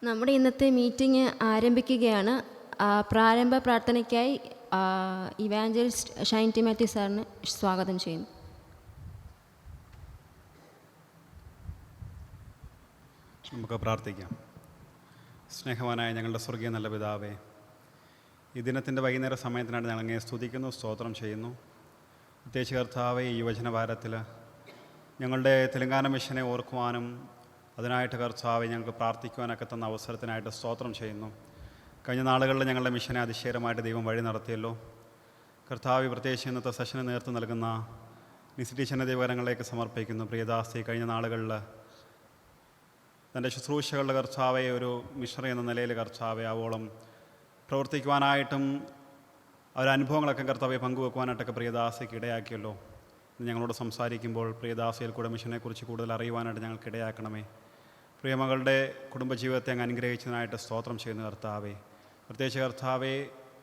നമ്മുടെ ഇന്നത്തെ മീറ്റിംഗ് ആരംഭിക്കുകയാണ്. പ്രാരംഭ പ്രാർത്ഥനയ്ക്കായി ഇവാഞ്ചലിസ്റ്റ് ഷൈൻ ടി മാത്യു സാറിന് സ്വാഗതം ചെയ്യുന്നു. നമുക്ക് പ്രാർത്ഥിക്കാം. സ്നേഹവാനായ ഞങ്ങളുടെ സ്വർഗീയ നല്ല പിതാവേ, ഈ ദിനത്തിൻ്റെ വൈകുന്നേര സമയത്തിനായിട്ട് ഞങ്ങൾ അങ്ങേ സ്തുതിക്കുന്നു, സ്തോത്രം ചെയ്യുന്നു. പ്രത്യേകിച്ച് കർത്താവേ, ഈ യുവജനവാരത്തിൽ ഞങ്ങളുടെ തെലങ്കാന മിഷനെ ഓർക്കുവാനും അതിനായിട്ട് കർത്താവെ ഞങ്ങൾക്ക് പ്രാർത്ഥിക്കുവാനൊക്കെ തന്ന അവസരത്തിനായിട്ട് സ്തോത്രം ചെയ്യുന്നു. കഴിഞ്ഞ നാളുകളിൽ ഞങ്ങളുടെ മിഷനെ അതിശയകരമായിട്ട് ദൈവം വഴി നടത്തിയല്ലോ. കർത്താവ് പ്രത്യേകിച്ച് ഇന്നത്തെ സെഷന് നേതൃത്വം നൽകുന്ന നിസിറ്റീച്ചൻ്റെ ദൈവകരങ്ങളിലേക്ക് സമർപ്പിക്കുന്നു. പ്രിയദാസി കഴിഞ്ഞ നാളുകളിൽ തൻ്റെ ശുശ്രൂഷകളുടെ കർത്താവെ ഒരു മിഷണറി എന്ന നിലയിൽ കർത്താവെ ആവോളം പ്രവർത്തിക്കുവാനായിട്ടും അവരനുഭവങ്ങളൊക്കെ കർത്താവെ പങ്കുവെക്കുവാനായിട്ടൊക്കെ പ്രിയദാസിക്ക് ഇടയാക്കിയല്ലോ. ഞങ്ങളോട് സംസാരിക്കുമ്പോൾ പ്രിയദാസിയിൽ കൂടെ മിഷനെക്കുറിച്ച് കൂടുതൽ അറിയുവാനായിട്ട് ഞങ്ങൾക്ക് ഇടയാക്കണമേ. പ്രിയമകളുടെ കുടുംബജീവിതത്തെ അങ്ങ് അനുഗ്രഹിച്ചതിനായിട്ട് സ്തോത്രം ചെയ്യുന്ന കർത്താവേ, പ്രത്യേകിച്ച് കർത്താവെ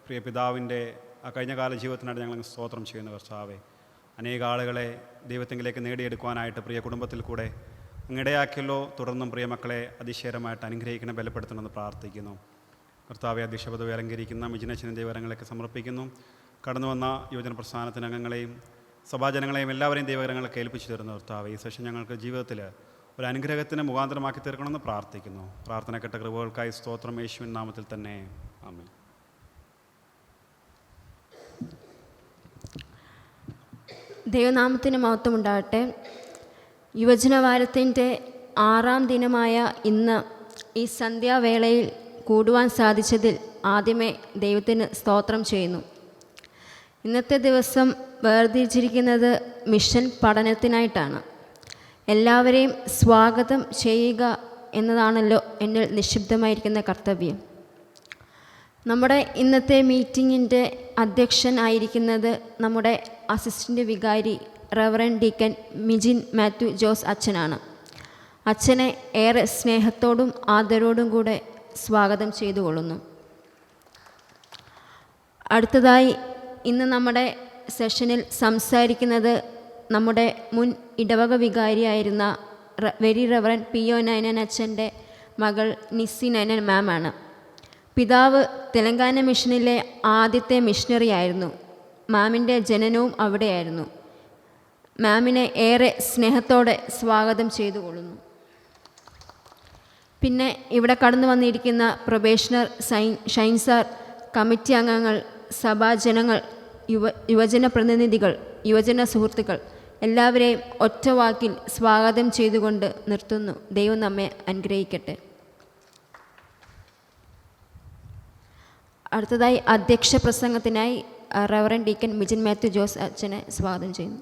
പ്രിയ പിതാവിൻ്റെ ആ കഴിഞ്ഞകാല ജീവിതത്തിനായിട്ട് ഞങ്ങൾ സ്തോത്രം ചെയ്യുന്ന കർത്താവേ, അനേക ആളുകളെ ദൈവത്തെങ്കിലേക്ക് നേടിയെടുക്കുവാനായിട്ട് പ്രിയ കുടുംബത്തിൽ കൂടെ അങ്ങിടയാക്കിയല്ലോ. തുടർന്നും പ്രിയമക്കളെ അതിശയകരമായിട്ട് അനുഗ്രഹിക്കണം, ബലപ്പെടുത്തണമെന്ന് പ്രാർത്ഥിക്കുന്നു. കർത്താവെ അധ്യക്ഷ പദവി അലങ്കരിക്കുന്ന മിജിനച്ചനും ദൈവകരങ്ങളിലേക്ക് സമർപ്പിക്കുന്നു. കടന്നു വന്ന യുവജന പ്രസ്ഥാനത്തിന് അംഗങ്ങളെയും സഭാജനങ്ങളെയും എല്ലാവരെയും ദൈവകരങ്ങളെ ഏൽപ്പിച്ചു തരുന്ന കർത്താവെ, ഈ സെഷൻ ഞങ്ങൾക്ക് ജീവിതത്തിൽ ഒരു അനുഗ്രഹത്തിന് മുഖാന്തരമാക്കി തീർക്കണമെന്ന് പ്രാർത്ഥിക്കുന്നു. പ്രാർത്ഥനക്കെട്ട കൃപകൾക്കായി സ്തോത്രം, യേശുവിൻ നാമത്തിൽ തന്നെ ആമേൻ. ദൈവനാമത്തിന് മഹത്വം ഉണ്ടാകട്ടെ. യുവജനവാരത്തിൻ്റെ 6ാം ദിനമായ ഇന്ന് ഈ സന്ധ്യാവേളയിൽ കൂടുവാൻ സാധിച്ചതിൽ ആദ്യമേ ദൈവത്തിന് സ്തോത്രം ചെയ്യുന്നു. ഇന്നത്തെ ദിവസം വേർതിരിച്ചിരിക്കുന്നത് മിഷൻ പഠനത്തിനായിട്ടാണ്. എല്ലാവരെയും സ്വാഗതം ചെയ്യുക എന്നതാണല്ലോ എന്നിൽ നിക്ഷിപ്തമായിരിക്കുന്ന കർത്തവ്യം. നമ്മുടെ ഇന്നത്തെ മീറ്റിങ്ങിൻ്റെ അധ്യക്ഷനായിരിക്കുന്നത് നമ്മുടെ അസിസ്റ്റൻ്റ് വികാരി റവറൻ ഡീക്കൻ മിജിൻ മാത്യു ജോസ് അച്ഛനാണ്. അച്ഛനെ ഏറെ സ്നേഹത്തോടും ആദരവോടും കൂടെ സ്വാഗതം ചെയ്തു കൊള്ളുന്നു. അടുത്തതായി ഇന്ന് നമ്മുടെ സെഷനിൽ സംസാരിക്കുന്നത് നമ്മുടെ മുൻ ഇടവക വികാരിയായിരുന്ന വെരി റവറൻ പി.ഒ. നയനൻ അച്ഛൻ്റെ മകൾ നിസ്സി നയനൻ മാമാണ്. പിതാവ് തെലങ്കാന മിഷനിലെ ആദ്യത്തെ മിഷണറി ആയിരുന്നു. മാമിൻ്റെ ജനനവും അവിടെയായിരുന്നു. മാമിനെ ഏറെ സ്നേഹത്തോടെ സ്വാഗതം ചെയ്തു കൊള്ളുന്നു. പിന്നെ ഇവിടെ കടന്നു വന്നിരിക്കുന്ന പ്രൊബേഷണർ ഷൈൻ സാർ, കമ്മിറ്റി അംഗങ്ങൾ, സഭാജനങ്ങൾ, യുവജന പ്രതിനിധികൾ, യുവജന സുഹൃത്തുക്കൾ എല്ലാവരെയും ഒറ്റവാക്കിൽ സ്വാഗതം ചെയ്തുകൊണ്ട് നിർത്തുന്നു. ദൈവം നമ്മെ അനുഗ്രഹിക്കട്ടെ. അടുത്തതായി അധ്യക്ഷ പ്രസംഗത്തിനായി റവറൻ ഡീക്കൻ മിജിൻ മാത്യു ജോസ് അച്ഛനെ സ്വാഗതം ചെയ്യുന്നു.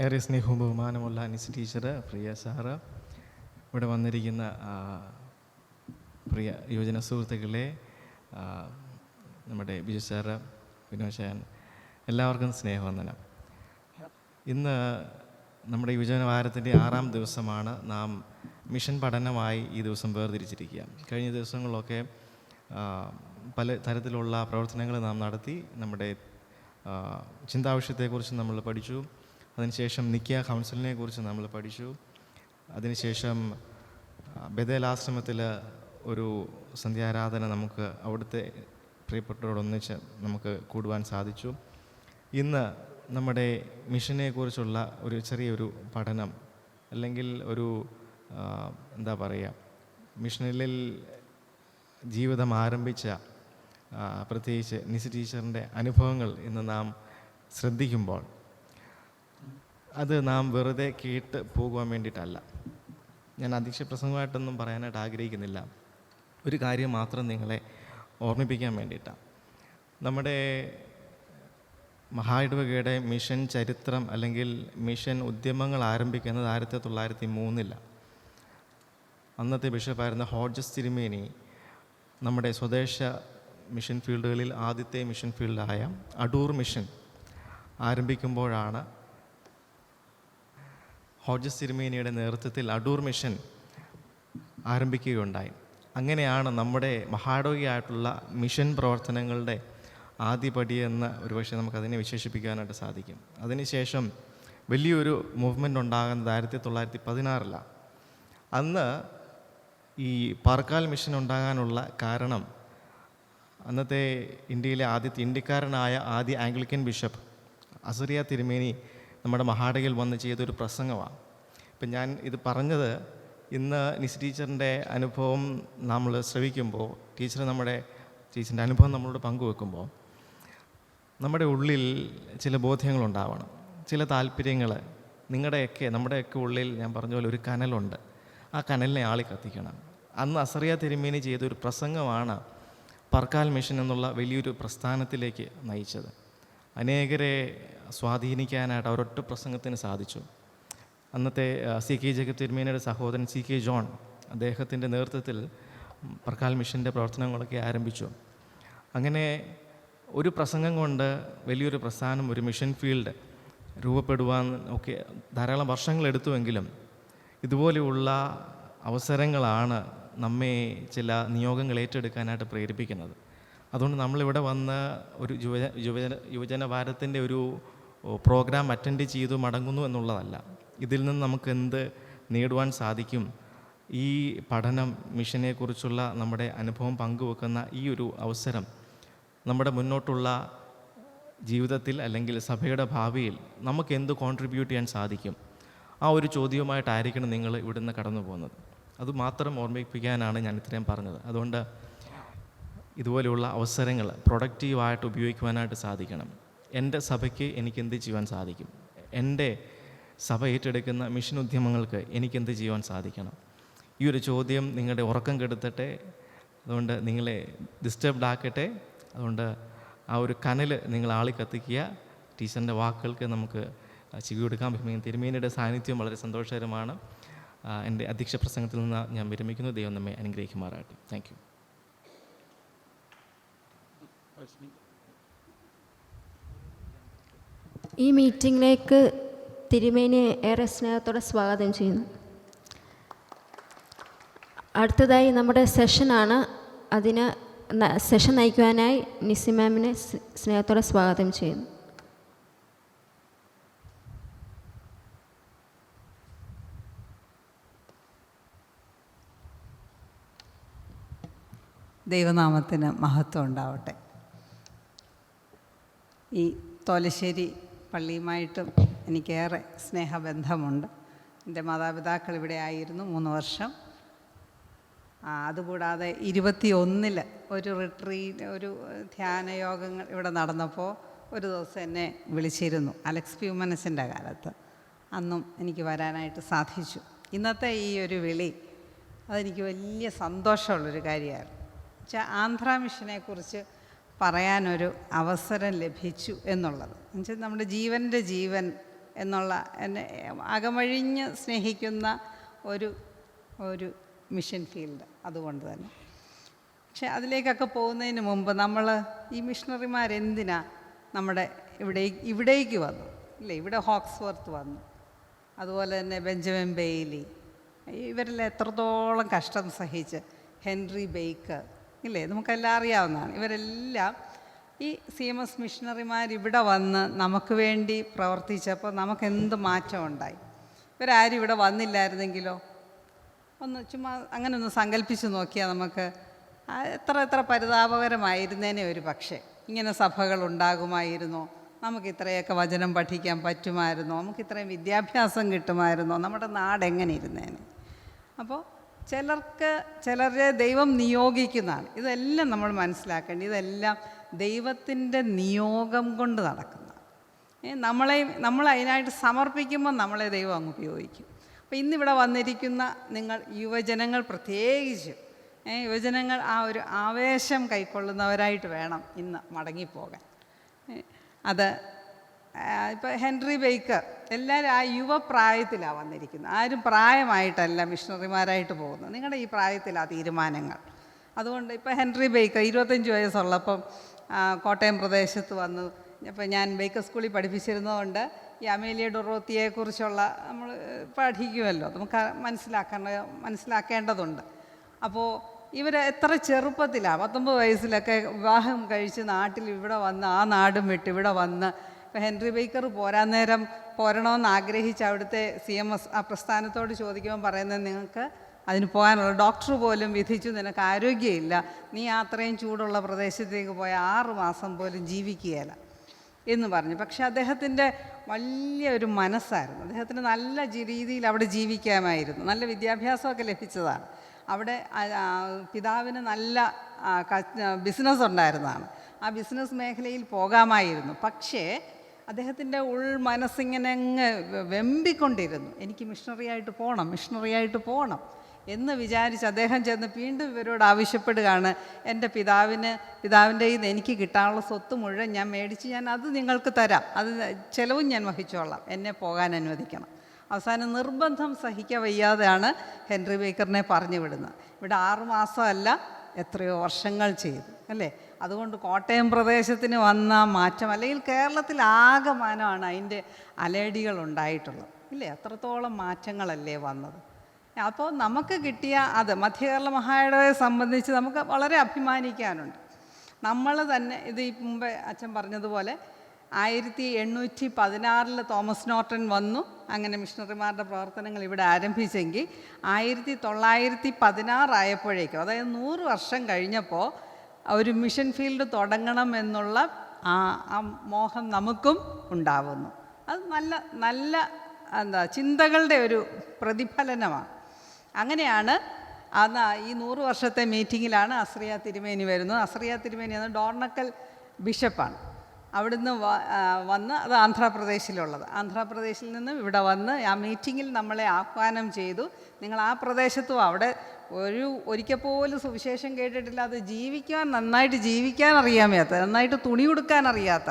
ഏറെ സ്നേഹവും ബഹുമാനമുള്ള നിസ് ടീച്ചർ, പ്രിയ സാറ്, ഇവിടെ വന്നിരിക്കുന്ന പ്രിയ യുവജന സുഹൃത്തുക്കളെ, നമ്മുടെ ബിജു സാറ്, വിനോശാൻ, എല്ലാവർക്കും സ്നേഹവന്ദനം. ഇന്ന് നമ്മുടെ യുവജനവാരത്തിൻ്റെ 6ാം ദിവസമാണ്. നാം മിഷൻ പഠനമായി ഈ ദിവസം വേർതിരിച്ചിരിക്കുക. കഴിഞ്ഞ ദിവസങ്ങളിലൊക്കെ പല തരത്തിലുള്ള പ്രവർത്തനങ്ങൾ നാം നടത്തി. നമ്മുടെ ചിന്താവിഷയത്തെക്കുറിച്ച് നമ്മൾ പഠിച്ചു. അതിനുശേഷം നിക്കിയ കൗൺസിലിനെ കുറിച്ച് നമ്മൾ പഠിച്ചു. അതിനുശേഷം ബഥേൽ ആശ്രമത്തിൽ ഒരു സന്ധ്യാരാധന നമുക്ക് അവിടുത്തെ പ്രിയപ്പെട്ടവരോടൊന്നിച്ച് നമുക്ക് കൂടുവാൻ സാധിച്ചു. ഇന്ന് നമ്മുടെ മിഷനെക്കുറിച്ചുള്ള ഒരു ചെറിയൊരു പഠനം, അല്ലെങ്കിൽ ഒരു എന്താ പറയുക, മിഷനിൽ ജീവിതം ആരംഭിച്ച പ്രത്യേകിച്ച് നിസ് ടീച്ചറിൻ്റെ അനുഭവങ്ങൾ ഇന്ന് നാം ശ്രദ്ധിക്കുമ്പോൾ അത് നാം വെറുതെ കേട്ട് പോകുവാൻ വേണ്ടിയിട്ടല്ല. ഞാൻ അധ്യക്ഷ പ്രസംഗമായിട്ടൊന്നും പറയാനായിട്ട് ആഗ്രഹിക്കുന്നില്ല. ഒരു കാര്യം മാത്രം നിങ്ങളെ ഓർമ്മിപ്പിക്കാൻ വേണ്ടിയിട്ടാണ്. നമ്മുടെ മഹായിടവകയുടെ മിഷൻ ചരിത്രം അല്ലെങ്കിൽ മിഷൻ ഉദ്യമങ്ങൾ ആരംഭിക്കുന്നത് 1903 അന്നത്തെ ബിഷപ്പായിരുന്ന ഹോർജസ് തിരുമേനി നമ്മുടെ സ്വദേശ മിഷൻ ഫീൽഡുകളിൽ ആദ്യത്തെ മിഷൻ ഫീൽഡായ അടൂർ മിഷൻ ആരംഭിക്കുമ്പോഴാണ് ഹോർജസ് തിരുമേനിയുടെ നേതൃത്വത്തിൽ അടൂർ മിഷൻ ആരംഭിക്കുകയുണ്ടായി. അങ്ങനെയാണ് നമ്മുടെ മഹായിടവകയായിട്ടുള്ള മിഷൻ പ്രവർത്തനങ്ങളുടെ ആദ്യപടിയെന്ന് ഒരുപക്ഷെ നമുക്കതിനെ വിശേഷിപ്പിക്കാനായിട്ട് സാധിക്കും. അതിനുശേഷം വലിയൊരു മൂവ്മെൻ്റ് ഉണ്ടാകുന്നത് 1916 അന്ന് ഈ പാർക്കാൽ മിഷൻ ഉണ്ടാകാനുള്ള കാരണം അന്നത്തെ ഇന്ത്യയിലെ ആദ്യത്തെ ഇന്ത്യക്കാരനായ ആദ്യ ആംഗ്ലിക്കൻ ബിഷപ്പ് അസറിയ തിരുമേനി നമ്മുടെ മഹാടകയിൽ വന്ന് ചെയ്തൊരു പ്രസംഗമാണ്. ഇപ്പം ഞാൻ ഇത് പറഞ്ഞത് ഇന്ന് നിസ് ടീച്ചറിൻ്റെ അനുഭവം നമ്മൾ ശ്രവിക്കുമ്പോൾ ടീച്ചറിൻ്റെ അനുഭവം നമ്മളോട് പങ്കുവെക്കുമ്പോൾ നമ്മുടെ ഉള്ളിൽ ചില ബോധ്യങ്ങളുണ്ടാവണം, ചില താല്പര്യങ്ങൾ നമ്മുടെയൊക്കെ ഉള്ളിൽ ഞാൻ പറഞ്ഞ പോലെ ഒരു കനലുണ്ട്. ആ കനലിനെ ആളി കത്തിക്കണം. അന്ന് അസറിയ തിരുമേനി ചെയ്തൊരു പ്രസംഗമാണ് പർക്കാൽ മിഷൻ എന്നുള്ള വലിയൊരു പ്രസ്ഥാനത്തിലേക്ക് നയിച്ചത്. അനേകരെ സ്വാധീനിക്കാനായിട്ട് അവരൊറ്റ പ്രസംഗത്തിന് സാധിച്ചു. അന്നത്തെ CK ജേക്കബ് തിരുമേനിയുടെ സഹോദരൻ CK ജോൺ, അദ്ദേഹത്തിൻ്റെ നേതൃത്വത്തിൽ പർക്കാൽ മിഷൻ്റെ പ്രവർത്തനങ്ങളൊക്കെ ആരംഭിച്ചു. അങ്ങനെ ഒരു പ്രസംഗം കൊണ്ട് വലിയൊരു പ്രസ്ഥാനം, ഒരു മിഷൻ ഫീൽഡ് രൂപപ്പെടുവാൻ ഒക്കെ ധാരാളം വർഷങ്ങളെടുത്തുവെങ്കിലും ഇതുപോലെയുള്ള അവസരങ്ങളാണ് നമ്മെ ചില നിയോഗങ്ങൾ ഏറ്റെടുക്കാനായിട്ട് പ്രേരിപ്പിക്കുന്നത്. അതുകൊണ്ട് നമ്മളിവിടെ വന്ന് ഒരു യുവജന വാരത്തിൻ്റെ ഒരു പ്രോഗ്രാം അറ്റൻഡ് ചെയ്തു മടങ്ങുന്നു എന്നുള്ളതല്ല. ഇതിൽ നിന്ന് നമുക്ക് എന്ത് നേടുവാൻ സാധിക്കും? ഈ പഠനം, മിഷനെക്കുറിച്ചുള്ള നമ്മുടെ അനുഭവം പങ്കുവെക്കുന്ന ഈ ഒരു അവസരം നമ്മുടെ മുന്നോട്ടുള്ള ജീവിതത്തിൽ അല്ലെങ്കിൽ സഭയുടെ ഭാവിയിൽ നമുക്ക് എന്ത് കോൺട്രിബ്യൂട്ട് ചെയ്യാൻ സാധിക്കും? ആ ഒരു ചോദ്യവുമായിട്ടായിരിക്കണം നിങ്ങൾ ഇവിടുന്ന് കടന്നു പോകുന്നത്. അതുമാത്രം ഓർമ്മിപ്പിക്കാനാണ് ഞാൻ ഇത്രയും പറഞ്ഞത്. അതുകൊണ്ട് ഇതുപോലെയുള്ള അവസരങ്ങൾ പ്രൊഡക്റ്റീവായിട്ട് ഉപയോഗിക്കുവാനായിട്ട് സാധിക്കണം. എൻ്റെ സഭയ്ക്ക് എനിക്കെന്ത് ചെയ്യുവാൻ സാധിക്കും? എൻ്റെ സഭ ഏറ്റെടുക്കുന്ന മിഷൻ ഉദ്യമങ്ങൾക്ക് എനിക്കെന്ത് ചെയ്യുവാൻ സാധിക്കണം? ഈ ഒരു ചോദ്യം നിങ്ങളുടെ ഉറക്കം കെടുത്തട്ടെ, അതുകൊണ്ട് നിങ്ങളെ ഡിസ്റ്റർബ്ഡ് ആക്കട്ടെ. അതുകൊണ്ട് ആ ഒരു കനൽ നിങ്ങൾ ആളി കത്തിക്കുക. ടീച്ചറിൻ്റെ വാക്കുകൾക്ക് നമുക്ക് ചെവി കൊടുക്കാൻ പറ്റുമെങ്കിൽ തിരുമേനിയുടെ സാന്നിധ്യം വളരെ സന്തോഷകരമാണ്. എൻ്റെ അധ്യക്ഷ പ്രസംഗത്തിൽ നിന്ന് ഞാൻ വിരമിക്കുന്നു. ദൈവം നമ്മെ അനുഗ്രഹിക്കുമാറാകട്ടെ. Thank you. ഈ മീറ്റിങ്ങിലേക്ക് തിരുമേനി ഏറെ സ്നേഹത്തോടെ സ്വാഗതം ചെയ്യുന്നു. അടുത്തതായി നമ്മുടെ സെഷനാണ്. അതിന് സെഷൻ നയിക്കുവാനായി നിസി മാമിനെ സ്നേഹത്തോടെ സ്വാഗതം ചെയ്യുന്നു. ദൈവനാമത്തിന് മഹത്വം ഉണ്ടാവട്ടെ. ഈ തോലശ്ശേരി പള്ളിയുമായിട്ടും എനിക്കേറെ സ്നേഹബന്ധമുണ്ട്. എൻ്റെ മാതാപിതാക്കൾ ഇവിടെ ആയിരുന്നു 3 വർഷം. അതുകൂടാതെ 21 ഒരു ധ്യാനയോഗങ്ങൾ ഇവിടെ നടന്നപ്പോൾ ഒരു ദിവസം എന്നെ വിളിച്ചിരുന്നു, അലക്സ് പ്യൂമനസിൻ്റെ കാലത്ത്. അന്നും എനിക്ക് വരാനായിട്ട് സാധിച്ചു. ഇന്നത്തെ ഈ ഒരു വിളി അതെനിക്ക് വലിയ സന്തോഷമുള്ളൊരു കാര്യമായിരുന്നു. ആന്ധ്ര മിഷനെക്കുറിച്ച് പറയാനൊരു അവസരം ലഭിച്ചു എന്നുള്ളത് എന്നുവെച്ചാൽ നമ്മുടെ ജീവൻ്റെ ജീവൻ എന്നുള്ള എന്നെ അകമഴിഞ്ഞ് സ്നേഹിക്കുന്ന ഒരു മിഷൻ ഫീൽഡ്. അതുകൊണ്ട് തന്നെ പക്ഷെ അതിലേക്കൊക്കെ പോകുന്നതിന് മുമ്പ് നമ്മൾ ഈ മിഷണറിമാരെന്തിനാ നമ്മുടെ ഇവിടേക്ക് വന്നു ഇല്ലേ? ഇവിടെ ഹോക്സ്വർത്ത് വന്നു, അതുപോലെ തന്നെ ബെഞ്ചമിൻ ബെയ്ലി, ഇവരെല്ലാം എത്രത്തോളം കഷ്ടം സഹിച്ച്, ഹെൻറി ബേക്കർ ഇല്ലേ, നമുക്കെല്ലാം അറിയാവുന്നതാണ്. ഇവരെല്ലാം ഈ CMS മിഷണറിമാർ ഇവിടെ വന്ന് നമുക്ക് വേണ്ടി പ്രവർത്തിച്ചപ്പോൾ നമുക്കെന്ത് മാറ്റം ഉണ്ടായി. ഇവരാരും ഇവിടെ വന്നില്ലായിരുന്നെങ്കിലോ? ചുമ്മാ അങ്ങനെ ഒന്ന് സങ്കല്പിച്ച് നോക്കിയാൽ നമുക്ക് എത്ര പരിതാപകരമായിരുന്നേനെ. ഒരു പക്ഷേ ഇങ്ങനെ സഭകൾ ഉണ്ടാകുമായിരുന്നോ? നമുക്ക് ഇത്രയൊക്കെ വചനം പഠിക്കാൻ പറ്റുമായിരുന്നോ? നമുക്ക് ഇത്രയും വിദ്യാഭ്യാസം കിട്ടുമായിരുന്നോ? നമ്മുടെ നാട് എങ്ങനെ ഇരുന്നേനെ? അപ്പോൾ ചിലരെ ദൈവം നിയോഗിക്കുന്നതാണ്. ഇതെല്ലാം നമ്മൾ മനസ്സിലാക്കേണ്ടത്. ഇതെല്ലാം ദൈവത്തിൻ്റെ നിയോഗം കൊണ്ട് നടക്കുന്നതാണ്. നമ്മൾ അതിനായിട്ട് സമർപ്പിക്കുമ്പോൾ നമ്മളെ ദൈവം അങ്ങ് ഉപയോഗിക്കും. അപ്പോൾ ഇന്നിവിടെ വന്നിരിക്കുന്ന നിങ്ങൾ യുവജനങ്ങൾ, പ്രത്യേകിച്ച് യുവജനങ്ങൾ ആ ഒരു ആവേശം കൈക്കൊള്ളുന്നവരായിട്ട് വേണം ഇന്ന് മടങ്ങിപ്പോകാൻ. ഇപ്പോൾ ഹെൻറി ബേക്കർ എല്ലാവരും ആ യുവപ്രായത്തിലാണ് വന്നിരിക്കുന്നത്. ആരും പ്രായമായിട്ടല്ല മിഷണറിമാരായിട്ട് പോകുന്നത്. നിങ്ങളുടെ ഈ പ്രായത്തിലാണ് തീരുമാനങ്ങൾ. അതുകൊണ്ട് ഇപ്പോൾ ഹെൻറി ബേക്കർ 25 വയസ്സുള്ളപ്പം കോട്ടയം പ്രദേശത്ത് വന്നു. അപ്പോൾ ഞാൻ ബേക്കർ സ്കൂളിൽ പഠിപ്പിച്ചിരുന്നതുകൊണ്ട് ഈ അമേലിയ ഡൊറോത്തിയെക്കുറിച്ചുള്ള നമ്മൾ പഠിക്കുമല്ലോ, നമുക്ക് മനസ്സിലാക്കേണ്ടതുണ്ട്. അപ്പോൾ ഇവർ എത്ര ചെറുപ്പത്തിലാണ്, 19 വയസ്സിലൊക്കെ വിവാഹം കഴിച്ച് നാട്ടിൽ ഇവിടെ വന്ന്, ആ നാടും വിട്ട് ഇവിടെ വന്ന് ഇപ്പോൾ ഹെൻറി ബേക്കർ പോരാൻ നേരം പോരണമെന്ന് ആഗ്രഹിച്ച് അവിടുത്തെ CMS ആ പ്രസ്ഥാനത്തോട് ചോദിക്കുമ്പോൾ പറയുന്നത്, നിങ്ങൾക്ക് അതിന് പോകാനുള്ള ഡോക്ടർ പോലും വിധിച്ചു, നിനക്ക് ആരോഗ്യമില്ല, നീ അത്രയും ചൂടുള്ള പ്രദേശത്തേക്ക് പോയ 6 മാസം പോലും ജീവിക്കുകയില്ല എന്ന് പറഞ്ഞു. പക്ഷെ അദ്ദേഹത്തിൻ്റെ വലിയൊരു മനസ്സായിരുന്നു. അദ്ദേഹത്തിന് നല്ല രീതിയിൽ അവിടെ ജീവിക്കാമായിരുന്നു. നല്ല വിദ്യാഭ്യാസമൊക്കെ ലഭിച്ചതാണ്. അവിടെ പിതാവിന് നല്ല ബിസിനസ് ഉണ്ടായിരുന്നതാണ്. ആ ബിസിനസ് മേഖലയിൽ പോകാമായിരുന്നു. പക്ഷേ അദ്ദേഹത്തിൻ്റെ മനസ്സിങ്ങനെ അങ്ങ് വെമ്പിക്കൊണ്ടിരുന്നു, എനിക്ക് മിഷണറിയായിട്ട് പോകണം എന്ന് വിചാരിച്ച് അദ്ദേഹം ചെന്ന് വീണ്ടും ഇവരോട് ആവശ്യപ്പെടുകയാണ്, എൻ്റെ പിതാവിൻ്റെ കയ്യിൽ നിന്ന് എനിക്ക് കിട്ടാനുള്ള സ്വത്ത് മുഴുവൻ ഞാൻ മേടിച്ച് അത് നിങ്ങൾക്ക് തരാം, അത് ചിലവും ഞാൻ വഹിച്ചോളാം, എന്നെ പോകാൻ അനുവദിക്കണം. അവസാനം നിർബന്ധം സഹിക്കാൻ വയ്യാതെയാണ് ഹെൻറി ബേക്കറിനെ പറഞ്ഞു വിടുന്നത്. ഇവിടെ 6 മാസമല്ല, എത്രയോ വർഷങ്ങൾ ചെയ്തു അല്ലേ. അതുകൊണ്ട് കോട്ടയം പ്രദേശത്തിന് വന്ന മാറ്റം, അല്ലെങ്കിൽ കേരളത്തിൽ ആകമാനമാണ് അതിൻ്റെ അലയടികൾ ഉണ്ടായിട്ടുള്ളത് ഇല്ലേ. അത്രത്തോളം മാറ്റങ്ങളല്ലേ വന്നത്. അപ്പോൾ നമുക്ക് കിട്ടിയ അത് മധ്യകേരള മഹായിടവയെ സംബന്ധിച്ച് നമുക്ക് വളരെ അഭിമാനിക്കാനുണ്ട്. നമ്മൾ തന്നെ ഇത് ഈ മുമ്പേ അച്ഛൻ പറഞ്ഞതുപോലെ 1816 തോമസ് നോർട്ടൺ വന്നു, അങ്ങനെ മിഷണറിമാരുടെ പ്രവർത്തനങ്ങൾ ഇവിടെ ആരംഭിച്ചെങ്കിൽ 1916 ആയപ്പോഴേക്കും, അതായത് 100 വർഷം കഴിഞ്ഞപ്പോൾ ഒരു മിഷൻ ഫീൽഡ് തുടങ്ങണം എന്നുള്ള ആ മോഹം നമുക്കും ഉണ്ടാവുന്നു. അത് നല്ല ചിന്തകളുടെ ഒരു പ്രതിഫലനമാണ്. അങ്ങനെയാണ് ഈ 100 വർഷത്തെ മീറ്റിങ്ങിലാണ് അസ്രിയ തിരുമേനി വരുന്നത്. അസ്രിയ തിരുമേനി എന്ന ഡോർണക്കൽ ബിഷപ്പാണ്. അവിടുന്ന് വന്ന്, അത് ആന്ധ്രാപ്രദേശിലുള്ളത്, ആന്ധ്രാപ്രദേശിൽ നിന്ന് ഇവിടെ വന്ന് ആ മീറ്റിങ്ങിൽ നമ്മളെ ആഹ്വാനം ചെയ്തു. നിങ്ങൾ ആ പ്രദേശത്തും അവിടെ ഒരിക്കൽ പോലും സുവിശേഷം കേട്ടിട്ടില്ല, അത് നന്നായിട്ട് ജീവിക്കാൻ അറിയാമേത്ത, നന്നായിട്ട് തുണി ഉടുക്കാൻ അറിയാത്ത,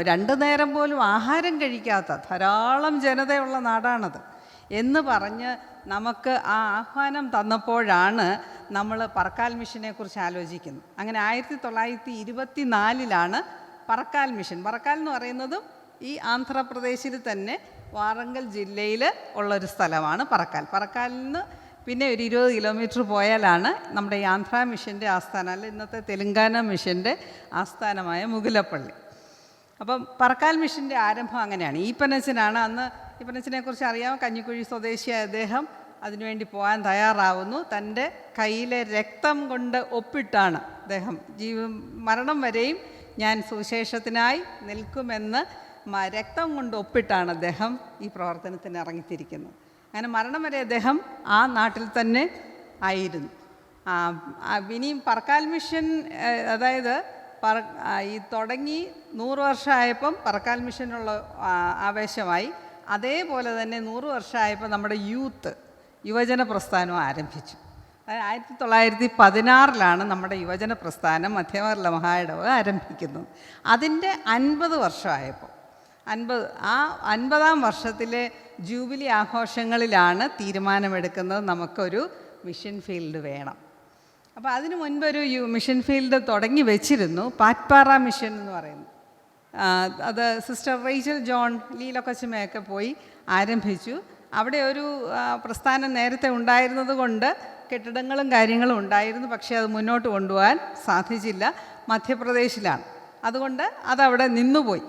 2 നേരം പോലും ആഹാരം കഴിക്കാത്ത ധാരാളം ജനതയുള്ള നാടാണത് എന്ന് പറഞ്ഞ് നമുക്ക് ആ ആഹ്വാനം തന്നപ്പോഴാണ് നമ്മൾ പറക്കാൽ മിഷനെക്കുറിച്ച് ആലോചിക്കുന്നത്. അങ്ങനെ 1924 പറക്കാൽ മിഷൻ. പറക്കാൽ എന്ന് പറയുന്നതും ഈ ആന്ധ്രാപ്രദേശിൽ തന്നെ വാറങ്കൽ ജില്ലയിൽ ഉള്ളൊരു സ്ഥലമാണ് പറക്കാൽ. പറക്കാലിൽ നിന്ന് പിന്നെ ഒരു 20 കിലോമീറ്റർ പോയാലാണ് നമ്മുടെ ഈ ആന്ധ്രാ മിഷൻ്റെ ആസ്ഥാനം, അല്ല ഇന്നത്തെ തെലുങ്കാന മിഷൻ്റെ ആസ്ഥാനമായ മുകുലപ്പള്ളി. അപ്പം പറക്കാൽ മിഷൻ്റെ ആരംഭം അങ്ങനെയാണ്. ഈപ്പനച്ചനാണ് അന്ന്. ഈപ്പനച്ചനെക്കുറിച്ച് അറിയാം, കഞ്ഞിക്കുഴി സ്വദേശിയായ അദ്ദേഹം അതിനുവേണ്ടി പോകാൻ തയ്യാറാവുന്നു. തൻ്റെ കയ്യിലെ രക്തം കൊണ്ട് ഒപ്പിട്ടാണ് അദ്ദേഹം മരണം വരെയും ഞാൻ സുവിശേഷത്തിനായി നിൽക്കുമെന്ന് രക്തം കൊണ്ട് ഒപ്പിട്ടാണ് അദ്ദേഹം ഈ പ്രവർത്തനത്തിന് ഇറങ്ങിത്തിരിക്കുന്നത്. അങ്ങനെ മരണം വരെ അദ്ദേഹം ആ നാട്ടിൽ തന്നെ ആയിരുന്നു. ഇനിയും പറക്കാൽ മിഷൻ, അതായത് ഈ തുടങ്ങി 100 വർഷമായപ്പം പറക്കാൽ മിഷനുള്ള ആവേശമായി. അതേപോലെ തന്നെ 100 വർഷമായപ്പോൾ നമ്മുടെ യുവജന പ്രസ്ഥാനം ആരംഭിച്ചു. 1916 നമ്മുടെ യുവജന പ്രസ്ഥാനം മധ്യകേരള മഹായിടവ ആരംഭിക്കുന്നത്. അതിൻ്റെ 50 വർഷമായപ്പോൾ 50-ാം വർഷത്തിലെ ജൂബിലി ആഘോഷങ്ങളിലാണ് തീരുമാനമെടുക്കുന്നത്, നമുക്കൊരു മിഷൻ ഫീൽഡ് വേണം. അപ്പോൾ അതിനു മുൻപൊരു മിഷൻ ഫീൽഡ് തുടങ്ങി വെച്ചിരുന്നു, പാറ്റ്പാറ മിഷൻ എന്ന് പറയുന്നു. അത് സിസ്റ്റർ റേച്ചൽ ജോൺ ലീലക്കൊച്ചമ്മയൊക്കെ പോയി ആരംഭിച്ചു. അവിടെ ഒരു പ്രസ്ഥാനം നേരത്തെ ഉണ്ടായിരുന്നത് കൊണ്ട് കെട്ടിടങ്ങളും കാര്യങ്ങളും ഉണ്ടായിരുന്നു, പക്ഷേ അത് മുന്നോട്ട് കൊണ്ടുപോകാൻ സാധിച്ചില്ല. മധ്യപ്രദേശിലാണ്, അതുകൊണ്ട് അതവിടെ നിന്നുപോയി.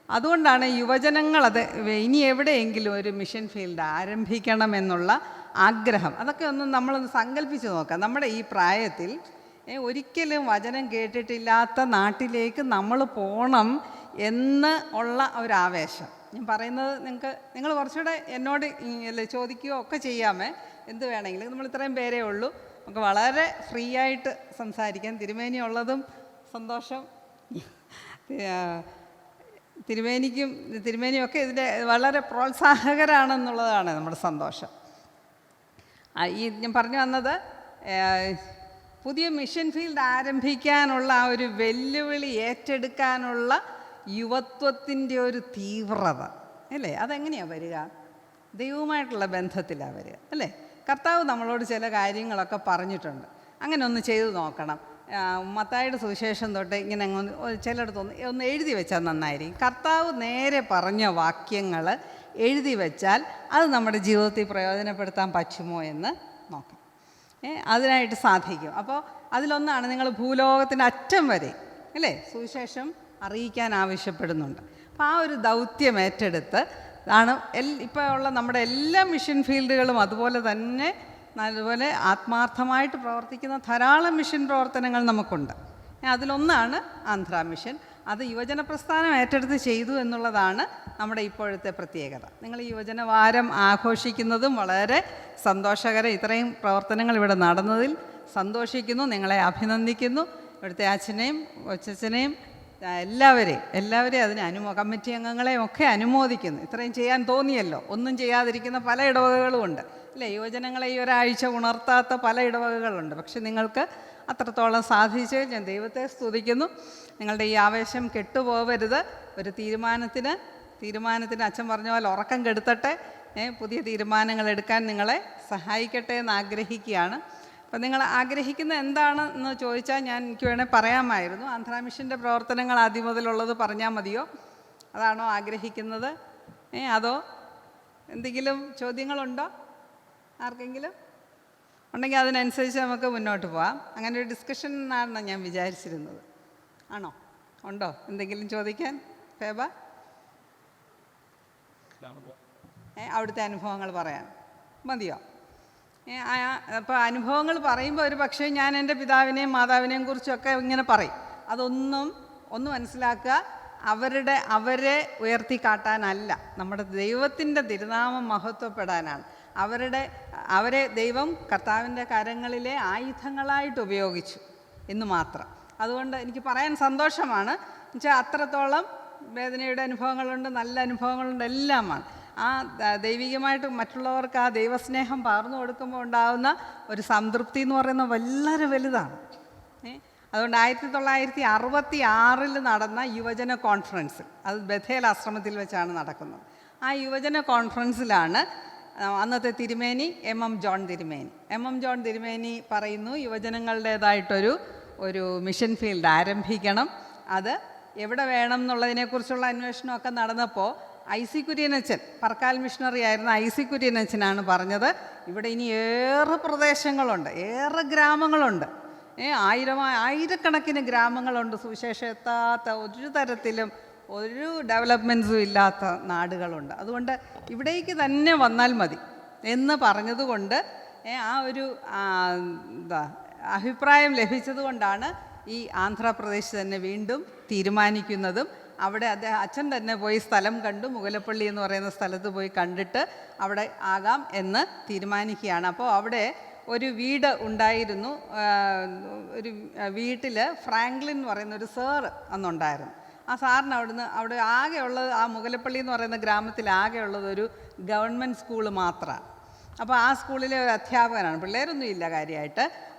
അതുകൊണ്ടാണ് യുവജനങ്ങൾ ഇനി എവിടെയെങ്കിലും ഒരു മിഷൻ ഫീൽഡ് ആരംഭിക്കണമെന്നുള്ള ആഗ്രഹം. അതൊക്കെ നമ്മളൊന്ന് സങ്കല്പിച്ച് നോക്കാം. നമ്മുടെ ഈ പ്രായത്തിൽ ഒരിക്കലും വചനം കേട്ടിട്ടില്ലാത്ത നാട്ടിലേക്ക് നമ്മൾ പോകണം എന്ന് ഉള്ള ഒരാവേശം. ഞാൻ പറയുന്നത് നിങ്ങൾ കുറച്ചുകൂടെ എന്നോട് ചോദിക്കുകയോ ഒക്കെ ചെയ്യാമേ, എന്ത് വേണമെങ്കിലും. നമ്മൾ ഇത്രയും പേരേ ഉള്ളൂ, നമുക്ക് വളരെ ഫ്രീ ആയിട്ട് സംസാരിക്കാം. തിരുമേനി ഉള്ളതും സന്തോഷം. തിരുമേനിയൊക്കെ ഇതിൻ്റെ വളരെ പ്രോത്സാഹകരാണെന്നുള്ളതാണ് നമ്മുടെ സന്തോഷം. ഞാൻ പറഞ്ഞു വന്നത്, പുതിയ മിഷൻ ഫീൽഡ് ആരംഭിക്കാനുള്ള ആ ഒരു വെല്ലുവിളി ഏറ്റെടുക്കാനുള്ള യുവത്വത്തിൻ്റെ ഒരു തീവ്രത അല്ലേ, അതെങ്ങനെയാണ് വരിക? ദൈവവുമായിട്ടുള്ള ബന്ധത്തിലാണ് വരിക അല്ലേ. കർത്താവ് നമ്മളോട് ചില കാര്യങ്ങളൊക്കെ പറഞ്ഞിട്ടുണ്ട്, അങ്ങനെ ഒന്ന് ചെയ്തു നോക്കണം. മത്തായിയുടെ സുവിശേഷം തൊട്ട് ഇങ്ങനെ ചിലയിടത്ത് ഒന്ന് എഴുതി വെച്ചാൽ നന്നായിരിക്കും. കർത്താവ് നേരെ പറഞ്ഞ വാക്യങ്ങൾ എഴുതി വെച്ചാൽ അത് നമ്മുടെ ജീവിതത്തിൽ പ്രയോജനപ്പെടുത്താൻ പറ്റുമോ എന്ന് നോക്കാം. അതിനായിട്ട് സാധിക്കും. അപ്പോൾ അതിലൊന്നാണ്, നിങ്ങൾ ഭൂലോകത്തിൻ്റെ അറ്റം വരെ അല്ലേ സുവിശേഷം അറിയിക്കാൻ ആവശ്യപ്പെടുന്നുണ്ട്. അപ്പോൾ ആ ഒരു ദൗത്യം ഏറ്റെടുത്ത് ആണ് ഇപ്പോൾ ഉള്ള നമ്മുടെ എല്ലാ മിഷൻ ഫീൽഡുകളും അതുപോലെ തന്നെ അതുപോലെ ആത്മാർത്ഥമായിട്ട് പ്രവർത്തിക്കുന്ന ധാരാളം മിഷൻ പ്രവർത്തനങ്ങൾ നമുക്കുണ്ട്. അതിലൊന്നാണ് ആന്ധ്ര മിഷൻ. അത് യുവജന പ്രസ്ഥാനം ഏറ്റെടുത്ത് ചെയ്തു എന്നുള്ളതാണ് നമ്മുടെ ഇപ്പോഴത്തെ പ്രത്യേകത. നിങ്ങൾ ഈ യുവജന വാരം ആഘോഷിക്കുന്നതും വളരെ സന്തോഷകരം. ഇത്രയും പ്രവർത്തനങ്ങൾ ഇവിടെ നടന്നതിൽ സന്തോഷിക്കുന്നു, നിങ്ങളെ അഭിനന്ദിക്കുന്നു. ഇവിടുത്തെ അച്ഛനെയും കൊച്ചച്ഛനെയും എല്ലാവരെയും അതിന് കമ്മിറ്റി അംഗങ്ങളെയും ഒക്കെ അനുമോദിക്കുന്നു. ഇത്രയും ചെയ്യാൻ തോന്നിയല്ലോ. ഒന്നും ചെയ്യാതിരിക്കുന്ന പല ഇടവകകളുമുണ്ട് അല്ലേ? യുവജനങ്ങളെ ഈ ഒരാഴ്ച ഉണർത്താത്ത പല ഇടവകകളുണ്ട്. പക്ഷെ നിങ്ങൾക്ക് അത്രത്തോളം സാധിച്ച് ഞാൻ ദൈവത്തെ സ്തുതിക്കുന്നു. നിങ്ങളുടെ ഈ ആവേശം കെട്ടുപോകരുത്. ഒരു തീരുമാനത്തിന് അച്ഛൻ പറഞ്ഞ പോലെ ഉറക്കം കെടുത്തട്ടെ, പുതിയ തീരുമാനങ്ങൾ എടുക്കാൻ നിങ്ങളെ സഹായിക്കട്ടെ എന്ന് ആഗ്രഹിക്കുകയാണ്. അപ്പം നിങ്ങൾ ആഗ്രഹിക്കുന്ന എന്താണെന്ന് ചോദിച്ചാൽ എനിക്ക് വേണേൽ പറയാമായിരുന്നു. ആന്ധ്ര മിഷൻ്റെ പ്രവർത്തനങ്ങൾ ആദ്യം മുതലുള്ളത് പറഞ്ഞാൽ മതിയോ? അതാണോ ആഗ്രഹിക്കുന്നത്? അതോ എന്തെങ്കിലും ചോദ്യങ്ങളുണ്ടോ ആർക്കെങ്കിലും? ഉണ്ടെങ്കിൽ അതിനനുസരിച്ച് നമുക്ക് മുന്നോട്ട് പോകാം. അങ്ങനെ ഒരു ഡിസ്കഷൻ ആണെന്ന് ഞാൻ വിചാരിച്ചിരുന്നത്. ആണോ? ഉണ്ടോ എന്തെങ്കിലും ചോദിക്കാൻ? ഫേബ, അവിടുത്തെ അനുഭവങ്ങൾ പറയാൻ മതിയോ? അപ്പോൾ അനുഭവങ്ങൾ പറയുമ്പോൾ ഒരു പക്ഷേ ഞാൻ എൻ്റെ പിതാവിനെയും മാതാവിനെയും കുറിച്ചൊക്കെ ഇങ്ങനെ പറയും. അതൊന്നും മനസ്സിലാക്കുക, അവരെ ഉയർത്തിക്കാട്ടാനല്ല, നമ്മുടെ ദൈവത്തിൻ്റെ തിരുനാമം മഹത്വപ്പെടാനാണ്. അവരെ ദൈവം കർത്താവിൻ്റെ കരങ്ങളിലെ ആയുധങ്ങളായിട്ട് ഉപയോഗിച്ചു എന്ന് മാത്രം. അതുകൊണ്ട് എനിക്ക് പറയാൻ സന്തോഷമാണ്. എന്നുവെച്ചാൽ അത്രത്തോളം വേദനയുടെ അനുഭവങ്ങളുണ്ട്, നല്ല അനുഭവങ്ങളുണ്ട്, എല്ലാമാണ്. ആ ദൈവികമായിട്ട് മറ്റുള്ളവർക്ക് ആ ദൈവസ്നേഹം പകർന്നു കൊടുക്കുമ്പോൾ ഉണ്ടാകുന്ന ഒരു സംതൃപ്തി എന്ന് പറയുന്നത് വളരെ വലുതാണ്. അതുകൊണ്ട് 1966 നടന്ന യുവജന കോൺഫറൻസിൽ, അത് ബഥേൽ ആശ്രമത്തിൽ വെച്ചാണ് നടക്കുന്നത്. ആ യുവജന കോൺഫറൻസിലാണ് അന്നത്തെ തിരുമേനി എം ജോൺ തിരുമേനി പറയുന്നു, യുവജനങ്ങളുടേതായിട്ടൊരു മിഷൻ ഫീൽഡ് ആരംഭിക്കണം. അത് എവിടെ വേണം എന്നുള്ളതിനെക്കുറിച്ചുള്ള അന്വേഷണമൊക്കെ നടന്നപ്പോൾ IC കുര്യനച്ചൻ, പറക്കാൽ മിഷണറി ആയിരുന്ന IC കുര്യനച്ചനാണ് പറഞ്ഞത്, ഇവിടെ ഇനി ഏറെ പ്രദേശങ്ങളുണ്ട്, ഏറെ ഗ്രാമങ്ങളുണ്ട്, ആയിരക്കണക്കിന് ഗ്രാമങ്ങളുണ്ട്, സുവിശേഷം എത്താത്ത ഒരു തരത്തിലും ഒരു ഡെവലപ്മെൻറ്റ്സും ഇല്ലാത്ത നാടുകളുണ്ട്. അതുകൊണ്ട് ഇവിടേക്ക് തന്നെ വന്നാൽ മതി എന്ന് പറഞ്ഞതുകൊണ്ട് ആ ഒരു അഭിപ്രായം ലഭിച്ചതുകൊണ്ടാണ് ഈ ആന്ധ്രാപ്രദേശ് തന്നെ വീണ്ടും തീരുമാനിക്കുന്നതും. അവിടെ അച്ഛൻ തന്നെ പോയി സ്ഥലം കണ്ടു, മുഗലപ്പള്ളി എന്ന് പറയുന്ന സ്ഥലത്ത് പോയി കണ്ടിട്ട് അവിടെ ആകാം എന്ന് തീരുമാനിക്കുകയാണ്. അപ്പോൾ അവിടെ ഒരു വീട് ഉണ്ടായിരുന്നു. ഒരു വീട്ടിൽ ഫ്രാങ്ക്ലിൻ എന്ന് പറയുന്ന ഒരു സാറ് അന്നുണ്ടായിരുന്നു. ആ സാറിന് അവിടെ ആകെയുള്ളത്, ആ മുഗലപ്പള്ളി എന്ന് പറയുന്ന ഗ്രാമത്തിൽ ആകെയുള്ളത് ഒരു ഗവൺമെൻറ് സ്കൂള് മാത്രമാണ്. അപ്പോൾ ആ സ്കൂളിലെ ഒരു അധ്യാപകനാണ്. പിള്ളേരൊന്നും ഇല്ല കാര്യമായിട്ട്,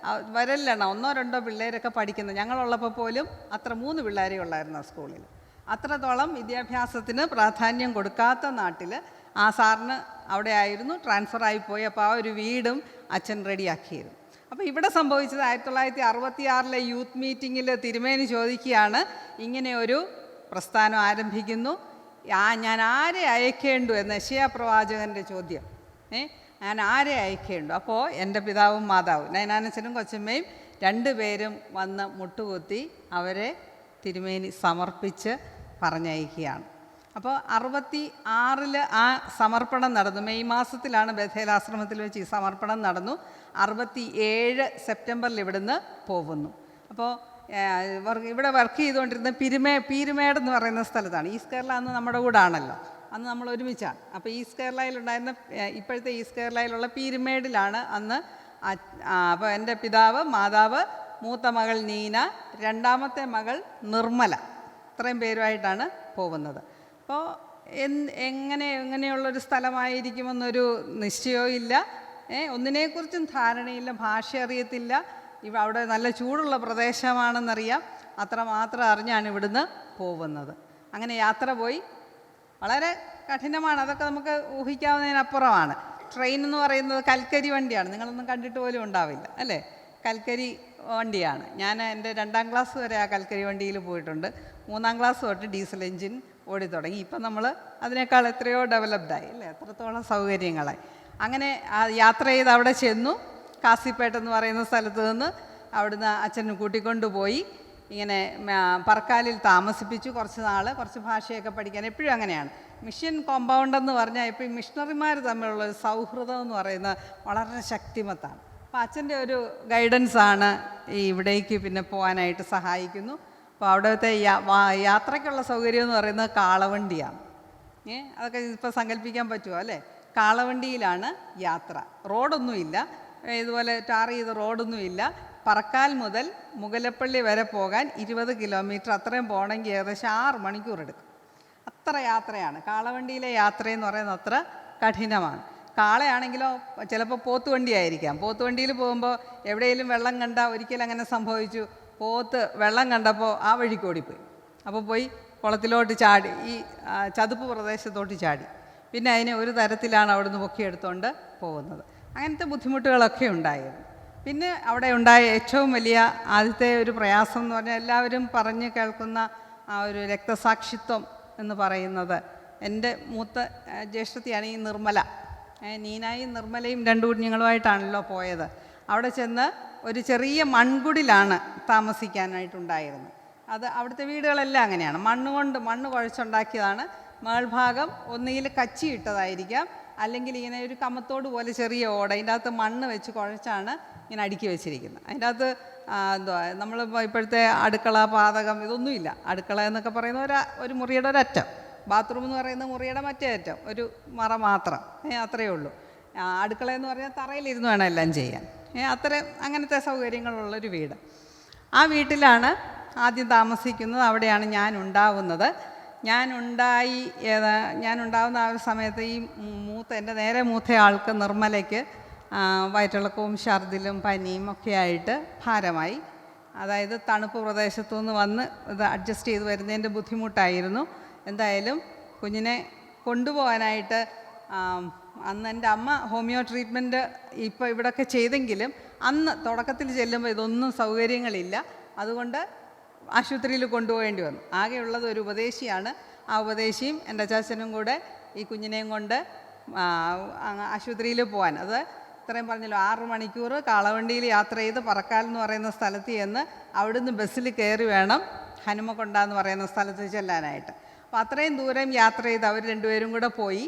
വരല്ലാണ് 1-2 പിള്ളേരൊക്കെ പഠിക്കുന്നത്. ഞങ്ങളുള്ളപ്പോൾ പോലും 3 പിള്ളേരേ ഉള്ളായിരുന്നു ആ സ്കൂളിൽ. അത്രത്തോളം വിദ്യാഭ്യാസത്തിന് പ്രാധാന്യം കൊടുക്കാത്ത നാട്ടിൽ ആ സാറിന് അവിടെ ആയിരുന്നു, ട്രാൻസ്ഫർ ആയിപ്പോയി. അപ്പോൾ ആ ഒരു വീടും അച്ഛൻ റെഡിയാക്കിയിരുന്നു. അപ്പോൾ ഇവിടെ സംഭവിച്ചത് 1966 യൂത്ത് മീറ്റിങ്ങിൽ തിരുമേനി ചോദിക്കുകയാണ്, ഇങ്ങനെ ഒരു പ്രസ്ഥാനം ആരംഭിക്കുന്നു, ഞാൻ ആരെ അയക്കേണ്ടു എന്ന് യെശയ്യാ പ്രവാചകൻ്റെ ചോദ്യം. ഞാൻ ആരെ അയക്കേണ്ടു? അപ്പോൾ എൻ്റെ പിതാവും മാതാവും, നയനാനച്ചനും കൊച്ചമ്മയും 2 പേരും വന്ന് മുട്ടുകുത്തി അവരെ തിരുമേനി സമർപ്പിച്ച് പറഞ്ഞയക്കുകയാണ്. അപ്പോൾ 66 ആ സമർപ്പണം നടന്നു. മെയ് മാസത്തിലാണ് ബഥേൽ ആശ്രമത്തിൽ വെച്ച് ഈ സമർപ്പണം നടന്നു. 67 സെപ്റ്റംബറിൽ ഇവിടുന്ന് പോകുന്നു. അപ്പോൾ ഇവിടെ വർക്ക് ചെയ്തുകൊണ്ടിരുന്ന പീരുമേടെന്ന് പറയുന്ന സ്ഥലത്താണ്. ഈസ്റ്റ് കേരള അന്ന് നമ്മുടെ കൂടെ ആണല്ലോ, അന്ന് നമ്മൾ ഒരുമിച്ചാണ്. അപ്പോൾ ഈസ്റ്റ് കേരളയിലുണ്ടായിരുന്ന, ഇപ്പോഴത്തെ ഈസ്റ്റ് കേരളയിലുള്ള പീരുമേടിലാണ് അന്ന്. അപ്പോൾ എൻ്റെ പിതാവ്, മാതാവ്, മൂത്ത മകൾ നീന, 2ാമത്തെ മകൾ നിർമ്മല, ഇത്രയും പേരുമായിട്ടാണ് പോകുന്നത്. അപ്പോൾ എങ്ങനെയുള്ളൊരു സ്ഥലമായിരിക്കുമെന്നൊരു നിശ്ചയവും ഇല്ല, ഒന്നിനെക്കുറിച്ചും ധാരണയില്ല, ഭാഷ അറിയത്തില്ല. അവിടെ നല്ല ചൂടുള്ള പ്രദേശമാണെന്നറിയാം, അത്രമാത്രം അറിഞ്ഞാണ് ഇവിടുന്ന് പോകുന്നത്. അങ്ങനെ യാത്ര പോയി, വളരെ കഠിനമാണ്, അതൊക്കെ നമുക്ക് ഊഹിക്കാവുന്നതിനപ്പുറമാണ്. ട്രെയിൻ എന്ന് പറയുന്നത് കൽക്കരി വണ്ടിയാണ്, നിങ്ങളൊന്നും കണ്ടിട്ട് പോലും ഉണ്ടാവില്ല അല്ലേ? കൽക്കരി വണ്ടിയാണ്. ഞാൻ എൻ്റെ 2ാം ക്ലാസ് വരെ ആ കൽക്കരി വണ്ടിയിൽ പോയിട്ടുണ്ട്. 3ാം ക്ലാസ് തൊട്ട് ഡീസൽ എൻജിൻ ഓടി തുടങ്ങി. ഇപ്പം നമ്മൾ അതിനേക്കാൾ എത്രയോ ഡെവലപ്ഡായി അല്ലേ, എത്രത്തോളം സൗകര്യങ്ങളായി. അങ്ങനെ യാത്ര ചെയ്ത് അവിടെ ചെന്നു. കാസിപ്പേട്ട് എന്ന് പറയുന്ന സ്ഥലത്ത് നിന്ന് അവിടുന്ന് അച്ഛൻ കൂട്ടിക്കൊണ്ടുപോയി. ഇങ്ങനെ പറക്കാലിൽ താമസിപ്പിച്ചു കുറച്ച് നാൾ, കുറച്ച് ഭാഷയൊക്കെ പഠിക്കാൻ. എപ്പോഴും അങ്ങനെയാണ്. മിഷൻ കോമ്പൗണ്ടെന്ന് പറഞ്ഞാൽ എപ്പോഴും മിഷണറിമാർ തമ്മിലുള്ള ഒരു സൗഹൃദം എന്ന് പറയുന്നത് വളരെ ശക്തിമത്താണ്. അപ്പോൾ അച്ഛൻ്റെ ഒരു ഗൈഡൻസാണ് ഈ ഇവിടേക്ക് പിന്നെ പോകാനായിട്ട് സഹായിക്കുന്നു. അപ്പോൾ അവിടുത്തെ യാത്രയ്ക്കുള്ള സൗകര്യം എന്ന് പറയുന്നത് കാളവണ്ടിയാണ്. അതൊക്കെ ഇപ്പോൾ സങ്കല്പിക്കാൻ പറ്റുമോ അല്ലേ? കാളവണ്ടിയിലാണ് യാത്ര. റോഡൊന്നുമില്ല, ഇതുപോലെ ടാർ ചെയ്ത റോഡൊന്നുമില്ല. പറക്കാൽ മുതൽ മുഗലപ്പള്ളി വരെ പോകാൻ 20 കിലോമീറ്റർ, അത്രയും പോകണമെങ്കിൽ ഏകദേശം 6 മണിക്കൂർ എടുക്കും. അത്ര യാത്രയാണ്. കാളവണ്ടിയിലെ യാത്രയെന്ന് പറയുന്നത് അത്ര കഠിനമാണ്. കാളയാണെങ്കിലോ ചിലപ്പോൾ പോത്തുവണ്ടിയായിരിക്കാം. പോത്തുവണ്ടിയിൽ പോകുമ്പോൾ എവിടെയെങ്കിലും വെള്ളം കണ്ടാൽ, ഒരിക്കലും അങ്ങനെ സംഭവിച്ചു, പോത്ത് വെള്ളം കണ്ടപ്പോൾ ആ വഴിക്ക് ഓടിപ്പോയി. അപ്പോൾ പോയി കുളത്തിലോട്ട് ചാടി, ഈ ചതുപ്പ് പ്രദേശത്തോട്ട് ചാടി. പിന്നെ അതിനെ ഒരു തരത്തിലാണ് അവിടുന്ന് പൊക്കിയെടുത്തുകൊണ്ട് പോകുന്നത്. അങ്ങനത്തെ ബുദ്ധിമുട്ടുകളൊക്കെ ഉണ്ടായിരുന്നു. പിന്നെ അവിടെ ഉണ്ടായ ഏറ്റവും വലിയ ആദ്യത്തെ ഒരു പ്രയാസം എന്ന് പറഞ്ഞാൽ എല്ലാവരും പറഞ്ഞ് കേൾക്കുന്ന ആ ഒരു രക്തസാക്ഷിത്വം എന്ന് പറയുന്നത്, എൻ്റെ മൂത്ത ജ്യേഷ്ഠത്തിയാണ് ഈ നിർമ്മല. നീനായും നിർമ്മലയും 2 കുഞ്ഞുങ്ങളുമായിട്ടാണല്ലോ പോയത്. അവിടെ ചെന്ന് ഒരു ചെറിയ മൺകുടിലാണ് താമസിക്കാനായിട്ടുണ്ടായിരുന്നത്. അത് അവിടുത്തെ വീടുകളെല്ലാം അങ്ങനെയാണ്, മണ്ണ് കുഴച്ചുണ്ടാക്കിയതാണ്. മേൾഭാഗം ഒന്നുകിൽ കച്ചി ഇട്ടതായിരിക്കാം, അല്ലെങ്കിൽ ഇങ്ങനെ ഒരു കമ്മത്തോട് പോലെ ചെറിയ ഓട, അതിൻ്റെ അകത്ത് മണ്ണ് വെച്ച് കുഴച്ചാണ് ഇങ്ങനെ അടുക്കി വെച്ചിരിക്കുന്നത്. അതിൻ്റെ അകത്ത് എന്തുവാ നമ്മൾ ഇപ്പോഴത്തെ അടുക്കള, പാചകം ഇതൊന്നുമില്ല. അടുക്കള എന്നൊക്കെ പറയുന്ന ഒരു മുറിയുടെ ഒരറ്റം, ബാത്റൂം എന്ന് പറയുന്ന മുറിയുടെ മറ്റേ അറ്റം, ഒരു മറ മാത്രം, അത്രയേ ഉള്ളൂ. അടുക്കള എന്ന് പറഞ്ഞാൽ തറയിലിരുന്ന് വേണം എല്ലാം ചെയ്യാൻ. അങ്ങനത്തെ സൗകര്യങ്ങളുള്ളൊരു വീട്. ആ വീട്ടിലാണ് ആദ്യം താമസിക്കുന്നത്. അവിടെയാണ് ഞാൻ ഉണ്ടാവുന്നത്. ഞാനുണ്ടാവുന്ന ആ ഒരു സമയത്ത് ഈ എൻ്റെ നേരെ മൂത്ത ആൾക്ക് നിർമ്മലയ്ക്ക് വയറ്റിളക്കവും ഛർദിലും പനിയും ഒക്കെ ആയിട്ട് ഭാരമായി. അതായത് തണുപ്പ് പ്രദേശത്തു നിന്ന് വന്ന് ഇത് അഡ്ജസ്റ്റ് ചെയ്ത് വരുന്നതിൻ്റെ ബുദ്ധിമുട്ടായിരുന്നു. എന്തായാലും കുഞ്ഞിനെ കൊണ്ടുപോകാനായിട്ട് അന്ന് എൻ്റെ അമ്മ ഹോമിയോ ട്രീറ്റ്മെൻറ്റ് ഇപ്പോൾ ഇവിടെയൊക്കെ ചെയ്തെങ്കിലും അന്ന് തുടക്കത്തിൽ ചെല്ലുമ്പോൾ ഇതൊന്നും സൗകര്യങ്ങളില്ല. അതുകൊണ്ട് ആശുപത്രിയിൽ കൊണ്ടുപോകേണ്ടി വന്നു. ആകെയുള്ളത് ഒരു ഉപദേശിയാണ്. ആ ഉപദേശിയും എൻ്റെ അച്ചാച്ചനും കൂടെ ഈ കുഞ്ഞിനെയും കൊണ്ട് ആശുപത്രിയിൽ പോകാൻ, അത് ഇത്രയും പറഞ്ഞല്ലോ 6 മണിക്കൂർ കാളവണ്ടിയിൽ യാത്ര ചെയ്ത് പറക്കാൽ എന്ന് പറയുന്ന സ്ഥലത്ത് ചെന്ന് അവിടുന്ന് ബസ്സിൽ കയറി വേണം ഹനുമക്കൊണ്ട എന്ന് പറയുന്ന സ്ഥലത്ത് ചെല്ലാനായിട്ട്. അപ്പോൾ അത്രയും ദൂരം യാത്ര ചെയ്ത് അവർ 2 പേരും കൂടെ പോയി.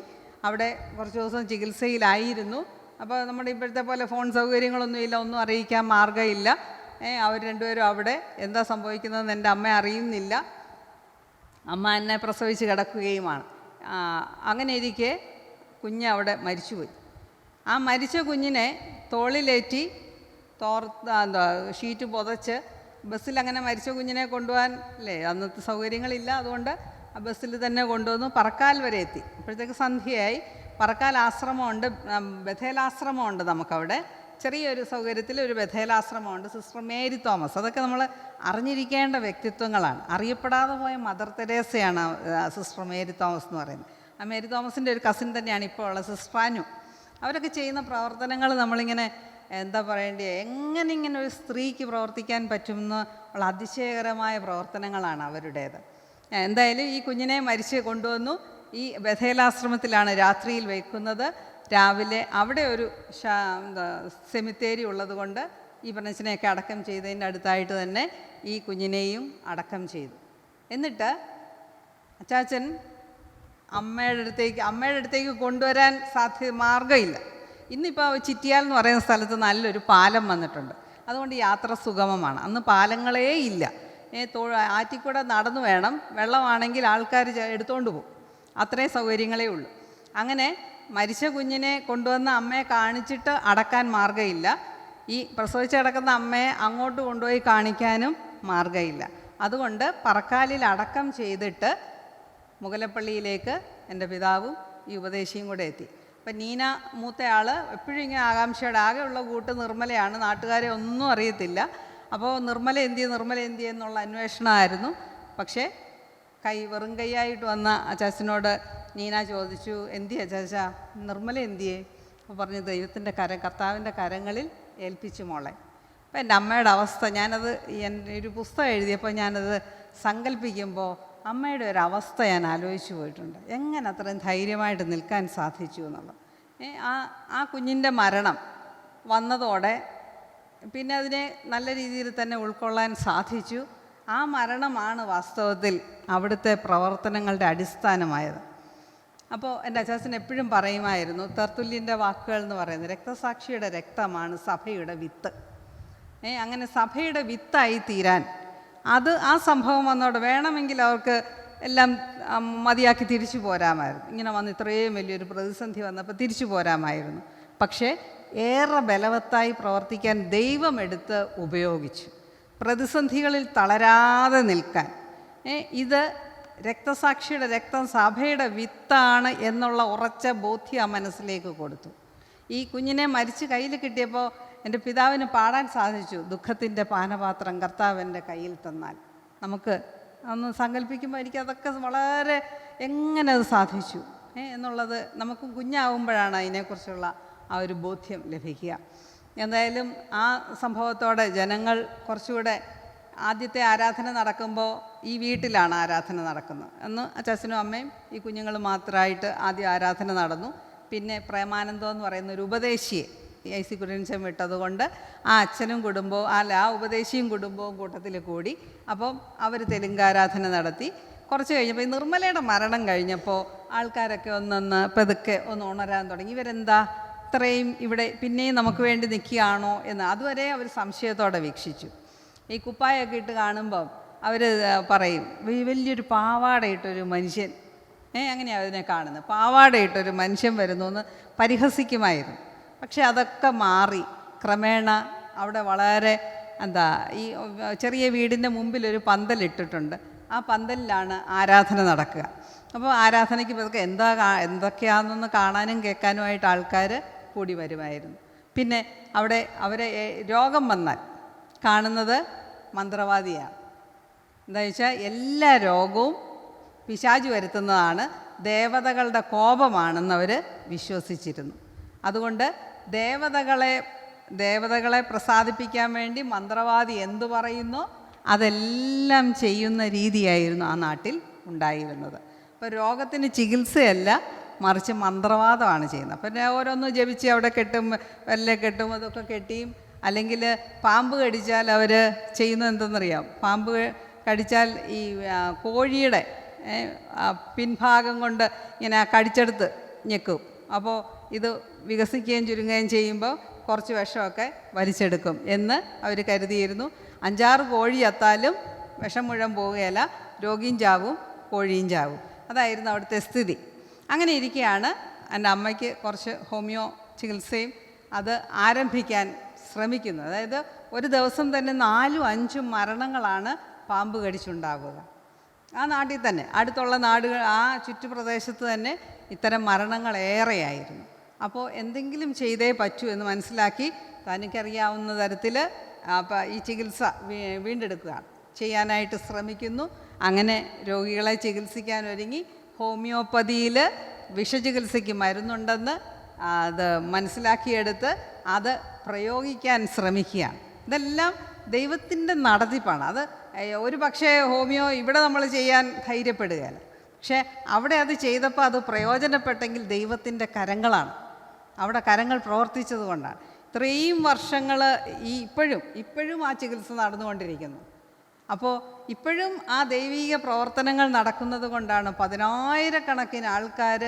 അവിടെ കുറച്ച് ദിവസം ചികിത്സയിലായിരുന്നു. അപ്പോൾ നമ്മുടെ ഇപ്പോഴത്തെ പോലെ ഫോൺ സൗകര്യങ്ങളൊന്നുമില്ല, ഒന്നും അറിയിക്കാൻ മാർഗ്ഗമില്ല. അവർ 2 പേരും അവിടെ എന്താ സംഭവിക്കുന്നതെന്ന് എൻ്റെ അമ്മ അറിയുന്നില്ല. അമ്മ എന്നെ പ്രസവിച്ച് കിടക്കുകയുമാണ്. അങ്ങനെ ഇരിക്കെ കുഞ്ഞ് അവിടെ മരിച്ചുപോയി. ആ മരിച്ച കുഞ്ഞിനെ തോളിലേറ്റി ഷീറ്റ് പുതച്ച് ബസ്സിൽ, അങ്ങനെ മരിച്ച കുഞ്ഞിനെ കൊണ്ടുപോകാൻ അല്ലേ അന്നത്തെ സൗകര്യങ്ങളില്ല, അതുകൊണ്ട് ആ ബസ്സിൽ തന്നെ കൊണ്ടുവന്നു പറക്കാൽ വരെ എത്തി. അപ്പോഴത്തേക്ക് സന്ധ്യയായി. പറക്കാൽ ആശ്രമമുണ്ട്, ബഥേലാശ്രമമുണ്ട് നമുക്കവിടെ. ചെറിയൊരു സൗകര്യത്തിൽ ഒരു ബഥേലാശ്രമമുണ്ട്, സിസ്റ്റർ മേരി തോമസ്. അതൊക്കെ നമ്മൾ അറിഞ്ഞിരിക്കേണ്ട വ്യക്തിത്വങ്ങളാണ്. അറിയപ്പെടാതെ പോയ മദർ തെരേസയാണ് സിസ്റ്റർ മേരി തോമസ് എന്ന് പറയുന്നത്. ആ മേരി തോമസിൻ്റെ ഒരു കസിൻ തന്നെയാണ് ഇപ്പോൾ ഉള്ള സിസ്റ്റർ അനു. അവരൊക്കെ ചെയ്യുന്ന പ്രവർത്തനങ്ങൾ നമ്മളിങ്ങനെ എന്താ പറയേണ്ടത്, എങ്ങനെ ഇങ്ങനെ ഒരു സ്ത്രീക്ക് പ്രവർത്തിക്കാൻ പറ്റുമെന്ന് ഉള്ള അതിശയകരമായ പ്രവർത്തനങ്ങളാണ് അവരുടേത്. എന്തായാലും ഈ കുഞ്ഞിനെ മരിച്ച് കൊണ്ടുവന്നു. ഈ ബഥേലാശ്രമത്തിലാണ് രാത്രിയിൽ വയ്ക്കുന്നത്. രാവിലെ അവിടെ ഒരു സെമിത്തേരി ഉള്ളത് കൊണ്ട് ഈ പറഞ്ഞതിനെയൊക്കെ അടക്കം ചെയ്തതിൻ്റെ അടുത്തായിട്ട് തന്നെ ഈ കുഞ്ഞിനെയും അടക്കം ചെയ്തു. എന്നിട്ട് അച്ചാച്ചൻ അമ്മയുടെ അടുത്തേക്ക് കൊണ്ടുവരാൻ മാർഗ്ഗമില്ല. ഇന്നിപ്പോൾ ചിറ്റിയാൽ എന്ന് പറയുന്ന സ്ഥലത്ത് നല്ലൊരു പാലം വന്നിട്ടുണ്ട്, അതുകൊണ്ട് യാത്ര സുഗമമാണ്. അന്ന് പാലങ്ങളേ ഇല്ല. ആറ്റിക്കൂടെ നടന്നു വേണം, വെള്ളമാണെങ്കിൽ ആൾക്കാർ എടുത്തുകൊണ്ട് പോകും, അത്രയും സൗകര്യങ്ങളേ ഉള്ളൂ. അങ്ങനെ മരിച്ച കുഞ്ഞിനെ കൊണ്ടുവന്ന അമ്മയെ കാണിച്ചിട്ട് അടക്കാൻ മാർഗ്ഗമില്ല. ഈ പ്രസവിച്ച് കിടക്കുന്ന അമ്മയെ അങ്ങോട്ട് കൊണ്ടുപോയി കാണിക്കാനും മാർഗ്ഗമില്ല. അതുകൊണ്ട് പറക്കാലിൽ അടക്കം ചെയ്തിട്ട് മുഗലപ്പള്ളിയിലേക്ക് എൻ്റെ പിതാവും ഈ ഉപദേശിയും കൂടെ എത്തി. അപ്പം നീന മൂത്തയാൾ എപ്പോഴും ഇങ്ങനെ ആകാംക്ഷയുടെ ആകെയുള്ള കൂട്ട് നിർമ്മലയാണ്, നാട്ടുകാരെ ഒന്നും അറിയത്തില്ല. അപ്പോൾ നിർമ്മല എന്തിയെ എന്നുള്ള അന്വേഷണമായിരുന്നു. പക്ഷേ വെറും കൈയായിട്ട് വന്ന അച്ചാച്ചനോട് നീന ചോദിച്ചു, എന്തിയെ അച്ചാച്ച, നിർമ്മല എന്തിയെ? അപ്പോൾ പറഞ്ഞു, ദൈവത്തിൻ്റെ കർത്താവിൻ്റെ കരങ്ങളിൽ ഏൽപ്പിച്ചു മോളെ. അപ്പം എൻ്റെ അമ്മയുടെ അവസ്ഥ, ഞാനത് എൻ്റെ ഒരു പുസ്തകം എഴുതിയപ്പോൾ ഞാനത് സങ്കല്പിക്കുമ്പോൾ അമ്മയുടെ ഒരു അവസ്ഥ ഞാൻ ആലോചിച്ചു പോയിട്ടുണ്ട്. എങ്ങനെ അത്രയും ധൈര്യമായിട്ട് നിൽക്കാൻ സാധിച്ചു എന്നുള്ളത്. ആ കുഞ്ഞിൻ്റെ മരണം വന്നതോടെ പിന്നെ അതിനെ നല്ല രീതിയിൽ തന്നെ ഉൾക്കൊള്ളാൻ സാധിച്ചു. ആ മരണമാണ് വാസ്തവത്തിൽ അവിടുത്തെ പ്രവർത്തനങ്ങളുടെ അടിസ്ഥാനമായത്. അപ്പോൾ എൻ്റെ അച്ചാച്ചൻ എപ്പോഴും പറയുമായിരുന്നു, തെർത്തുല്യൻ്റെ വാക്കുകൾ എന്ന് പറയുന്നത്, രക്തസാക്ഷിയുടെ രക്തമാണ് സഭയുടെ വിത്ത്. അങ്ങനെ സഭയുടെ വിത്തായി തീരാൻ അത് ആ സംഭവം വന്നോടെ വേണമെങ്കിൽ അവർക്ക് എല്ലാം മതിയാക്കി തിരിച്ചു പോരാമായിരുന്നു. ഇങ്ങനെ വന്ന് ഇത്രയും വലിയൊരു പ്രതിസന്ധി വന്നപ്പോൾ തിരിച്ചു പോരാമായിരുന്നു. പക്ഷേ ഏറെ ബലവത്തായി പ്രവർത്തിക്കാൻ ദൈവം എടുത്ത് ഉപയോഗിച്ചു. പ്രതിസന്ധികളിൽ തളരാതെ നിൽക്കാൻ ഇത് രക്തസാക്ഷിയുടെ രക്തം സഭയുടെ വിത്താണ് എന്നുള്ള ഉറച്ച ബോധ്യം ആ മനസ്സിലേക്ക് കൊടുത്തു. ഈ കുഞ്ഞിനെ മരിച്ച് കയ്യിൽ കിട്ടിയപ്പോൾ എൻ്റെ പിതാവിന് പാടാൻ സാധിച്ചു, ദുഃഖത്തിൻ്റെ പാനപാത്രം കർത്താവിൻ്റെ കയ്യിൽ തന്നാൽ. നമുക്ക് ഒന്ന് സങ്കല്പിക്കുമ്പോൾ എനിക്കതൊക്കെ വളരെ എങ്ങനെ അത് സാധിച്ചു എന്നുള്ളത് നമുക്ക് കുഞ്ഞാവുമ്പോഴാണ് അതിനെക്കുറിച്ചുള്ള ആ ഒരു ബോധ്യം ലഭിക്കുക. എന്തായാലും ആ സംഭവത്തോടെ ജനങ്ങൾ കുറച്ചുകൂടെ, ആദ്യത്തെ ആരാധന നടക്കുമ്പോൾ ഈ വീട്ടിലാണ് ആരാധന നടക്കുന്നത്. അന്ന് അച്ഛനും അമ്മയും ഈ കുഞ്ഞുങ്ങൾ മാത്രമായിട്ട് ആദ്യം ആരാധന നടന്നു. പിന്നെ പ്രേമാനന്ദം എന്ന് പറയുന്ന ഒരു ഉപദേശിയെ ഐ സി കുര്യൻച്ചൻ വിട്ടതുകൊണ്ട് ആ അച്ഛനും കുടുംബവും ആ ഉപദേശിയും കുടുംബവും കൂട്ടത്തിൽ കൂടി. അപ്പം അവർ തെലുങ്കാരാധന നടത്തി. കുറച്ച് കഴിഞ്ഞപ്പോൾ ഈ നിർമ്മലയുടെ മരണം കഴിഞ്ഞപ്പോൾ ആൾക്കാരൊക്കെ പതുക്കെ ഒന്ന് ഉണരാൻ തുടങ്ങി. ഇവരെന്താ ഇത്രയും ഇവിടെ പിന്നെയും നമുക്ക് വേണ്ടി നിൽക്കുകയാണോ എന്ന് അതുവരെ അവർ സംശയത്തോടെ വീക്ഷിച്ചു. ഈ കുപ്പായൊക്കെ ഇട്ട് കാണുമ്പം അവർ പറയും, വലിയൊരു പാവാടയിട്ടൊരു മനുഷ്യൻ, അങ്ങനെയാണ് അതിനെ കാണുന്നത്, പാവാടയിട്ടൊരു മനുഷ്യൻ വരുന്നു എന്ന് പരിഹസിക്കുമായിരുന്നു. പക്ഷെ അതൊക്കെ മാറി ക്രമേണ അവിടെ വളരെ ഈ ചെറിയ വീടിൻ്റെ മുമ്പിലൊരു പന്തലിട്ടിട്ടുണ്ട്. ആ പന്തലിലാണ് ആരാധന നടക്കുക. അപ്പോൾ ആരാധനയ്ക്ക് പതുക്കെ എന്തൊക്കെയാണെന്നൊന്ന് കാണാനും കേൾക്കാനുമായിട്ട് ആൾക്കാർ കൂടി വരുമായിരുന്നു. പിന്നെ അവിടെ അവരെ രോഗം വന്നാൽ കാണുന്നത് മന്ത്രവാദിയാണ്. എന്താ വെച്ചാൽ എല്ലാ രോഗവും പിശാച് വരുത്തുന്നതാണ്, ദേവതകളുടെ കോപമാണെന്നവർ വിശ്വസിച്ചിരുന്നു. അതുകൊണ്ട് ദേവതകളെ പ്രസാദിപ്പിക്കാൻ വേണ്ടി മന്ത്രവാദി എന്തു പറയുന്നോ അതെല്ലാം ചെയ്യുന്ന രീതിയായിരുന്നു ആ നാട്ടിൽ ഉണ്ടായിരുന്നത്. അപ്പോൾ രോഗത്തിന് ചികിത്സയല്ല, മറിച്ച് മന്ത്രവാദമാണ് ചെയ്യുന്നത്. അപ്പം ഓരോന്ന് ജപിച്ച് അവിടെ കെട്ടും, കെട്ടും, അതൊക്കെ കെട്ടിയും. അല്ലെങ്കിൽ പാമ്പ് കടിച്ചാൽ അവർ ചെയ്യുന്നത് എന്തെന്നറിയാം, പാമ്പ് കടിച്ചാൽ ഈ കോഴിയുടെ പിൻഭാഗം കൊണ്ട് ഇങ്ങനെ കടിച്ചെടുത്ത് ഞെക്കും. അപ്പോൾ ഇത് വികസിക്കുകയും ചുരുങ്ങുകയും ചെയ്യുമ്പോൾ കുറച്ച് വിഷമൊക്കെ വലിച്ചെടുക്കും എന്ന് അവർ കരുതിയിരുന്നു. 5-6 കോഴി ചത്താലും വിഷം മുഴുവൻ പോവുകയില്ല, രോഗിയും ചാവും കോഴിയും ചാവും. അതായിരുന്നു അവിടുത്തെ സ്ഥിതി. അങ്ങനെ ഇരിക്കുകയാണ് എൻ്റെ അമ്മയ്ക്ക് കുറച്ച് ഹോമിയോ ചികിത്സയും അത് ആരംഭിക്കാൻ ശ്രമിക്കുന്നത്. അതായത് ഒരു ദിവസം തന്നെ 4-5 മരണങ്ങളാണ് പാമ്പ് കടിച്ചുണ്ടാവുക. ആ നാട്ടിൽ തന്നെ, അടുത്തുള്ള നാടുകൾ, ആ ചുറ്റുപ്രദേശത്ത് തന്നെ ഇത്തരം മരണങ്ങൾ ഏറെയായിരുന്നു. അപ്പോൾ എന്തെങ്കിലും ചെയ്തേ പറ്റൂ എന്ന് മനസ്സിലാക്കി തനിക്കറിയാവുന്ന തരത്തിൽ ഈ ചികിത്സ വീണ്ടെടുക്കുകയാണ്, ചെയ്യാനായിട്ട് ശ്രമിക്കുന്നു. അങ്ങനെ രോഗികളെ ചികിത്സിക്കാൻ ഒരുങ്ങി. ഹോമിയോപ്പതിയിൽ വിഷചികിത്സയ്ക്ക് മരുന്നുണ്ടെന്ന് അത് മനസ്സിലാക്കിയെടുത്ത് അത് പ്രയോഗിക്കാൻ ശ്രമിക്കുകയാണ്. ഇതെല്ലാം ദൈവത്തിൻ്റെ നടത്തിപ്പാണ്. അത് ഒരു പക്ഷേ ഹോമിയോ ഇവിടെ നമ്മൾ ചെയ്യാൻ ധൈര്യപ്പെടുകയല്ല, പക്ഷേ അവിടെ അത് ചെയ്തപ്പോൾ അത് പ്രയോജനപ്പെട്ടെങ്കിൽ ദൈവത്തിൻ്റെ കരങ്ങളാണ്, അവിടെ കരങ്ങൾ പ്രവർത്തിച്ചത് കൊണ്ടാണ്. ഇത്രയും വർഷങ്ങൾ ഇപ്പോഴും ആ ചികിത്സ നടന്നുകൊണ്ടിരിക്കുന്നു. അപ്പോൾ ഇപ്പോഴും ആ ദൈവിക പ്രവർത്തനങ്ങൾ നടക്കുന്നത് കൊണ്ടാണ് 10,000-കണക്കിന് ആൾക്കാർ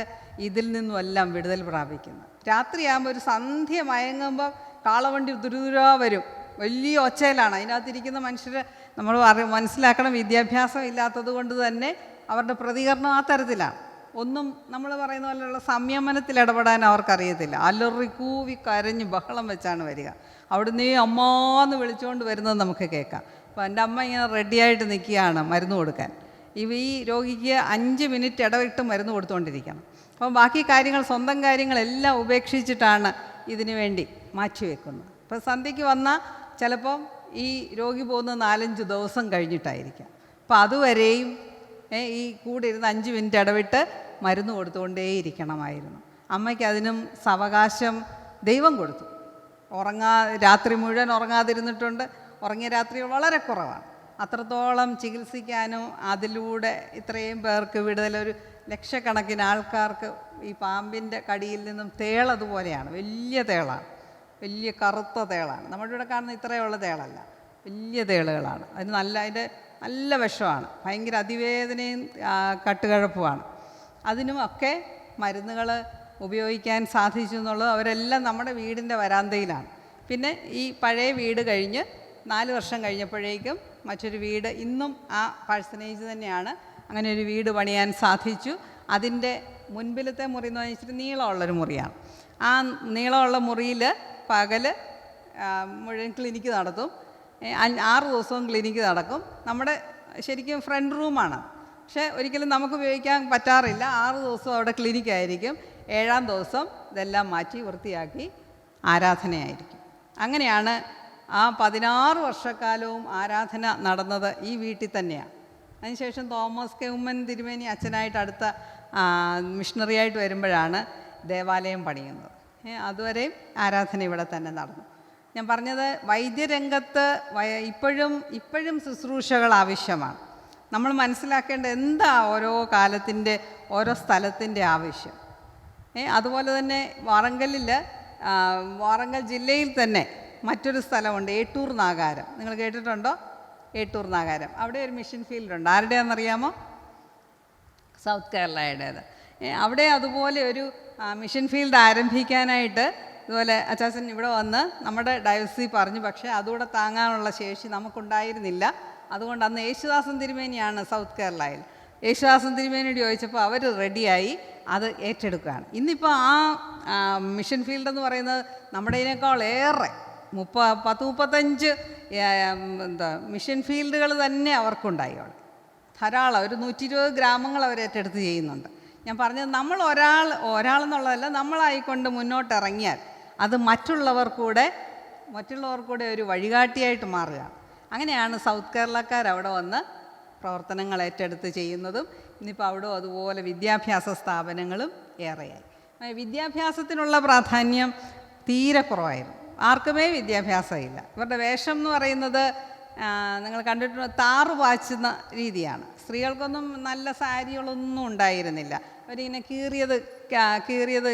ഇതിൽ നിന്നുമെല്ലാം വിടുതൽ പ്രാപിക്കുന്നത്. രാത്രിയാകുമ്പോൾ ഒരു സന്ധ്യ മയങ്ങുമ്പോൾ കാളവണ്ടി ദുരിതുരാ വരും, വലിയ ഒച്ചയിലാണ്. അതിനകത്തിരിക്കുന്ന മനുഷ്യർ നമ്മൾ മനസ്സിലാക്കണം, വിദ്യാഭ്യാസം ഇല്ലാത്തത് കൊണ്ട് തന്നെ അവരുടെ പ്രതികരണം ആ തരത്തിലാണ്. ഒന്നും നമ്മൾ പറയുന്ന പോലെയുള്ള സംയമനത്തിൽ ഇടപെടാൻ അവർക്കറിയത്തില്ല. അലറി കൂവി കരഞ്ഞ് ബഹളം വെച്ചാണ് വരിക. അവിടുന്ന് അമ്മാന്ന് വിളിച്ചുകൊണ്ട് വരുന്നത് നമുക്ക് കേൾക്കാം. അപ്പോൾ എൻ്റെ അമ്മ ഇങ്ങനെ റെഡിയായിട്ട് നിൽക്കുകയാണ് മരുന്ന് കൊടുക്കാൻ. ഈ രോഗിക്ക് 5 മിനിറ്റ് ഇടവിട്ട് മരുന്ന് കൊടുത്തുകൊണ്ടിരിക്കണം. അപ്പോൾ ബാക്കി കാര്യങ്ങൾ, സ്വന്തം കാര്യങ്ങളെല്ലാം ഉപേക്ഷിച്ചിട്ടാണ് ഇതിനു വേണ്ടി മാറ്റിവെക്കുന്നത്. ഇപ്പോൾ സന്ധ്യയ്ക്ക് വന്നാൽ ചിലപ്പം ഈ രോഗി പോകുന്ന 4-5 ദിവസം കഴിഞ്ഞിട്ടായിരിക്കാം. അപ്പോൾ അതുവരെയും ഈ കൂടെ ഇരുന്ന് 5 മിനിറ്റ് ഇടവിട്ട് മരുന്ന് കൊടുത്തുകൊണ്ടേയിരിക്കണമായിരുന്നു. അമ്മയ്ക്ക് അതിനും സാവകാശം ദൈവം കൊടുത്തു. രാത്രി മുഴുവൻ ഉറങ്ങാതിരുന്നിട്ടുണ്ട്. ഉറങ്ങിയ രാത്രികൾ വളരെ കുറവാണ്. അത്രത്തോളം ചികിത്സിക്കാനും അതിലൂടെ ഇത്രയും പേർക്ക് വിടുതൽ, ഒരു ലക്ഷക്കണക്കിന് ആൾക്കാർക്ക് ഈ പാമ്പിൻ്റെ കടിയിൽ നിന്നും തേളതുപോലെയാണ്, വലിയ തേളാണ്, വലിയ കറുത്ത തേളാണ്. നമ്മുടെ ഇവിടെ കാണുന്ന ഇത്രയുള്ള തേളല്ല, വലിയ തേളുകളാണ്. അതിന് അതിൻ്റെ നല്ല വിഷമാണ്, ഭയങ്കര അതിവേദനയും കട്ടുകഴപ്പുമാണ്. അതിനുമൊക്കെ മരുന്നുകൾ ഉപയോഗിക്കാൻ സാധിച്ചു എന്നുള്ളത് അവരെല്ലാം നമ്മുടെ വീടിൻ്റെ വരാന്തയിലാണ്. പിന്നെ ഈ പഴയ വീട് കഴിഞ്ഞ് 4 വർഷം കഴിഞ്ഞപ്പോഴേക്കും മറ്റൊരു വീട്, ഇന്നും ആ പാഴ്സനേജ് തന്നെയാണ്, അങ്ങനെ ഒരു വീട് പണിയാൻ സാധിച്ചു. അതിൻ്റെ മുൻപിലത്തെ മുറി എന്ന് വെച്ചിട്ട് നീളമുള്ളൊരു മുറിയാണ്. ആ നീളമുള്ള മുറിയിൽ പകൽ മുഴുവൻ ക്ലിനിക്ക് നടത്തും, 6 ദിവസവും ക്ലിനിക്ക് നടക്കും. നമ്മുടെ ശരിക്കും ഫ്രണ്ട് റൂമാണ്, പക്ഷേ ഒരിക്കലും നമുക്ക് ഉപയോഗിക്കാൻ പറ്റാറില്ല. 6 ദിവസവും അവിടെ ക്ലിനിക്കായിരിക്കും. 7-ാം ദിവസം ഇതെല്ലാം മാറ്റി വൃത്തിയാക്കി ആരാധനയായിരിക്കും. അങ്ങനെയാണ് ആ 16 വർഷക്കാലവും ആരാധന നടന്നത് ഈ വീട്ടിൽ തന്നെയാണ്. അതിനുശേഷം തോമസ് കെ ഉമ്മൻ തിരുമേനി അച്ഛനായിട്ട് അടുത്ത മിഷണറി ആയിട്ട് വരുമ്പോഴാണ് ദേവാലയം പണിയുന്നത്. അതുവരെയും ആരാധന ഇവിടെ തന്നെ നടന്നു. ഞാൻ പറഞ്ഞത് വൈദ്യരംഗത്ത് ഇപ്പോഴും ശുശ്രൂഷകൾ ആവശ്യമാണ്. നമ്മൾ മനസ്സിലാക്കേണ്ട എന്താ ഓരോ കാലത്തിൻ്റെ ഓരോ സ്ഥലത്തിൻ്റെ ആവശ്യം. അതുപോലെ തന്നെ വാറങ്കൽ ജില്ലയിൽ തന്നെ മറ്റൊരു സ്ഥലമുണ്ട്, ഏട്ടൂർ നാഗാരം. നിങ്ങൾ കേട്ടിട്ടുണ്ടോ? ഏട്ടൂർ നാഗാരം, അവിടെ ഒരു മിഷൻ ഫീൽഡുണ്ട്. ആരുടെയാണെന്നറിയാമോ? സൗത്ത് കേരളയുടേത്. അവിടെ അതുപോലെ ഒരു മിഷൻ ഫീൽഡ് ആരംഭിക്കാനായിട്ട് ഇതുപോലെ അച്ചാച്ചൻ ഇവിടെ വന്ന് നമ്മുടെ ഡയസിൽ പറഞ്ഞു. പക്ഷേ അതുകൂടെ താങ്ങാനുള്ള ശേഷി നമുക്കുണ്ടായിരുന്നില്ല. അതുകൊണ്ട് അന്ന് യേശുദാസൻ തിരുമേനിയാണ് സൗത്ത് കേരളയിൽ. യേശുദാസൻ തിരുമേനിയോട് ചോദിച്ചപ്പോൾ അവർ റെഡിയായി അത് ഏറ്റെടുക്കുകയാണ്. ഇന്നിപ്പോൾ ആ മിഷൻ ഫീൽഡ് എന്ന് പറയുന്നത് നമ്മുടെ ഇതിനേക്കാളേറെ 30-35 മിഷൻ ഫീൽഡുകൾ തന്നെ അവർക്കുണ്ടായി. അവിടെ ധാരാളം, ഒരു 120 ഗ്രാമങ്ങൾ അവർ ഏറ്റെടുത്ത് ചെയ്യുന്നുണ്ട്. ഞാൻ പറഞ്ഞത് നമ്മൾ ഒരാളെന്നുള്ളതല്ല, നമ്മളായിക്കൊണ്ട് മുന്നോട്ടിറങ്ങിയാൽ അത് മറ്റുള്ളവർക്കൂടെ ഒരു വഴികാട്ടിയായിട്ട് മാറുകയാണ്. അങ്ങനെയാണ് സൗത്ത് കേരളക്കാർ അവിടെ വന്ന് പ്രവർത്തനങ്ങൾ ഏറ്റെടുത്ത് ചെയ്യുന്നതും. ഇന്നിപ്പോൾ അവിടെ അതുപോലെ വിദ്യാഭ്യാസ സ്ഥാപനങ്ങളും ഏറെയായി. വിദ്യാഭ്യാസത്തിനുള്ള പ്രാധാന്യം തീരെ കുറവായിരുന്നു. ആർക്കുമേ വിദ്യാഭ്യാസമില്ല. ഇവരുടെ വേഷം എന്ന് പറയുന്നത് നിങ്ങൾ കണ്ടിട്ടുണ്ട്, താറ് പാച്ചുന്ന രീതിയാണ്. സ്ത്രീകൾക്കൊന്നും നല്ല സാരികളൊന്നും ഉണ്ടായിരുന്നില്ല. അവരിങ്ങനെ കീറിയത്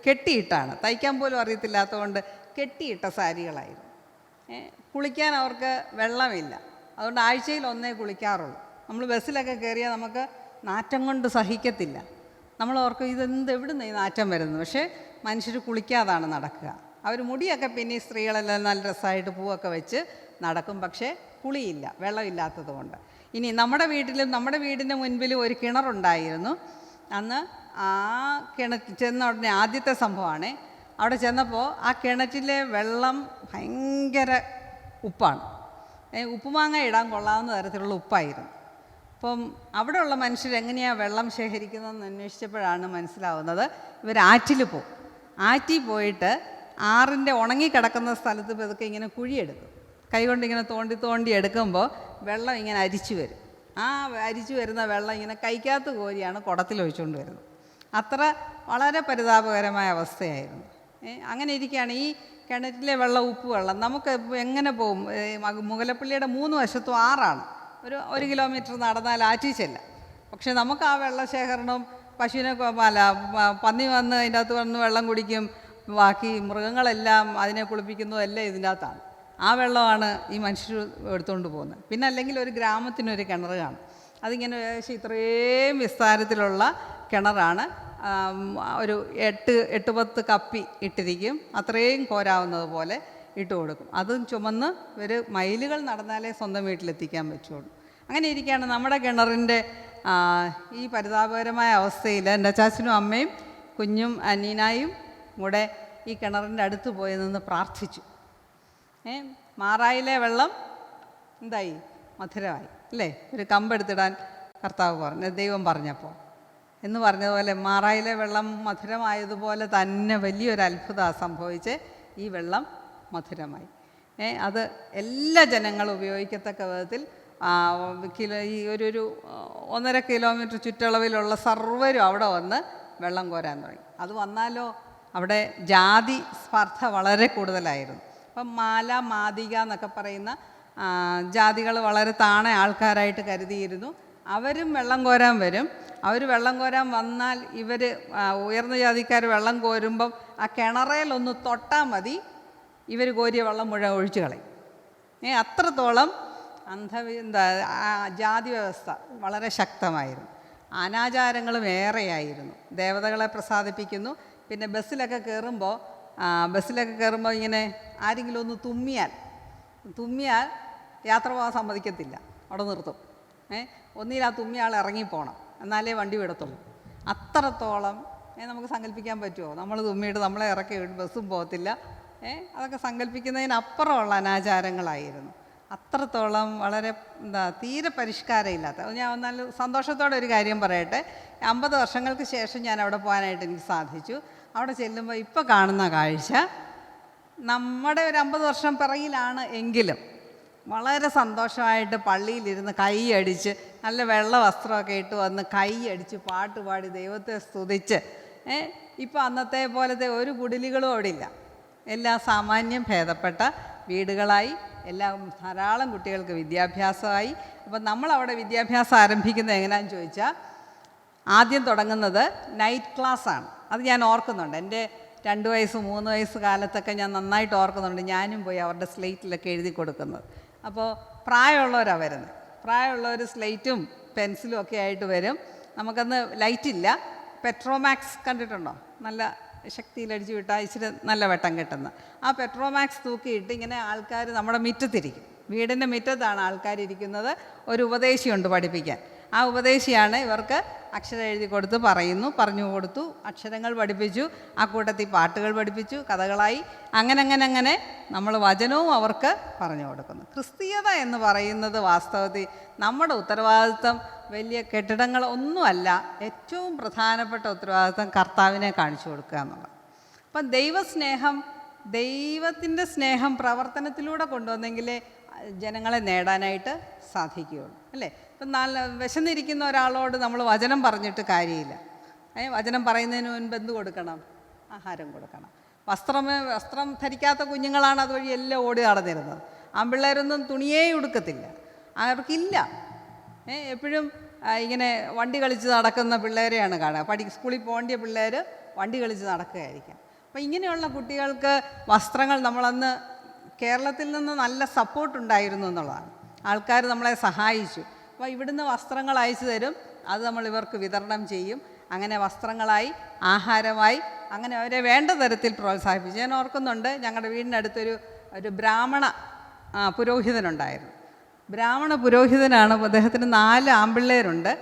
കെട്ടിയിട്ടാണ്, തയ്ക്കാൻ പോലും അറിയത്തില്ലാത്തതുകൊണ്ട് കെട്ടിയിട്ട സാരികളായിരുന്നു. കുളിക്കാൻ അവർക്ക് വെള്ളമില്ല, അതുകൊണ്ട് ആഴ്ചയിൽ 1 കുളിക്കാറുള്ളൂ. നമ്മൾ ബസ്സിലൊക്കെ കയറിയാൽ നമുക്ക് നാറ്റം കൊണ്ട് സഹിക്കത്തില്ല. നമ്മൾ ഓർക്കും എവിടുന്ന് ഈ നാറ്റം വരുന്നത്. പക്ഷേ മനുഷ്യർ കുളിക്കാതാണ് നടക്കുക. അവർ മുടിയൊക്കെ പിന്നെ സ്ത്രീകളെല്ലാം നല്ല രസമായിട്ട് പൂവൊക്കെ വെച്ച് നടക്കും, പക്ഷേ കുളിയില്ല, വെള്ളമില്ലാത്തത് കൊണ്ട്. ഇനി നമ്മുടെ വീടിൻ്റെ മുൻപിൽ ഒരു കിണറുണ്ടായിരുന്നു. അന്ന് ആ ചെന്ന ഉടനെ ആദ്യത്തെ സംഭവമാണ്, അവിടെ ചെന്നപ്പോൾ ആ കിണറ്റിലെ വെള്ളം ഭയങ്കര ഉപ്പാണ്. ഉപ്പുമാങ്ങ ഇടാൻ കൊള്ളാവുന്ന തരത്തിലുള്ള ഉപ്പായിരുന്നു. അപ്പം അവിടെയുള്ള മനുഷ്യരെങ്ങനെയാണ് വെള്ളം ശേഖരിക്കുന്നതെന്ന് അന്വേഷിച്ചപ്പോഴാണ് മനസ്സിലാവുന്നത്, ഇവർ ആറ്റിൽ പോകും. ആറ്റിൽ പോയിട്ട് ആറിൻ്റെ ഉണങ്ങിക്കിടക്കുന്ന സ്ഥലത്ത് പതുക്കെ ഇങ്ങനെ കുഴിയെടുക്കും. കൈകൊണ്ട് ഇങ്ങനെ തോണ്ടി എടുക്കുമ്പോൾ വെള്ളം ഇങ്ങനെ അരിച്ചു വരും. ആ അരിച്ചു വരുന്ന വെള്ളം ഇങ്ങനെ കൈക്കകത്ത് കോരിയാണ് കുടത്തിൽ ഒഴിച്ചുകൊണ്ട് വരുന്നത്. അത്ര വളരെ പരിതാപകരമായ അവസ്ഥയായിരുന്നു. അങ്ങനെ ഇരിക്കുകയാണ് ഈ കിണറ്റിലെ വെള്ളം, ഉപ്പ് വെള്ളം. നമുക്ക് എങ്ങനെ പോകും? മുതലപ്പള്ളിയുടെ 3 വശത്തും ആറാണ്. 1 കിലോമീറ്റർ നടന്നാൽ ആറ്റിൽ ചെല്ലാം. പക്ഷേ നമുക്ക് ആ വെള്ളശേഖരണം, പശുവിനെ പന്നി വന്ന് അതിൻ്റെ അകത്ത് വന്ന് വെള്ളം കുടിക്കും, ബാക്കി മൃഗങ്ങളെല്ലാം അതിനെ കുളിപ്പിക്കുന്നതും എല്ലാം ഇതിൻ്റെ അകത്താണ്. ആ വെള്ളമാണ് ഈ മനുഷ്യർ എടുത്തുകൊണ്ട് പോകുന്നത്. പിന്നെ അല്ലെങ്കിൽ ഒരു ഗ്രാമത്തിനൊരു കിണർ കാണും, അതിങ്ങനെ ഏകദേശം ഇത്രയും വിസ്താരത്തിലുള്ള കിണറാണ്. ഒരു 8-10 കപ്പി ഇട്ടിരിക്കും, അത്രയും കോരാവുന്നത് പോലെ ഇട്ട് കൊടുക്കും. അതും ചുമന്ന് ഒരു മൈലുകൾ നടന്നാലേ സ്വന്തം വീട്ടിലെത്തിക്കാൻ പറ്റുള്ളൂ. അങ്ങനെ ഇരിക്കുകയാണ് നമ്മുടെ കിണറിൻ്റെ ഈ പരിതാപകരമായ അവസ്ഥയിൽ എൻ്റെ അച്ചാച്ചനും അമ്മയും കുഞ്ഞും അനീനായും കൂടെ ഈ കിണറിൻ്റെ അടുത്ത് പോയി നിന്ന് പ്രാർത്ഥിച്ചു. മാറായിലെ വെള്ളം എന്തായി? മധുരമായി അല്ലേ? ഒരു കമ്പെടുത്തിടാൻ കർത്താവ് പറഞ്ഞു, ദൈവം പറഞ്ഞപ്പോൾ എന്ന് പറഞ്ഞതുപോലെ മാറായിലെ വെള്ളം മധുരമായതുപോലെ തന്നെ വലിയൊരു അത്ഭുതം സംഭവിച്ച് ഈ വെള്ളം മധുരമായി. അത് എല്ലാ ജനങ്ങളും ഉപയോഗിക്കത്തക്ക വിധത്തിൽ ഈ ഒരു 1.5 കിലോമീറ്റർ ചുറ്റളവിലുള്ള സർവ്വരും അവിടെ വന്ന് വെള്ളം കോരാൻ തുടങ്ങി. അത് വന്നാലോ അവിടെ ജാതി സ്പർദ്ധ വളരെ കൂടുതലായിരുന്നു. അപ്പം മാതിക എന്നൊക്കെ പറയുന്ന ജാതികൾ വളരെ താണ ആൾക്കാരായിട്ട് കരുതിയിരുന്നു. അവരും വെള്ളം കോരാൻ വരും. അവർ വെള്ളം കോരാൻ വന്നാൽ ഇവർ ഉയർന്ന ജാതിക്കാർ വെള്ളം കോരുമ്പം ആ കിണറയിലൊന്ന് തൊട്ടാൽ മതി, ഇവർ കോരിയ വെള്ളം മുഴുവൻ ഒഴിച്ചു കളയും. അത്രത്തോളം ജാതി വ്യവസ്ഥ വളരെ ശക്തമായിരുന്നു. അനാചാരങ്ങളും ഏറെയായിരുന്നു. ദേവതകളെ പ്രസാദിപ്പിക്കുന്നു. പിന്നെ ബസ്സിലൊക്കെ കയറുമ്പോൾ ഇങ്ങനെ ആരെങ്കിലും ഒന്ന് തുമ്മിയാൽ യാത്ര പോകാൻ സമ്മതിക്കത്തില്ല, അവിടെ നിർത്തും. ഒന്നിൽ ആ തുമ്മിയ ആൾ ഇറങ്ങിപ്പോണം, എന്നാലേ വണ്ടി വിടത്തുള്ളൂ. അത്രത്തോളം നമുക്ക് സങ്കല്പിക്കാൻ പറ്റുമോ? നമ്മൾ തുമ്മിയിട്ട് നമ്മളെ ഇറക്കി ബസ്സും പോകത്തില്ല. അതൊക്കെ സങ്കല്പിക്കുന്നതിനപ്പുറമുള്ള അനാചാരങ്ങളായിരുന്നു. അത്രത്തോളം വളരെ തീരെ പരിഷ്കാരമില്ലാത്ത. ഞാൻ നല്ല സന്തോഷത്തോടെ ഒരു കാര്യം പറയട്ടെ. 50 വർഷങ്ങൾക്ക് ശേഷം ഞാൻ അവിടെ പോകാനായിട്ട് എനിക്ക് സാധിച്ചു. അവിടെ ചെല്ലുമ്പോൾ ഇപ്പോൾ കാണുന്ന കാഴ്ച നമ്മുടെ ഒരു 50 വർഷം പിറകിലാണ് എങ്കിലും വളരെ സന്തോഷമായിട്ട് പള്ളിയിലിരുന്ന് കൈയടിച്ച് നല്ല വെള്ള വസ്ത്രമൊക്കെ ഇട്ട് വന്ന് കൈയടിച്ച് പാട്ട് പാടി ദൈവത്തെ സ്തുതിച്ച് ഇപ്പോൾ അന്നത്തെ പോലത്തെ ഒരു കുടിലുകളും അവിടെ ഇല്ല. എല്ലാം സാമാന്യം ഭേദപ്പെട്ട വീടുകളായി. എല്ലാം ധാരാളം കുട്ടികൾക്ക് വിദ്യാഭ്യാസമായി. അപ്പം നമ്മളവിടെ വിദ്യാഭ്യാസം ആരംഭിക്കുന്നത് എങ്ങനെയാണെന്ന് ചോദിച്ചാൽ ആദ്യം തുടങ്ങുന്നത് നൈറ്റ് ക്ലാസ്സാണ്. അത് ഞാൻ ഓർക്കുന്നുണ്ട്. എൻ്റെ 2 വയസ്സ് 3 വയസ്സ് കാലത്തൊക്കെ ഞാൻ നന്നായിട്ട് ഓർക്കുന്നുണ്ട്. ഞാനും പോയി അവരുടെ സ്ലേറ്റിലൊക്കെ എഴുതി കൊടുക്കുന്നത്. അപ്പോൾ പ്രായമുള്ളവരാണ് വരുന്നത്. പ്രായമുള്ളവർ സ്ലേറ്റും പെൻസിലും ഒക്കെ ആയിട്ട് വരും. നമുക്കന്ന് ലൈറ്റില്ല. പെട്രോമാക്സ് കണ്ടിട്ടുണ്ടോ? നല്ല ശക്തിയിലടിച്ച് വിട്ടാൽ ഇച്ചിരി നല്ല വെട്ടം കിട്ടുന്ന ആ പെട്രോമാക്സ് തൂക്കിയിട്ട് ഇങ്ങനെ ആൾക്കാർ നമ്മുടെ മുറ്റത്തിരിക്കും. വീടിൻ്റെ മുറ്റത്താണ് ആൾക്കാരിയ്ക്കുന്നത്. ഒരു ഉപദേശിയുണ്ട് പഠിപ്പിക്കാൻ. ആ ഉപദേശിയാണ് ഇവർക്ക് അക്ഷരം എഴുതി കൊടുത്ത് പറഞ്ഞു കൊടുത്തു, അക്ഷരങ്ങൾ പഠിപ്പിച്ചു, ആ കൂട്ടത്തിൽ പാട്ടുകൾ പഠിപ്പിച്ചു, കഥകളായി. അങ്ങനെ നമ്മൾ വചനവും അവർക്ക് പറഞ്ഞു കൊടുക്കുന്നു. ക്രിസ്തീയത എന്ന് പറയുന്നത് വാസ്തവത്തിൽ നമ്മുടെ ഉത്തരവാദിത്വം വലിയ കെട്ടിടങ്ങളൊന്നുമല്ല. ഏറ്റവും പ്രധാനപ്പെട്ട ഉത്തരവാദിത്വം കർത്താവിനെ കാണിച്ചു കൊടുക്കുക എന്നുള്ളത്. അപ്പം ദൈവത്തിൻ്റെ സ്നേഹം പ്രവർത്തനത്തിലൂടെ കൊണ്ടുവന്നെങ്കിലേ ജനങ്ങളെ നേടാനായിട്ട് സാധിക്കുകയുള്ളൂ, അല്ലേ? ഇപ്പം വിശന്നിരിക്കുന്ന ഒരാളോട് നമ്മൾ വചനം പറഞ്ഞിട്ട് കാര്യമില്ല. വചനം പറയുന്നതിന് മുൻപ് എന്ത് കൊടുക്കണം? ആഹാരം കൊടുക്കണം. വസ്ത്രം ധരിക്കാത്ത കുഞ്ഞുങ്ങളാണ് അതുവഴി എല്ലാം ഓടി നടന്നിരുന്നത്. ആൺപിള്ളേരൊന്നും തുണിയേ ഉടുക്കത്തില്ല, അവർക്കില്ല. എപ്പോഴും ഇങ്ങനെ വണ്ടി കളിച്ച് നടക്കുന്ന പിള്ളേരെയാണ് കാണുക. സ്കൂളിൽ പോകേണ്ട പിള്ളേർ വണ്ടി കളിച്ച് നടക്കുകയായിരിക്കാം. അപ്പം ഇങ്ങനെയുള്ള കുട്ടികൾക്ക് വസ്ത്രങ്ങൾ നമ്മളന്ന് കേരളത്തിൽ നിന്ന് നല്ല സപ്പോർട്ടുണ്ടായിരുന്നു എന്നുള്ളതാണ്. ആൾക്കാർ നമ്മളെ സഹായിച്ചു. അപ്പോൾ ഇവിടുന്ന് വസ്ത്രങ്ങൾ അയച്ചു തരും, അത് നമ്മൾ ഇവർക്ക് വിതരണം ചെയ്യും. അങ്ങനെ വസ്ത്രങ്ങളായി, ആഹാരമായി, അങ്ങനെ അവരെ വേണ്ട തരത്തിൽ പ്രോത്സാഹിപ്പിച്ചു. ഞാൻ ഓർക്കുന്നുണ്ട്, ഞങ്ങളുടെ വീടിനടുത്തൊരു ബ്രാഹ്മണ പുരോഹിതനുണ്ടായിരുന്നു. ബ്രാഹ്മണ പുരോഹിതനാണ്. അദ്ദേഹത്തിന് 4 ആൺപിള്ളേരുണ്ട്.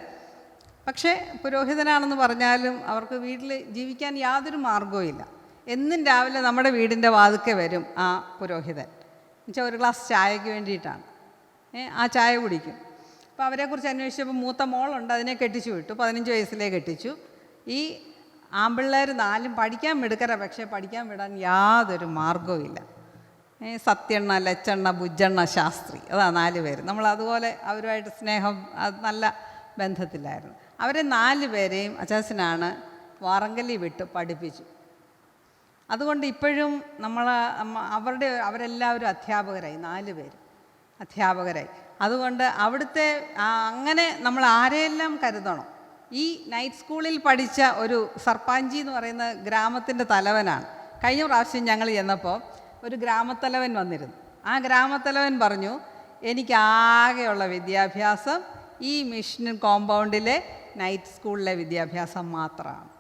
പക്ഷേ പുരോഹിതനാണെന്ന് പറഞ്ഞാലും അവർക്ക് വീട്ടിൽ ജീവിക്കാൻ യാതൊരു മാർഗവും ഇല്ല. എന്നും രാവിലെ നമ്മുടെ വീടിൻ്റെ വാതിൽക്കൽ വരും ആ പുരോഹിതൻ. എന്നുവെച്ചാൽ ഒരു ഗ്ലാസ് ചായയ്ക്ക് വേണ്ടിയിട്ടാണ്. ആ ചായ കുടിക്കും. അപ്പോൾ അവരെക്കുറിച്ച് അന്വേഷിച്ചപ്പോൾ മൂത്ത മോളുണ്ട്, അതിനെ കെട്ടിച്ചു വിട്ടു. 15 വയസ്സിലേ കെട്ടിച്ചു. ഈ ആൺപിള്ളേർ 4 പഠിക്കാൻ മിടുക്കര, പക്ഷേ പഠിക്കാൻ വിടാൻ യാതൊരു മാർഗവും ഇല്ല. സത്യണ്ണ, ലച്ചണ്ണ, ബുജ്ജണ്ണ, ശാസ്ത്രി, അതാ 4 പേര്. നമ്മൾ അതുപോലെ അവരുമായിട്ട് സ്നേഹം, നല്ല ബന്ധത്തിലായിരുന്നു. അവരെ 4 പേരെയും അച്ചാച്ചനാണ് വാറങ്കലി വിട്ട് പഠിപ്പിച്ചു. അതുകൊണ്ട് ഇപ്പോഴും അവരെല്ലാവരും അധ്യാപകരായി. 4 പേര് അധ്യാപകരായി. അതുകൊണ്ട് അവിടുത്തെ അങ്ങനെ നമ്മൾ ആരെയെല്ലാം കരുതണം. ഈ നൈറ്റ് സ്കൂളിൽ പഠിച്ച ഒരു സർപ്പാഞ്ചി എന്ന് പറയുന്ന ഗ്രാമത്തിൻ്റെ തലവനാണ്. കഴിഞ്ഞ പ്രാവശ്യം ഞങ്ങൾ ചെന്നപ്പോൾ ഒരു ഗ്രാമത്തലവൻ വന്നിരുന്നു. ആ ഗ്രാമത്തലവൻ പറഞ്ഞു, എനിക്കാകെയുള്ള വിദ്യാഭ്യാസം ഈ മിഷൻ കോമ്പൗണ്ടിലെ നൈറ്റ് സ്കൂളിലെ വിദ്യാഭ്യാസം മാത്രമാണ്.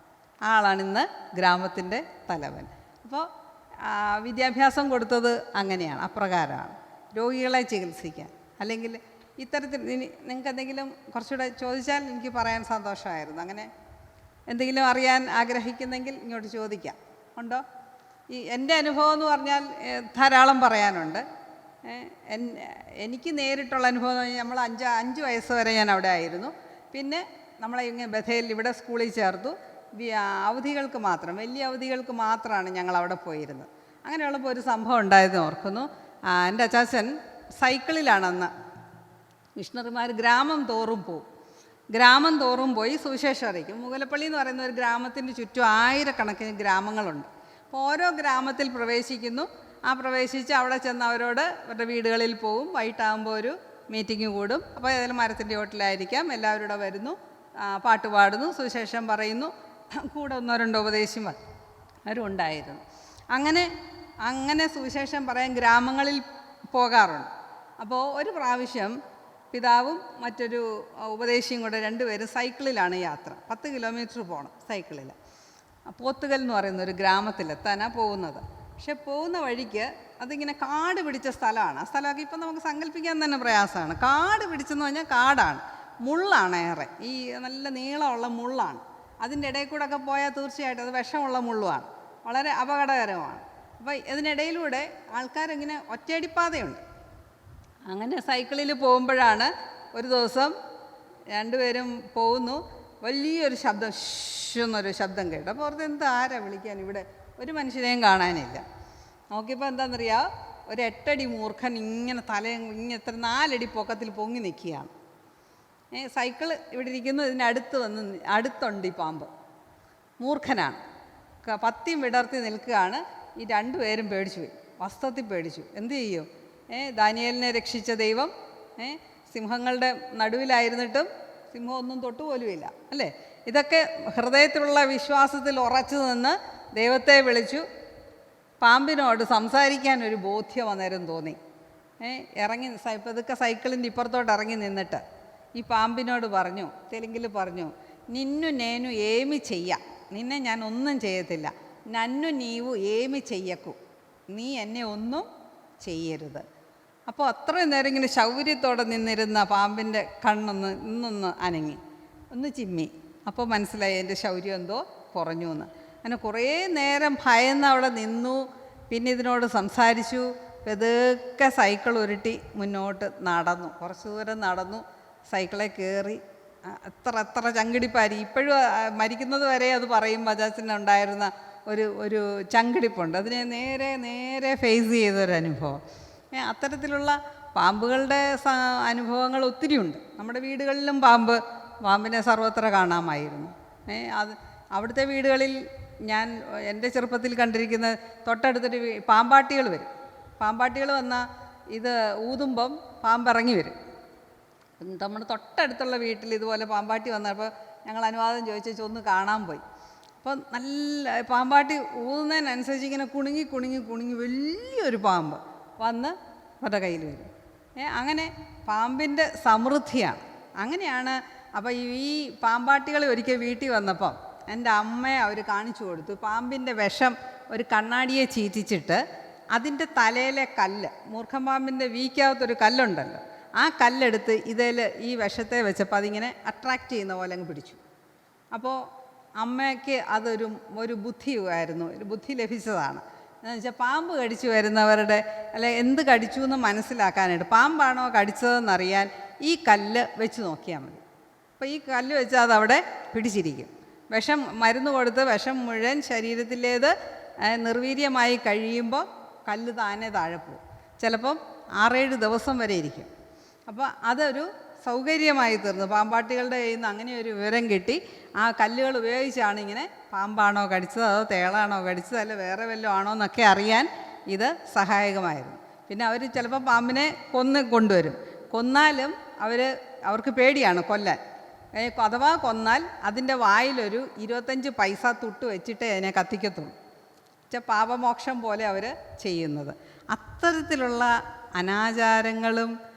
ആളാണിന്ന് ഗ്രാമത്തിൻ്റെ തലവൻ. അപ്പോൾ വിദ്യാഭ്യാസം കൊടുത്തത് അങ്ങനെയാണ്, അപ്രകാരമാണ്. രോഗികളെ ചികിത്സിക്കാൻ, അല്ലെങ്കിൽ ഇത്തരത്തിൽ നിങ്ങൾക്ക് എന്തെങ്കിലും കുറച്ചുകൂടെ ചോദിച്ചാൽ എനിക്ക് പറയാൻ സന്തോഷമായിരുന്നു. അങ്ങനെ എന്തെങ്കിലും അറിയാൻ ആഗ്രഹിക്കുന്നെങ്കിൽ ഇങ്ങോട്ട് ചോദിക്കാം. ഉണ്ടോ? എൻ്റെ അനുഭവം എന്ന് പറഞ്ഞാൽ ധാരാളം പറയാനുണ്ട്. എനിക്ക് നേരിട്ടുള്ള അനുഭവം എന്ന് പറഞ്ഞാൽ നമ്മൾ 5 വയസ്സ് വരെ ഞാൻ അവിടെ ആയിരുന്നു. പിന്നെ നമ്മളെ ഇങ്ങനെ ബഥേൽ ഇവിടെ സ്കൂളിൽ ചേർത്തു. അവധികൾക്ക് മാത്രം, വലിയ അവധികൾക്ക് മാത്രമാണ് ഞങ്ങൾ അവിടെ പോയിരുന്നത്. അങ്ങനെയുള്ളപ്പോൾ ഒരു സംഭവം ഉണ്ടായതെന്ന് ഓർക്കുന്നു. എൻ്റെ അച്ചാച്ചൻ സൈക്കിളിലാണ് അന്ന്. മിഷണറിമാർ ഗ്രാമം തോറും പോയി സുവിശേഷം അറിയിക്കും. മുതലപ്പള്ളി എന്ന് പറയുന്ന ഒരു ഗ്രാമത്തിൻ്റെ ചുറ്റും 1000കണക്കിന് ഗ്രാമങ്ങളുണ്ട്. അപ്പോൾ ഓരോ ഗ്രാമത്തിൽ പ്രവേശിക്കുന്നു. പ്രവേശിച്ച് അവിടെ ചെന്ന് അവരുടെ വീടുകളിൽ പോവും. വൈകിട്ടാകുമ്പോൾ ഒരു മീറ്റിംഗ് കൂടും. അപ്പോൾ ഏതെങ്കിലും മരത്തിൻ്റെ ചോട്ടിലായിരിക്കാം. എല്ലാവരും ഇവിടെ വരുന്നു, പാട്ട് പാടുന്നു, സുവിശേഷം പറയുന്നു. കൂടെ 1-2 ഉപദേശിമാരും ഉണ്ടായിരുന്നു. അങ്ങനെ സുവിശേഷം പറയാൻ ഗ്രാമങ്ങളിൽ പോകാറുണ്ട്. അപ്പോൾ ഒരു പ്രാവശ്യം പിതാവും മറ്റൊരു ഉപദേശിയും കൂടെ രണ്ടുപേരും സൈക്കിളിലാണ് യാത്ര. 10 കിലോമീറ്റർ പോകണം സൈക്കിളിൽ. പോത്തുകൽ എന്ന് പറയുന്ന ഒരു ഗ്രാമത്തിലെത്താനാണ് പോകുന്നത്. പക്ഷെ പോകുന്ന വഴിക്ക് അതിങ്ങനെ കാട് പിടിച്ച സ്ഥലമാണ്. ആ സ്ഥലമൊക്കെ ഇപ്പം നമുക്ക് സങ്കല്പിക്കാൻ തന്നെ പ്രയാസമാണ്. കാട് പിടിച്ചെന്ന് പറഞ്ഞാൽ കാടാണ്, മുള്ളാണ് ഏറെ, ഈ നല്ല നീളമുള്ള മുള്ളാണ്. അതിൻ്റെ ഇടയിൽ കൂടെ ഒക്കെ പോയാൽ തീർച്ചയായിട്ടും അത് വിഷമുള്ള മുള്ളുമാണ്, വളരെ അപകടകരമാണ്. അപ്പോൾ ഇതിനിടയിലൂടെ ആൾക്കാരിങ്ങനെ ഒറ്റയടിപ്പാതയുണ്ട്. അങ്ങനെ സൈക്കിളിൽ പോകുമ്പോഴാണ് ഒരു ദിവസം രണ്ടുപേരും പോകുന്നു, വലിയൊരു ശബ്ദം, എന്നൊരു ശബ്ദം കേട്ടു. അപ്പോൾ ഓർത്ത് എന്താ, ആരാ വിളിക്കാൻ, ഇവിടെ ഒരു മനുഷ്യനെയും കാണാനില്ല. നോക്കിയപ്പോൾ എന്താണെന്നറിയാം, ഒരു 8 അടി മൂർഖൻ ഇങ്ങനെ ഇങ്ങനെ 4 അടി പൊക്കത്തിൽ പൊങ്ങി നിൽക്കുകയാണ്. സൈക്കിൾ ഇവിടെ ഇരിക്കുന്നു, ഇതിൻ്റെ അടുത്തുണ്ട് ഈ പാമ്പ്. മൂർഖനാണ്, പത്തിയും വിടർത്തി നിൽക്കുകയാണ്. ഈ രണ്ടുപേരും പേടിച്ചു പോയി, വസ്ത്രത്തിൽ പേടിച്ചു. എന്തു ചെയ്യും? ദാനിയേലിനെ രക്ഷിച്ച ദൈവം സിംഹങ്ങളുടെ നടുവിലായിരുന്നിട്ടും സിംഹം ഒന്നും തൊട്ടുപോലുമില്ല, അല്ലേ? ഇതൊക്കെ ഹൃദയത്തിലുള്ള വിശ്വാസത്തിൽ ഉറച്ചു നിന്ന് ദൈവത്തെ വിളിച്ചു. പാമ്പിനോട് സംസാരിക്കാൻ ഒരു ബോധ്യം അന്നേരം തോന്നി. ഇറങ്ങി പതുക്കെ സൈക്കിളിൻ്റെ ഇപ്പുറത്തോട്ട് ഇറങ്ങി നിന്നിട്ട് ഈ പാമ്പിനോട് പറഞ്ഞു, തെലുങ്കിൽ പറഞ്ഞു, നിന്നു നേനു ഏമി ചെയ്യാം, നിന്നെ ഞാൻ ഒന്നും ചെയ്യത്തില്ല, നന്നു നീവു ഏമി ചെയ്യക്കൂ, നീ എന്നെ ഒന്നും ചെയ്യരുത്. അപ്പോൾ അത്രയും നേരം ഇങ്ങനെ ശൗര്യത്തോടെ നിന്നിരുന്ന പാമ്പിൻ്റെ ഇന്നൊന്ന് അനങ്ങി, ഒന്ന് ചിമ്മി. അപ്പോൾ മനസ്സിലായി എൻ്റെ ശൗര്യം എന്തോ കുറഞ്ഞു എന്ന്. അങ്ങനെ കുറേ നേരം ഭയന്ന് അവിടെ നിന്നു. പിന്നെ ഇതിനോട് സംസാരിച്ചു. പതുക്കെ സൈക്കിൾ ഉരുട്ടി മുന്നോട്ട് നടന്നു. കുറച്ച് ദൂരം നടന്നു, സൈക്കിളെ കയറി. എത്ര ചങ്കിടിപ്പാരി, ഇപ്പോഴും മരിക്കുന്നത് വരെ അത് പറയും. ബജാജിനുണ്ടായിരുന്ന ഒരു ചങ്കിടിപ്പുണ്ട്, അതിനെ നേരെ ഫേസ് ചെയ്തൊരനുഭവം. അത്തരത്തിലുള്ള പാമ്പുകളുടെ അനുഭവങ്ങൾ ഒത്തിരിയുണ്ട്. നമ്മുടെ വീടുകളിലും പാമ്പിനെ സർവത്ര കാണാമായിരുന്നു. അവിടുത്തെ വീടുകളിൽ ഞാൻ എൻ്റെ ചെറുപ്പത്തിൽ കണ്ടിരിക്കുന്ന തൊട്ടടുത്തൊരു പാമ്പാട്ടികൾ വരും. പാമ്പാട്ടികൾ വന്നാൽ ഇത് ഊതുമ്പം പാമ്പിറങ്ങി വരും. നമ്മുടെ തൊട്ടടുത്തുള്ള വീട്ടിൽ ഇതുപോലെ പാമ്പാട്ടി വന്നപ്പോൾ ഞങ്ങൾ അനുവാദം ചോദിച്ചു ഒന്ന് കാണാൻ പോയി. അപ്പോൾ നല്ല പാമ്പാട്ടി ഊതുന്നതിനനുസരിച്ച് ഇങ്ങനെ കുണുങ്ങി വലിയൊരു പാമ്പ് വന്ന് അവരുടെ കയ്യിൽ വരും. അങ്ങനെ പാമ്പിൻ്റെ സമൃദ്ധിയാണ്. അങ്ങനെയാണ്. അപ്പോൾ ഈ പാമ്പാട്ടികൾ ഒരിക്കൽ വീട്ടിൽ വന്നപ്പം എൻ്റെ അമ്മയെ അവർ കാണിച്ചു കൊടുത്തു. പാമ്പിൻ്റെ വിഷം ഒരു കണ്ണാടിയെ ചീറ്റിച്ചിട്ട് അതിൻ്റെ തലയിലെ കല്ല്, മൂർഖൻ പാമ്പിൻ്റെ വീക്കാവത്തൊരു കല്ലുണ്ടല്ലോ, ആ കല്ലെടുത്ത് ഈ വിഷത്തെ വെച്ചപ്പോൾ അതിങ്ങനെ അട്രാക്റ്റ് ചെയ്യുന്ന പോലെ അങ്ങ് പിടിച്ചു. അപ്പോൾ അമ്മയ്ക്ക് ഒരു ബുദ്ധിയായിരുന്നു, ഒരു ബുദ്ധി ലഭിച്ചതാണ്. എന്ന് വെച്ചാൽ പാമ്പ് കടിച്ചു വരുന്നവരുടെ എന്ത് കടിച്ചു എന്ന് മനസ്സിലാക്കാനായിട്ട്, പാമ്പാണോ കടിച്ചതെന്നറിയാൻ ഈ കല്ല് വെച്ച് നോക്കിയാൽ മതി. അപ്പോൾ ഈ കല്ല് വെച്ച് അതവിടെ പിടിച്ചിരിക്കും. മരുന്ന് കൊടുത്ത് വിഷം മുഴുവൻ ശരീരത്തിലേത് നിർവീര്യമായി കഴിയുമ്പോൾ കല്ല് താനെ താഴെ പോകും. ചിലപ്പം 6-7 ദിവസം വരെ ഇരിക്കും. അപ്പോൾ അതൊരു സൗകര്യമായി തീർന്നു. പാമ്പാട്ടികളുടെ കയ്യിൽ നിന്ന് അങ്ങനെ ഒരു വിവരം കിട്ടി. ആ കല്ലുകൾ ഉപയോഗിച്ചാണ് ഇങ്ങനെ പാമ്പാണോ കടിച്ചത്, അതോ തേളാണോ കടിച്ചത്, അല്ല വേറെ വല്ലതും ആണോ എന്നൊക്കെ അറിയാൻ ഇത് സഹായകമായിരുന്നു. പിന്നെ അവർ ചിലപ്പോൾ പാമ്പിനെ കൊണ്ടുവരും. കൊന്നാലും അവർക്ക് പേടിയാണ് കൊല്ലാൻ. അഥവാ കൊന്നാൽ അതിൻ്റെ വായിലൊരു 25 പൈസ തുട്ട് വെച്ചിട്ടേ അതിനെ കത്തിക്കത്തുള്ളൂ. പാപമോക്ഷം പോലെ അവർ ചെയ്യുന്നത്. അത്തരത്തിലുള്ള അനാചാരങ്ങളും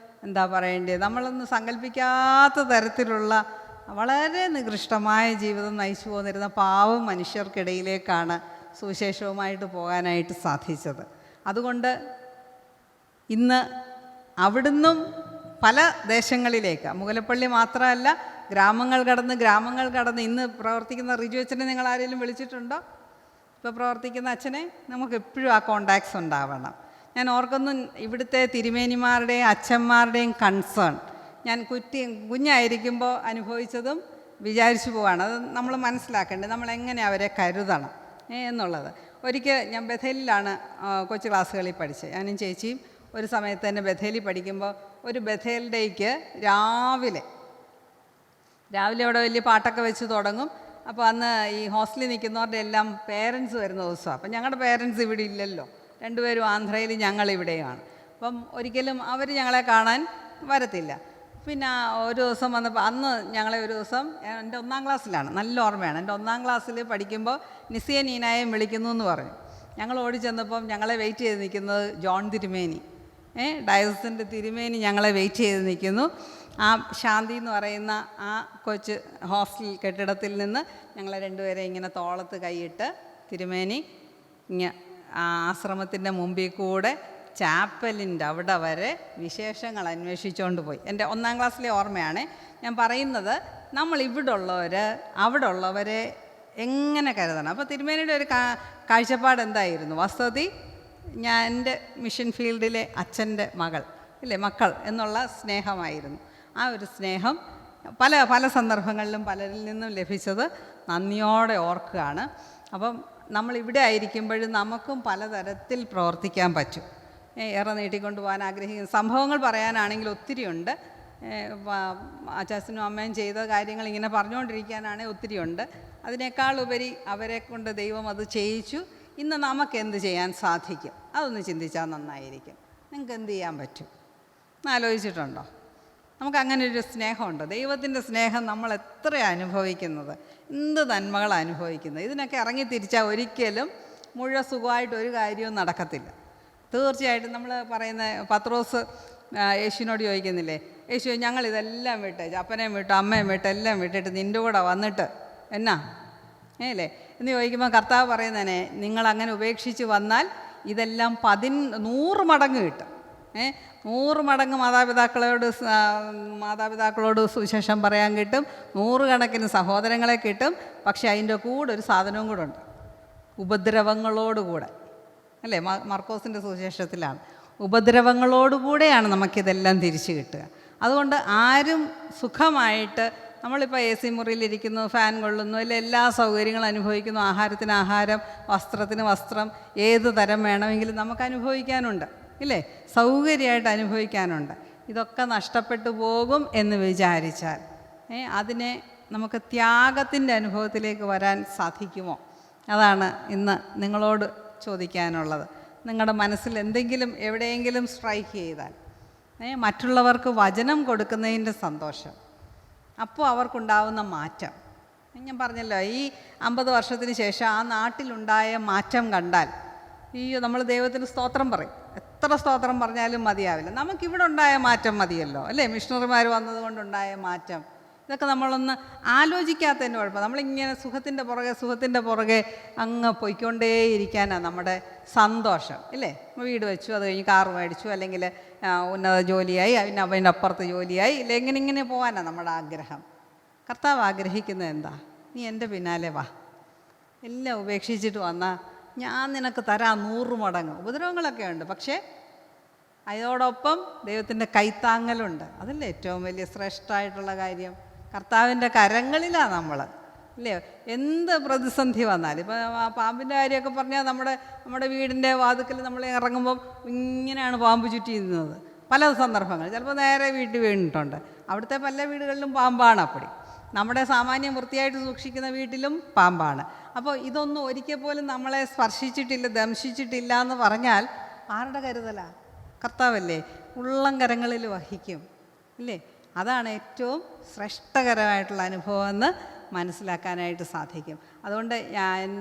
എന്താ പറയേണ്ടത്, നമ്മളൊന്ന് സങ്കല്പിക്കാത്ത തരത്തിലുള്ള വളരെ നികൃഷ്ടമായ ജീവിതം നയിച്ചു പോന്നിരുന്ന പാവം മനുഷ്യർക്കിടയിലേക്കാണ് സുവിശേഷവുമായിട്ട് പോകാനായിട്ട് സാധിച്ചത്. അതുകൊണ്ട് ഇന്ന് അവിടുന്നും പല ദേശങ്ങളിലേക്ക്, മുതലപ്പള്ളി മാത്രമല്ല, ഗ്രാമങ്ങൾ കടന്ന് ഇന്ന് പ്രവർത്തിക്കുന്ന റിജു അച്ഛനെ നിങ്ങൾ ആരെങ്കിലും വിളിച്ചിട്ടുണ്ടോ? ഇപ്പോൾ പ്രവർത്തിക്കുന്ന അച്ഛനെ നമുക്ക് എപ്പോഴും ആ കോണ്ടാക്ട്സ് ഉണ്ടാവണം. ഞാൻ ഓർക്കുന്നു ഇവിടുത്തെ തിരുമേനിമാരുടെയും അച്ഛന്മാരുടെയും കൺസേൺ ഞാൻ കുഞ്ഞായിരിക്കുമ്പോൾ അനുഭവിച്ചതും വിചാരിച്ചു പോവാണ്. അത് നമ്മൾ മനസ്സിലാക്കേണ്ടത്, നമ്മളെങ്ങനെ അവരെ കരുതണം എന്നുള്ളത്. ഒരിക്കൽ ഞാൻ ബഥേലിലാണ് കൊച്ചു ക്ലാസ്സുകളിൽ പഠിച്ചത്. ഞാനും ചേച്ചിയും ഒരു സമയത്ത് തന്നെ ബഥേലിൽ പഠിക്കുമ്പോൾ ഒരു ബഥേൽ ഡേയ്ക്ക് രാവിലെ അവിടെ വലിയ പാട്ടൊക്കെ വെച്ച് തുടങ്ങും. അപ്പോൾ അന്ന് ഈ ഹോസ്റ്റലിൽ നിൽക്കുന്നവരുടെ എല്ലാം പേരൻസ് വരുന്ന ദിവസമാണ്. അപ്പം ഞങ്ങളുടെ പേരൻസ് ഇവിടെ ഇല്ലല്ലോ, രണ്ടുപേരും ആന്ധ്രയിൽ, ഞങ്ങളിവിടെയാണ്. അപ്പം ഒരിക്കലും അവർ ഞങ്ങളെ കാണാൻ വരത്തില്ല. പിന്നെ ഒരു ദിവസം വന്നപ്പോൾ അന്ന് ഞങ്ങളെ ഒരു ദിവസം എൻ്റെ 1-ാം ക്ലാസ്സിലാണ്, നല്ല ഓർമ്മയാണ്. എൻ്റെ 1-ാം ക്ലാസ്സിൽ പഠിക്കുമ്പോൾ നിസിയ നീനായെയും വിളിക്കുന്നു എന്ന് പറഞ്ഞു. ഞങ്ങൾ ഓടി ചെന്നപ്പം ഞങ്ങളെ വെയിറ്റ് ചെയ്ത് നിൽക്കുന്നത് ജോൺ തിരുമേനി. ഡയസിൻ്റെ തിരുമേനി ഞങ്ങളെ വെയിറ്റ് ചെയ്ത് നിൽക്കുന്നു. ആ ശാന്തി എന്ന് പറയുന്ന ആ കൊച്ച് ഹോസ്റ്റൽ കെട്ടിടത്തിൽ നിന്ന് ഞങ്ങളെ രണ്ടുപേരെ ഇങ്ങനെ തോളത്ത് കൈയിട്ട് തിരുമേനി ആശ്രമത്തിൻ്റെ മുമ്പിൽ കൂടെ ചാപ്പലിൻ്റെ അവിടെ വരെ വിശേഷങ്ങൾ അന്വേഷിച്ചുകൊണ്ട് പോയി. എൻ്റെ 1ാം ക്ലാസ്സിലെ ഓർമ്മയാണ് ഞാൻ പറയുന്നത്. നമ്മൾ ഇവിടെ ഉള്ളവർ അവിടെ ഉള്ളവരെ എങ്ങനെ കരുതണം. അപ്പോൾ തിരുമേനിയുടെ ഒരു കാഴ്ചപ്പാട് എന്തായിരുന്നു? വാസ്തവത്തിൽ ഞാൻ എൻ്റെ മിഷൻ ഫീൽഡിലെ അച്ഛൻ്റെ മക്കൾ എന്നുള്ള സ്നേഹമായിരുന്നു. ആ ഒരു സ്നേഹം പല സന്ദർഭങ്ങളിലും പലരിൽ നിന്നും ലഭിച്ചത് നന്ദിയോടെ ഓർക്കുകയാണ്. അപ്പം നമ്മളിവിടെ ആയിരിക്കുമ്പോഴും നമുക്കും പലതരത്തിൽ പ്രവർത്തിക്കാൻ പറ്റും. ഏറെ നീട്ടിക്കൊണ്ട് പോകാൻ ആഗ്രഹിക്കുന്ന സംഭവങ്ങൾ പറയാനാണെങ്കിൽ ഒത്തിരിയുണ്ട്. അച്ചാച്ചനും അമ്മയും ചെയ്ത കാര്യങ്ങൾ ഇങ്ങനെ പറഞ്ഞുകൊണ്ടിരിക്കാനാണെങ്കിൽ ഒത്തിരിയുണ്ട്. അതിനേക്കാൾ ഉപരി അവരെ കൊണ്ട് ദൈവം അത് ചെയ്യിച്ചു. ഇന്ന് നമുക്ക് എന്ത് ചെയ്യാൻ സാധിക്കും? അതൊന്ന് ചിന്തിച്ചാൽ നന്നായിരിക്കും. നിങ്ങൾക്ക് എന്ത് ചെയ്യാൻ പറ്റും എന്നാലോചിച്ചിട്ടുണ്ടോ? നമുക്ക് അങ്ങനെ ഒരു സ്നേഹമുണ്ട്. ദൈവത്തിൻ്റെ സ്നേഹം നമ്മൾ എത്ര അനുഭവിക്കുന്നത്, എന്ത് നന്മകളാണ് അനുഭവിക്കുന്നത്. ഇതിനൊക്കെ ഇറങ്ങി തിരിച്ചാൽ ഒരിക്കലും മുഴുവൻ സുഖമായിട്ട് ഒരു കാര്യവും നടക്കത്തില്ല. തീർച്ചയായിട്ടും നമ്മൾ പറയുന്ന പത്രോസ് യേശുവിനോട് ചോദിക്കുന്നില്ലേ, യേശു ഞങ്ങളിതെല്ലാം വിട്ട് അപ്പനെയും വിട്ടു അമ്മയും വിട്ട് എല്ലാം വിട്ടിട്ട് നിൻ്റെ കൂടെ വന്നിട്ട് എന്നാ അല്ലേ എന്ന് ചോദിക്കുമ്പോൾ കർത്താവ് പറയുന്നതിനെ നിങ്ങളങ്ങനെ ഉപേക്ഷിച്ച് വന്നാൽ ഇതെല്ലാം 100 മടങ്ങ് കിട്ടും. 100 മടങ്ങ് മാതാപിതാക്കളോട് സുവിശേഷം പറയാൻ കിട്ടും. 100 കണക്കിന് സഹോദരങ്ങളെ കിട്ടും. പക്ഷേ അതിൻ്റെ കൂടെ ഒരു സാധനവും കൂടെ ഉണ്ട്, ഉപദ്രവങ്ങളോടുകൂടെ. അല്ലേ? മർക്കോസിൻ്റെ സുവിശേഷത്തിലാണ് ഉപദ്രവങ്ങളോടുകൂടെയാണ് നമുക്കിതെല്ലാം തിരിച്ചു കിട്ടുക. അതുകൊണ്ട് ആരും സുഖമായിട്ട് നമ്മളിപ്പോൾ AC മുറിയിലിരിക്കുന്നു, ഫാൻ കൊള്ളുന്നു, അല്ലെ എല്ലാ സൗകര്യങ്ങളും അനുഭവിക്കുന്നു, ആഹാരത്തിന് ആഹാരം, വസ്ത്രത്തിന് വസ്ത്രം, ഏത് തരം വേണമെങ്കിലും നമുക്ക് അനുഭവിക്കാനുണ്ട്, ഇല്ലേ? സൗകര്യമായിട്ട് അനുഭവിക്കാനുണ്ട്. ഇതൊക്കെ നഷ്ടപ്പെട്ടു പോകും എന്ന് വിചാരിച്ചാൽ അതിനെ നമുക്ക് ത്യാഗത്തിൻ്റെ അനുഭവത്തിലേക്ക് വരാൻ സാധിക്കുമോ? അതാണ് ഇന്ന് നിങ്ങളോട് ചോദിക്കാനുള്ളത്. നിങ്ങളുടെ മനസ്സിൽ എന്തെങ്കിലും എവിടെയെങ്കിലും സ്ട്രൈക്ക് ചെയ്താൽ മറ്റുള്ളവർക്ക് വചനം കൊടുക്കുന്നതിൻ്റെ സന്തോഷം, അപ്പോൾ അവർക്കുണ്ടാവുന്ന മാറ്റം. ഞാൻ പറഞ്ഞല്ലോ, ഈ 50 വർഷത്തിന് ശേഷം ആ നാട്ടിലുണ്ടായ മാറ്റം കണ്ടാൽ നമ്മൾ ദൈവത്തിന് സ്തോത്രം പറയും. എത്ര സ്തോത്രം പറഞ്ഞാലും മതിയാവില്ല. നമുക്കിവിടെ ഉണ്ടായ മാറ്റം മതിയല്ലോ, അല്ലേ? മിഷണറിമാർ വന്നതുകൊണ്ടുണ്ടായ മാറ്റം. ഇതൊക്കെ നമ്മളൊന്ന് ആലോചിക്കാത്തതിൻ്റെ കുഴപ്പം. നമ്മളിങ്ങനെ സുഖത്തിൻ്റെ പുറകെ അങ്ങ് പൊയ്ക്കൊണ്ടേയിരിക്കാനാണ് നമ്മുടെ സന്തോഷം, ഇല്ലേ? വീട് വെച്ചു, അത് കഴിഞ്ഞ് കാറ് മേടിച്ചു, അല്ലെങ്കിൽ ഉന്നത ജോലിയായി, അതിൻ്റെ അപ്പുറത്ത് ജോലിയായി, ഇല്ല, ഇങ്ങനെ പോകാനാണ് നമ്മുടെ ആഗ്രഹം. കർത്താവ് ആഗ്രഹിക്കുന്നത് എന്താ? നീ എൻ്റെ പിന്നാലെ വാ, എല്ലാം ഉപേക്ഷിച്ചിട്ട് വന്നാൽ ഞാൻ നിനക്ക് തരാം 100 മടങ്ങ്. ഉപദ്രവങ്ങളൊക്കെ ഉണ്ട്, പക്ഷേ അതോടൊപ്പം ദൈവത്തിൻ്റെ കൈത്താങ്ങലുണ്ട്. അതല്ലേ ഏറ്റവും വലിയ ശ്രേഷ്ഠമായിട്ടുള്ള കാര്യം. കർത്താവിൻ്റെ കരങ്ങളിലാണ് നമ്മൾ, അല്ലേ? എന്ത് പ്രതിസന്ധി വന്നാലും, ഇപ്പോൾ പാമ്പിൻ്റെ കാര്യമൊക്കെ പറഞ്ഞാൽ നമ്മുടെ വീടിൻ്റെ വാതിക്കൽ നമ്മൾ ഇറങ്ങുമ്പം ഇങ്ങനെയാണ് പാമ്പ് ചുറ്റി ഇരുന്നത്. പല സന്ദർഭങ്ങൾ ചിലപ്പോൾ നേരെ വീട്ടിൽ വീണിട്ടുണ്ട്. അവിടുത്തെ പല വീടുകളിലും പാമ്പാണ്. അപ്പടി നമ്മുടെ സാമാന്യം വൃത്തിയായിട്ട് സൂക്ഷിക്കുന്ന വീട്ടിലും പാമ്പാണ്. അപ്പോൾ ഇതൊന്നും ഒരിക്കൽ പോലും നമ്മളെ സ്പർശിച്ചിട്ടില്ല, ദംശിച്ചിട്ടില്ല എന്ന് പറഞ്ഞാൽ ആരുടെ കരുതലാണ്? കർത്താവല്ലേ? ഉള്ളം കരങ്ങളിൽ വഹിക്കും, ഇല്ലേ? അതാണ് ഏറ്റവും ശ്രേഷ്ഠകരമായിട്ടുള്ള അനുഭവം എന്ന് മനസ്സിലാക്കാനായിട്ട് സാധിക്കും. അതുകൊണ്ട്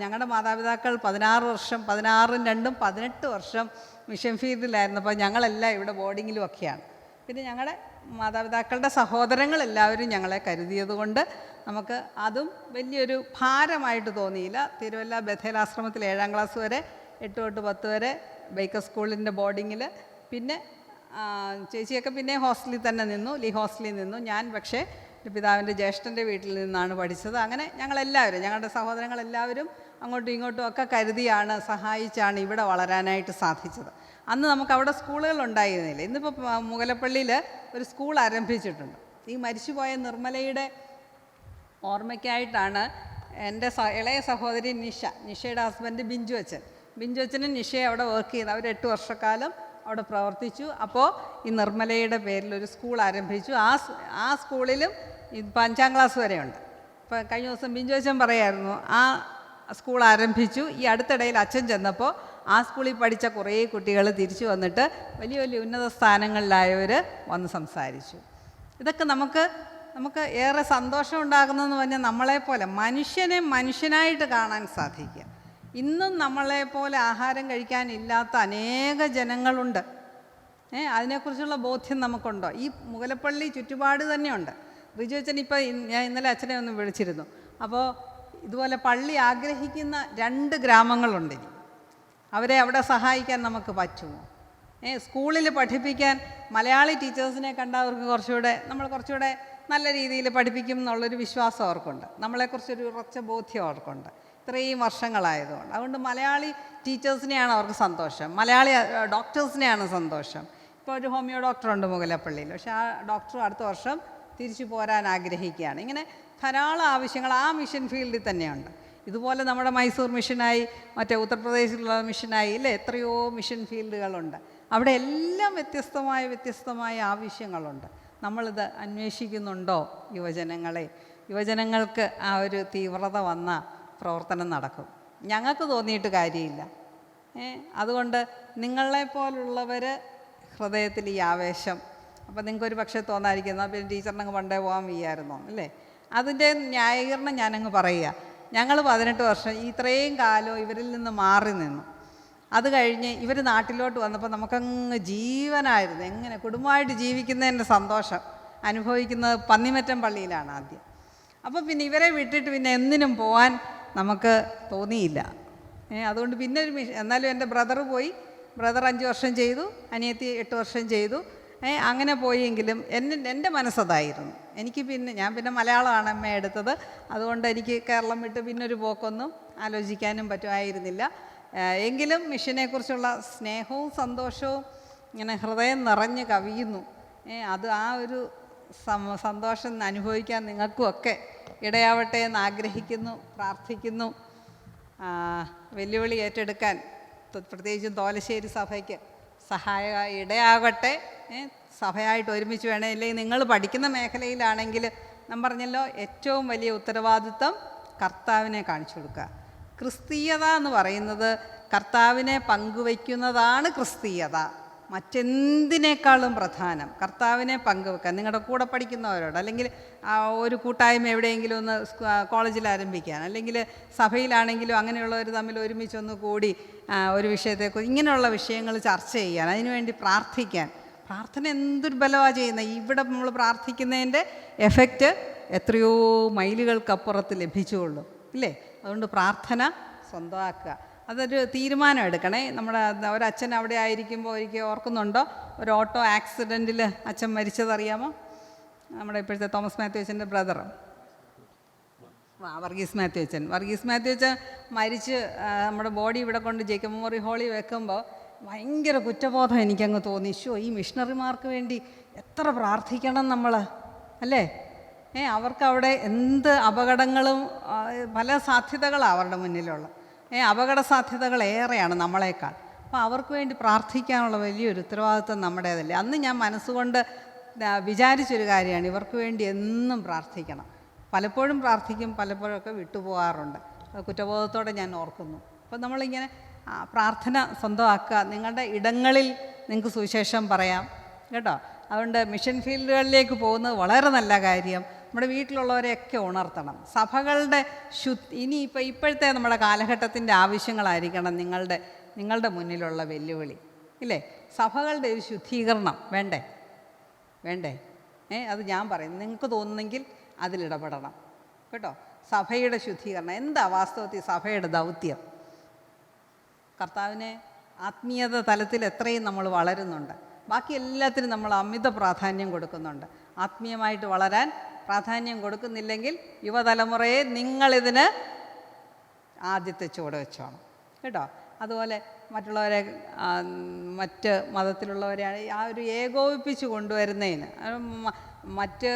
ഞങ്ങളുടെ മാതാപിതാക്കൾ 16ഉം 2ഉം 18 വർഷം മിഷൻ ഫീൽഡിലായിരുന്നപ്പോൾ ഞങ്ങളെല്ലാം ഇവിടെ ബോർഡിങ്ങിലും ഒക്കെയാണ്. പിന്നെ ഞങ്ങളുടെ മാതാപിതാക്കളുടെ സഹോദരങ്ങളെല്ലാവരും ഞങ്ങളെ കരുതിയതുകൊണ്ട് നമുക്ക് അതും വലിയൊരു ഭാരമായിട്ട് തോന്നിയില്ല. തിരുവല്ല ബഥേലാശ്രമത്തിൽ 7ാം ക്ലാസ് വരെ, 8 തൊട്ട് 10 വരെ ബേക്കർ സ്കൂളിൻ്റെ ബോർഡിങ്ങിൽ. പിന്നെ ചേച്ചിയൊക്കെ പിന്നെ ഹോസ്റ്റലിൽ തന്നെ നിന്നു, ലീ ഹോസ്റ്റലിൽ നിന്നു. ഞാൻ പക്ഷേ പിതാവിൻ്റെ ജ്യേഷ്ഠൻ്റെ വീട്ടിൽ നിന്നാണ് പഠിച്ചത്. അങ്ങനെ ഞങ്ങളെല്ലാവരും, ഞങ്ങളുടെ സഹോദരങ്ങളെല്ലാവരും അങ്ങോട്ടും ഇങ്ങോട്ടും ഒക്കെ കരുതിയാണ്, സഹായിച്ചാണ് ഇവിടെ വളരാനായിട്ട് സാധിച്ചത്. അന്ന് നമുക്കവിടെ സ്കൂളുകൾ ഉണ്ടായിരുന്നില്ല. ഇന്നിപ്പോൾ മുഗലപ്പള്ളിയിൽ ഒരു സ്കൂൾ ആരംഭിച്ചിട്ടുണ്ട്. ഈ മരിച്ചുപോയ നിർമ്മലയുടെ ഓർമ്മയ്ക്കായിട്ടാണ് എൻ്റെ ഇളയ സഹോദരി നിഷയുടെ ഹസ്ബൻഡ് ബിഞ്ചു അച്ഛനും നിഷയെ അവിടെ വർക്ക് ചെയ്ത് അവർ 8 വർഷക്കാലം അവിടെ പ്രവർത്തിച്ചു. അപ്പോൾ ഈ നിർമ്മലയുടെ പേരിലൊരു സ്കൂൾ ആരംഭിച്ചു. ആ സ്കൂളിലും ഇപ്പോൾ 5ാം ക്ലാസ് വരെയുണ്ട്. ഇപ്പോൾ കഴിഞ്ഞ ദിവസം ബിഞ്ചു അച്ഛൻ പറയായിരുന്നു, ആ സ്കൂൾ ആരംഭിച്ചു. ഈ അടുത്തിടയിൽ അച്ഛൻ ചെന്നപ്പോൾ ആ സ്കൂളിൽ പഠിച്ച കുറേ കുട്ടികൾ തിരിച്ചു വന്നിട്ട് വലിയ വലിയ ഉന്നത സ്ഥാനങ്ങളിലായവർ വന്ന് സംസാരിച്ചു. ഇതൊക്കെ നമുക്ക് ഏറെ സന്തോഷം ഉണ്ടാകുന്നതെന്ന് പറഞ്ഞാൽ നമ്മളെപ്പോലെ മനുഷ്യനെ മനുഷ്യനായിട്ട് കാണാൻ സാധിക്കുക. ഇന്നും നമ്മളെപ്പോലെ ആഹാരം കഴിക്കാനില്ലാത്ത അനേക ജനങ്ങളുണ്ട്. അതിനെക്കുറിച്ചുള്ള ബോധ്യം നമുക്കുണ്ടോ? ഈ മുതലപ്പള്ളി ചുറ്റുപാട് തന്നെയുണ്ട്. റിജു അച്ഛൻ ഇപ്പോൾ ഞാൻ ഇന്നലെ അച്ഛനെ ഒന്ന് വിളിച്ചിരുന്നു. അപ്പോൾ ഇതുപോലെ പള്ളി ആഗ്രഹിക്കുന്ന 2 ഗ്രാമങ്ങളുണ്ട്. ഇനി അവരെ അവിടെ സഹായിക്കാൻ നമുക്ക് പറ്റുമോ? സ്കൂളിൽ പഠിപ്പിക്കാൻ മലയാളി ടീച്ചേഴ്സിനെ കണ്ടാൽ അവർക്ക് കുറച്ചുകൂടെ നല്ല രീതിയിൽ പഠിപ്പിക്കും എന്നുള്ളൊരു വിശ്വാസം അവർക്കുണ്ട്. നമ്മളെക്കുറിച്ചൊരു ഉറച്ച ബോധ്യം അവർക്കുണ്ട്, ഇത്രയും വർഷങ്ങളായതുകൊണ്ട്. അതുകൊണ്ട് മലയാളി ടീച്ചേഴ്സിനെയാണ് അവർക്ക് സന്തോഷം, മലയാളി ഡോക്ടേഴ്സിനെയാണ് സന്തോഷം. ഇപ്പോൾ ഒരു ഹോമിയോ ഡോക്ടറുണ്ട് മുതലപ്പള്ളിയിൽ, പക്ഷേ ആ ഡോക്ടർ അടുത്ത വർഷം തിരിച്ചു പോരാൻ ആഗ്രഹിക്കുകയാണ്. ഇങ്ങനെ ധാരാളം ആവശ്യങ്ങൾ ആ മിഷൻ ഫീൽഡിൽ തന്നെയുണ്ട്. ഇതുപോലെ നമ്മുടെ മൈസൂർ മിഷനായി, മറ്റേ ഉത്തർപ്രദേശിലുള്ള മിഷനായി, ഇല്ലേ, എത്രയോ മിഷൻ ഫീൽഡുകളുണ്ട്. അവിടെ എല്ലാം വ്യത്യസ്തമായ ആവശ്യങ്ങളുണ്ട്. നമ്മളിത് അന്വേഷിക്കുന്നുണ്ടോ? യുവജനങ്ങൾക്ക് ആ ഒരു തീവ്രത വന്ന പ്രവർത്തനം നടക്കും. ഞങ്ങൾക്ക് തോന്നിയിട്ട് കാര്യമില്ല. അതുകൊണ്ട് നിങ്ങളെപ്പോലുള്ളവർ ഹൃദയത്തിൽ ഈ ആവേശം, അപ്പോൾ നിങ്ങൾക്കൊരു പക്ഷേ തോന്നാതിരിക്കും, എന്നാൽ പിന്നെ ടീച്ചറിനങ്ങ് പണ്ടേ പോകാൻ വയ്യായിരുന്നോ, അല്ലേ? അതിൻ്റെ ന്യായീകരണം ഞാനങ്ങ് പറയുക. ഞങ്ങൾ 18 വർഷം ഇത്രയും കാലം ഇവരിൽ നിന്ന് മാറി നിന്നു. അത് കഴിഞ്ഞ് ഇവർ നാട്ടിലോട്ട് വന്നപ്പോൾ നമുക്കങ്ങ് ജീവനായിരുന്നു. എങ്ങനെ കുടുംബമായിട്ട് ജീവിക്കുന്നതിൻ്റെ സന്തോഷം അനുഭവിക്കുന്നത് പന്നിമറ്റം പള്ളിയിലാണ് ആദ്യം. അപ്പോൾ പിന്നെ ഇവരെ വിട്ടിട്ട് പിന്നെ എന്തിനും പോകാൻ നമുക്ക് തോന്നിയില്ല. അതുകൊണ്ട് പിന്നെ എന്നാലും എൻ്റെ ബ്രദർ പോയി. ബ്രദർ 5 വർഷം ചെയ്തു, അനിയത്തി 8 വർഷം ചെയ്തു. അങ്ങനെ പോയെങ്കിലും എൻ്റെ മനസ്സതായിരുന്നു. ഞാൻ പിന്നെ മലയാളമാണ് എം എ എടുത്തത്. അതുകൊണ്ട് എനിക്ക് കേരളം വിട്ട് പിന്നൊരു പോക്കൊന്നും ആലോചിക്കാനും പറ്റുമായിരുന്നില്ല. എങ്കിലും മിഷനെക്കുറിച്ചുള്ള സ്നേഹവും സന്തോഷവും ഇങ്ങനെ ഹൃദയം നിറഞ്ഞ് കവിയുന്നു. അത് ആ ഒരു സന്തോഷം അനുഭവിക്കാൻ നിങ്ങൾക്കുമൊക്കെ ഇടയാവട്ടെ എന്ന് ആഗ്രഹിക്കുന്നു, പ്രാർത്ഥിക്കുന്നു. വെല്ലുവിളി ഏറ്റെടുക്കാൻ പ്രത്യേകിച്ചും തോലശ്ശേരി സഭയ്ക്ക് ഇടയാകട്ടെ. സഭയായിട്ട് ഒരുമിച്ച് വേണേ, ഇല്ലെങ്കിൽ നിങ്ങൾ പഠിക്കുന്ന മേഖലയിലാണെങ്കിൽ ഞാൻ പറഞ്ഞല്ലോ, ഏറ്റവും വലിയ ഉത്തരവാദിത്വം കർത്താവിനെ കാണിച്ചു കൊടുക്കുക. ക്രിസ്തീയത എന്ന് പറയുന്നത് കർത്താവിനെ പങ്കുവയ്ക്കുന്നതാണ് ക്രിസ്തീയത. മറ്റെന്തിനേക്കാളും പ്രധാനം കർത്താവിനെ പങ്കുവെക്കാൻ. നിങ്ങളുടെ കൂടെ പഠിക്കുന്നവരോട്, അല്ലെങ്കിൽ ഒരു കൂട്ടായ്മ എവിടെയെങ്കിലും ഒന്ന് കോളേജിൽ ആരംഭിക്കാൻ, അല്ലെങ്കിൽ സഭയിലാണെങ്കിലും അങ്ങനെയുള്ളവർ തമ്മിൽ ഒരുമിച്ചൊന്ന് കൂടി ഒരു വിഷയത്തെക്കുറിച്ച് ഇങ്ങനെയുള്ള വിഷയങ്ങൾ ചർച്ച ചെയ്യാൻ, അതിനുവേണ്ടി പ്രാർത്ഥിക്കാൻ. പ്രാർത്ഥന എന്തൊരു ബലമാണ് ചെയ്യുന്നത്. ഇവിടെ നമ്മൾ പ്രാർത്ഥിക്കുന്നതിൻ്റെ എഫക്റ്റ് എത്രയോ മൈലുകൾക്കപ്പുറത്ത് ലഭിച്ചുകൊള്ളൂ, ഇല്ലേ? അതുകൊണ്ട് പ്രാർത്ഥന സ്വന്തമാക്കുക. അതൊരു തീരുമാനം എടുക്കണേ. നമ്മുടെ ഒരച്ഛൻ അവിടെ ആയിരിക്കുമ്പോൾ ഒരിക്കൽ ഓർക്കുന്നുണ്ടോ, ഒരു ഓട്ടോ ആക്സിഡൻറ്റിൽ അച്ഛൻ മരിച്ചതറിയാമോ? നമ്മുടെ ഇപ്പോഴത്തെ തോമസ് മാത്യു അച്ഛൻ്റെ ബ്രദർ വർഗീസ് മാത്യു അച്ഛൻ മരിച്ച് നമ്മുടെ ബോഡി ഇവിടെ കൊണ്ട് ജേക്കബ് മെമ്മോറിയൽ ഹാളിൽ വെക്കുമ്പോൾ ഭയങ്കര കുറ്റബോധം എനിക്കങ്ങ് തോന്നി. ഈ മിഷണറിമാർക്ക് വേണ്ടി എത്ര പ്രാർത്ഥിക്കണം നമ്മൾ, അല്ലേ? അവർക്കവിടെ എന്ത് അപകടങ്ങളും പല സാധ്യതകളാണ് അവരുടെ മുന്നിലുള്ള. അപകട സാധ്യതകൾ ഏറെയാണ് നമ്മളെക്കാൾ. അപ്പോൾ അവർക്ക് വേണ്ടി പ്രാർത്ഥിക്കാനുള്ള വലിയൊരു ഉത്തരവാദിത്വം നമ്മുടേതല്ലേ. അന്ന് ഞാൻ മനസ്സുകൊണ്ട് വിചാരിച്ചൊരു കാര്യമാണ്, ഇവർക്ക് വേണ്ടി എന്നും പ്രാർത്ഥിക്കണം. പലപ്പോഴും പ്രാർത്ഥിക്കും, പലപ്പോഴൊക്കെ വിട്ടുപോകാറുണ്ട്. കുറ്റബോധത്തോടെ ഞാൻ ഓർക്കുന്നു. അപ്പോൾ നമ്മളിങ്ങനെ പ്രാർത്ഥന സ്വന്തമാക്കുക. നിങ്ങളുടെ ഇടങ്ങളിൽ നിങ്ങൾക്ക് സുവിശേഷം പറയാം, കേട്ടോ. അതുകൊണ്ട് മിഷൻ ഫീൽഡുകളിലേക്ക് പോകുന്നത് വളരെ നല്ല കാര്യം. നമ്മുടെ വീട്ടിലുള്ളവരെയൊക്കെ ഉണർത്തണം. സഭകളുടെ ഇപ്പോഴത്തെ നമ്മുടെ കാലഘട്ടത്തിൻ്റെ ആവശ്യങ്ങളായിരിക്കണം നിങ്ങളുടെ മുന്നിലുള്ള വെല്ലുവിളി, ഇല്ലേ? സഭകളുടെ ഒരു ശുദ്ധീകരണം വേണ്ടേ? അത് ഞാൻ പറയുന്നു. നിങ്ങൾക്ക് തോന്നുന്നെങ്കിൽ അതിലിടപെടണം, കേട്ടോ. സഭയുടെ ശുദ്ധീകരണം എന്താ വാസ്തവത്തിൽ സഭയുടെ ദൗത്യം? കർത്താവിനെ ആത്മീയത തലത്തിൽ എത്രയും നമ്മൾ വളരുന്നുണ്ട്. ബാക്കി എല്ലാത്തിനും നമ്മൾ അമിത പ്രാധാന്യം കൊടുക്കുന്നുണ്ട്. ആത്മീയമായിട്ട് വളരാൻ പ്രാധാന്യം കൊടുക്കുന്നില്ലെങ്കിൽ യുവതലമുറയെ നിങ്ങളിതിന് ആദ്യത്തെ ചുവട് വെച്ചോണം, കേട്ടോ. അതുപോലെ മറ്റുള്ളവരെ, മറ്റ് മതത്തിലുള്ളവരെ ആ ഒരു ഏകോപിപ്പിച്ച് കൊണ്ടുവരുന്നതിന്, മറ്റ്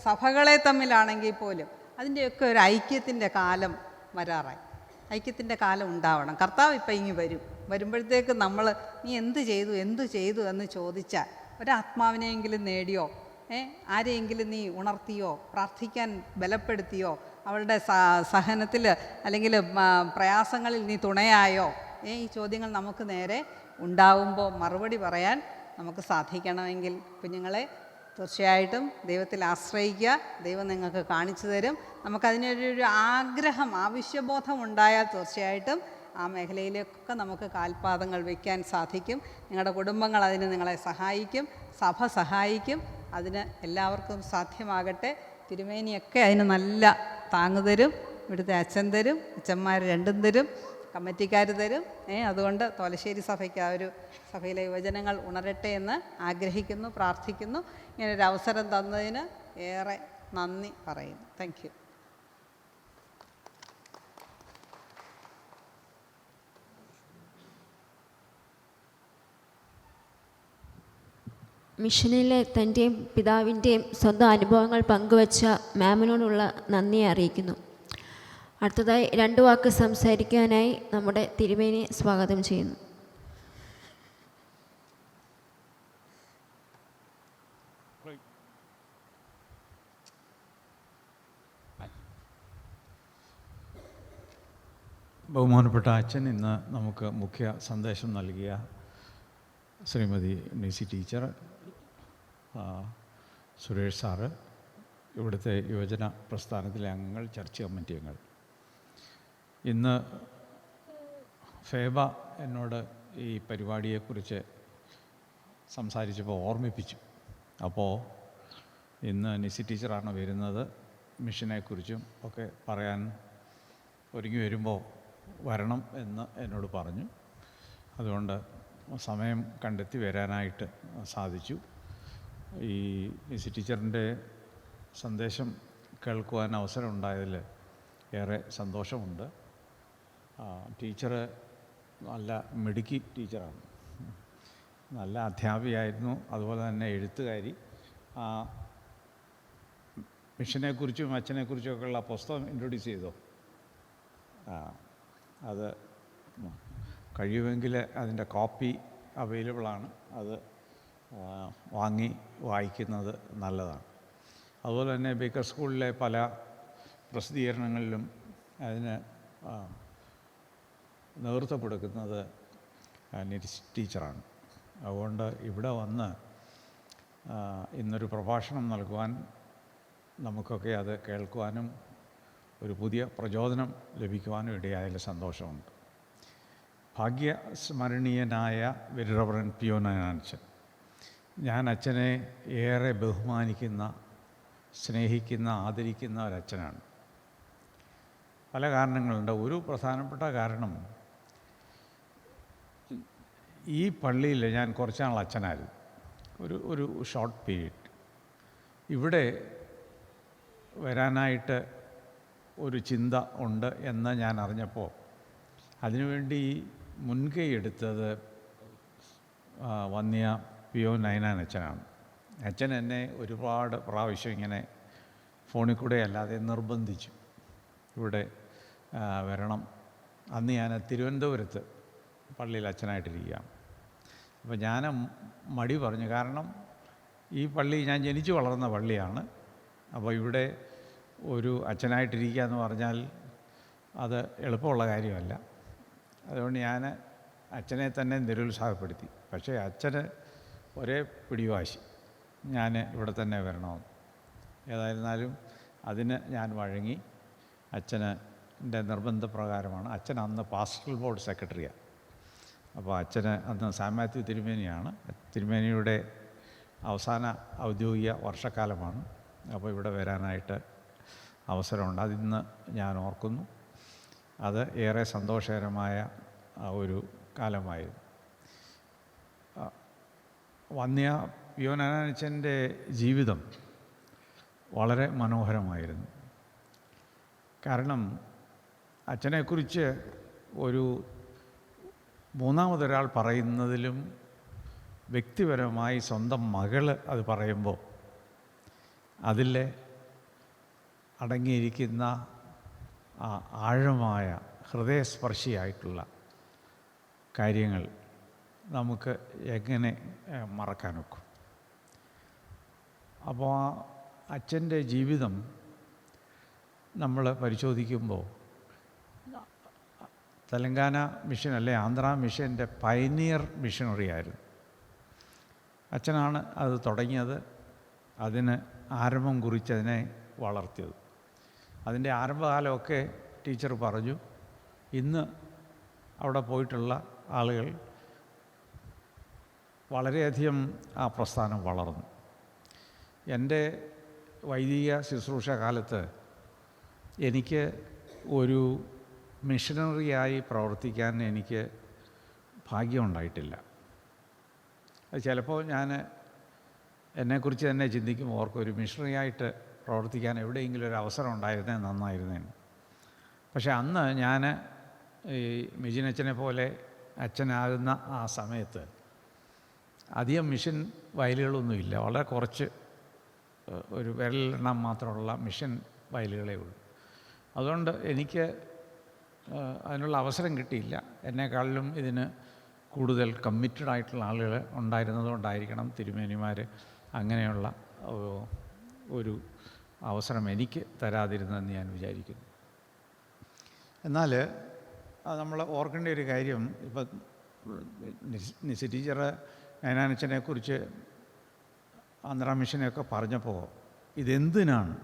സഭകളെ തമ്മിലാണെങ്കിൽ പോലും അതിൻ്റെയൊക്കെ ഒരു ഐക്യത്തിൻ്റെ കാലം വരാറായി. ഐക്യത്തിൻ്റെ കാലം ഉണ്ടാവണം. കർത്താവ് ഇപ്പം ഇങ്ങ് വരുമ്പോഴത്തേക്ക് നമ്മൾ നീ എന്ത് ചെയ്തു എന്ന് ചോദിച്ചാൽ ഒരാത്മാവിനെയെങ്കിലും നേടിയോ, ആരെയെങ്കിലും നീ ഉണർത്തിയോ, പ്രാർത്ഥിക്കാൻ ബലപ്പെടുത്തിയോ, അവളുടെ സഹനത്തിൽ അല്ലെങ്കിൽ പ്രയാസങ്ങളിൽ നീ തുണയായോ? ഈ ചോദ്യങ്ങൾ നമുക്ക് നേരെ ഉണ്ടാവുമ്പോൾ മറുപടി പറയാൻ നമുക്ക് സാധിക്കണമെങ്കിൽ കുഞ്ഞുങ്ങളെ തീർച്ചയായിട്ടും ദൈവത്തിൽ ആശ്രയിക്കുക. ദൈവം നിങ്ങൾക്ക് കാണിച്ചു തരും. നമുക്കതിനൊരു ആഗ്രഹം, ആവശ്യബോധം ഉണ്ടായാൽ തീർച്ചയായിട്ടും ആ മേഖലയിലേക്കൊക്കെ നമുക്ക് കാൽപാദങ്ങൾ വയ്ക്കാൻ സാധിക്കും. നിങ്ങളുടെ കുടുംബങ്ങൾ അതിന് നിങ്ങളെ സഹായിക്കും, സഭ സഹായിക്കും. അതിന് എല്ലാവർക്കും സാധ്യമാകട്ടെ. തിരുമേനിയൊക്കെ അതിന് നല്ല താങ്ങ് തരും. ഇവിടുത്തെ അച്ഛൻ തരും, അച്ഛന്മാർ രണ്ടും തരും, കമ്മിറ്റിക്കാർ തരും. അതുകൊണ്ട് തോലശ്ശേരി സഭയ്ക്ക് ആ ഒരു സഭയിലെ യുവജനങ്ങൾ ഉണരട്ടെ എന്ന് ആഗ്രഹിക്കുന്നു, പ്രാർത്ഥിക്കുന്നു. ഇങ്ങനൊരു അവസരം തന്നതിന് ഏറെ നന്ദി പറയുന്നു. Thank you. മിഷനിലെ തൻ്റെയും പിതാവിൻ്റെയും സ്വന്തം അനുഭവങ്ങൾ പങ്കുവച്ച മാമിനോടുള്ള നന്ദിയെ അറിയിക്കുന്നു. അടുത്തതായി 2 വാക്ക് സംസാരിക്കാനായി നമ്മുടെ തിരുമേനി സ്വാഗതം ചെയ്യുന്നു. ബഹുമാനപ്പെട്ട അച്ഛൻ ഇന്ന് നമുക്ക് മുഖ്യ സന്ദേശം നൽകിയ ശ്രീമതി നിസി ടീച്ചർ, സുരേഷ് സാറ്, ഇവിടുത്തെ യുവജന പ്രസ്ഥാനത്തിലെ അംഗങ്ങൾ, ചർച്ച് കമ്മിറ്റി അംഗങ്ങൾ, ഇന്ന് ഫേബ എന്നോട് ഈ പരിപാടിയെക്കുറിച്ച് സംസാരിച്ചപ്പോൾ ഓർമ്മിപ്പിച്ചു. അപ്പോൾ ഇന്ന് നിസി ടീച്ചറാണ് വരുന്നത്. മിഷനെക്കുറിച്ചും ഒക്കെ പറയാൻ ഒരുങ്ങി വരുമ്പോൾ വരണം എന്ന് എന്നോട് പറഞ്ഞു. അതുകൊണ്ട് സമയം കണ്ടെത്തി വരാനായിട്ട് സാധിച്ചു. ഈ നിസി ടീച്ചറിൻ്റെ സന്ദേശം കേൾക്കുവാൻ അവസരം ഉണ്ടായതിൽ ഏറെ സന്തോഷമുണ്ട്. ടീച്ചർ നല്ല മിടുക്കി ടീച്ചറാണ്, നല്ല അധ്യാപികയായിരുന്നു, അതുപോലെ തന്നെ എഴുത്തുകാരി. മിഷനെക്കുറിച്ചും അച്ഛനെക്കുറിച്ചുമൊക്കെയുള്ള പുസ്തകം ഇൻട്രൊഡ്യൂസ് ചെയ്തോ? അത് കഴിയുമെങ്കിൽ അതിൻ്റെ കോപ്പി അവൈലബിളാണ്, അത് വാങ്ങി വായിക്കുന്നത് നല്ലതാണ്. അതുപോലെ തന്നെ ബേക്കർ സ്കൂളിലെ പല പ്രസിദ്ധീകരണങ്ങളിലും അതിന് നേതൃത്വം കൊടുക്കുന്നത് ടീച്ചറാണ്. അതുകൊണ്ട് ഇവിടെ വന്ന് ഇന്നൊരു പ്രഭാഷണം നൽകുവാൻ നമുക്കൊക്കെ അത് കേൾക്കുവാനും ഒരു പുതിയ പ്രചോദനം ലഭിക്കുവാനും ഇടയായതിൽ സന്തോഷമുണ്ട്. ഭാഗ്യസ്മരണീയനായ റവറൻഡ് പിയോനാനച്ചൻ, ഞാൻ അച്ഛനെ ഏറെ ബഹുമാനിക്കുന്ന, സ്നേഹിക്കുന്ന, ആദരിക്കുന്ന ഒരച്ഛനാണ്. പല കാരണങ്ങളുണ്ട്. ഒരു പ്രധാനപ്പെട്ട കാരണം, ഈ പള്ളിയിൽ ഞാൻ കുറച്ച് നാൾ അച്ഛനായിരുന്നു, ഒരു ഷോർട്ട് പീരീഡ്. ഇവിടെ വരാനായിട്ട് ഒരു ചിന്ത ഉണ്ട് എന്ന് ഞാൻ അറിഞ്ഞപ്പോൾ അതിനുവേണ്ടി മുൻകൈ എടുത്തത് വന്യ പിയോ നൈനാൻ അച്ഛനാണ്. അച്ഛൻ എന്നെ ഒരുപാട് പ്രാവശ്യം ഇങ്ങനെ ഫോണിൽ കൂടെ അല്ലാതെ നിർബന്ധിച്ചു ഇവിടെ വരണം. അന്ന് ഞാൻ തിരുവനന്തപുരത്ത് പള്ളിയിൽ അച്ഛനായിട്ടിരിക്കുകയാണ്. അപ്പോൾ ഞാൻ മടി പറഞ്ഞു. കാരണം ഈ പള്ളി ഞാൻ ജനിച്ചു വളർന്ന പള്ളിയാണ്. അപ്പോൾ ഇവിടെ ഒരു അച്ഛനായിട്ടിരിക്കുക എന്ന് പറഞ്ഞാൽ അത് എളുപ്പമുള്ള കാര്യമല്ല. അതുകൊണ്ട് ഞാൻ അച്ഛനെ തന്നെ നിരുത്സാഹപ്പെടുത്തി. പക്ഷേ അച്ഛന് ഒരേ പിടിവാശി, ഞാൻ ഇവിടെ തന്നെ വരണമെന്ന്. ഏതായിരുന്നാലും അതിന് ഞാൻ വഴങ്ങി. അച്ഛൻ്റെ നിർബന്ധപ്രകാരമാണ്. അച്ഛൻ അന്ന് പാസ്റ്ററൽ ബോർഡ് സെക്രട്ടറിയാണ്. അപ്പോൾ അച്ഛന് അന്ന് സാം മാത്യു തിരുമേനിയാണ്. തിരുമേനിയുടെ അവസാന ഔദ്യോഗിക വർഷക്കാലമാണ്. അപ്പോൾ ഇവിടെ വരാനായിട്ട് അവസരമുണ്ട്. അതിന്ന് ഞാൻ ഓർക്കുന്നു. അത് ഏറെ സന്തോഷകരമായ ഒരു കാലമായിരുന്നു. വന്യ പിയോനാനച്ചൻ്റെ ജീവിതം വളരെ മനോഹരമായിരുന്നു. കാരണം അച്ഛനെക്കുറിച്ച് ഒരു മൂന്നാമതൊരാൾ പറയുന്നതിലും വ്യക്തിപരമായി സ്വന്തം മകൾ അത് പറയുമ്പോൾ അതിൽ അടങ്ങിയിരിക്കുന്ന ആഴമായ ഹൃദയസ്പർശിയായിട്ടുള്ള കാര്യങ്ങൾ നമുക്ക് എങ്ങനെ മറക്കാനൊക്കും? അപ്പോൾ ആ അച്ഛൻ്റെ ജീവിതം നമ്മൾ പരിശോധിക്കുമ്പോൾ തെലങ്കാന മിഷൻ അല്ലെ ആന്ധ്ര മിഷൻ്റെ പൈനിയർ മിഷണറി ആയിരുന്നു. അച്ഛനാണ് അത് തുടങ്ങിയത്, അതിന് ആരംഭം കുറിച്ചതിനെ വളർത്തിയത്. അതിൻ്റെ ആരംഭകാലമൊക്കെ ടീച്ചർ പറഞ്ഞു. ഇന്ന് അവിടെ പോയിട്ടുള്ള ആളുകൾ വളരെയധികം ആ പ്രസ്ഥാനം വളർന്നു. എൻ്റെ വൈദിക ശുശ്രൂഷ കാലത്ത് എനിക്ക് ഒരു മിഷനറിയായി പ്രവർത്തിക്കാൻ എനിക്ക് ഭാഗ്യമുണ്ടായിട്ടില്ല. അത് ചിലപ്പോൾ ഞാൻ എന്നെക്കുറിച്ച് തന്നെ ചിന്തിക്കുമ്പോൾ ഓർക്കും, ഒരു മിഷണറിയായിട്ട് പ്രവർത്തിക്കാൻ എവിടെയെങ്കിലും ഒരു അവസരം ഉണ്ടായിരുന്നേ നന്നായിരുന്നേന്. പക്ഷേ അന്ന് ഞാൻ ഈ മിജിനച്ഛനെ പോലെ അച്ഛനാകുന്ന ആ സമയത്ത് അധികം മിഷൻ വയലുകളൊന്നുമില്ല. വളരെ കുറച്ച്, ഒരു വിരലെണ്ണം മാത്രമുള്ള മിഷൻ വയലുകളേ ഉള്ളൂ. അതുകൊണ്ട് എനിക്ക് അതിനുള്ള അവസരം കിട്ടിയില്ല. എന്നെക്കാളിലും ഇതിന് കൂടുതൽ കമ്മിറ്റഡ് ആയിട്ടുള്ള ആളുകൾ ഉണ്ടായിരുന്നതുകൊണ്ടായിരിക്കണം തിരുമേനിമാർ അങ്ങനെയുള്ള ഒരു അവസരം എനിക്ക് തരാതിരുന്നതെന്ന് ഞാൻ വിചാരിക്കുന്നു. എന്നാൽ നമ്മൾ ഓർക്കേണ്ട ഒരു കാര്യം, ഇപ്പം നിസി ടീച്ചർ നയനാനച്ചനെക്കുറിച്ച് ആന്ധ്ര മിഷനെയൊക്കെ പറഞ്ഞപ്പോൾ ഇതെന്തിനാണ്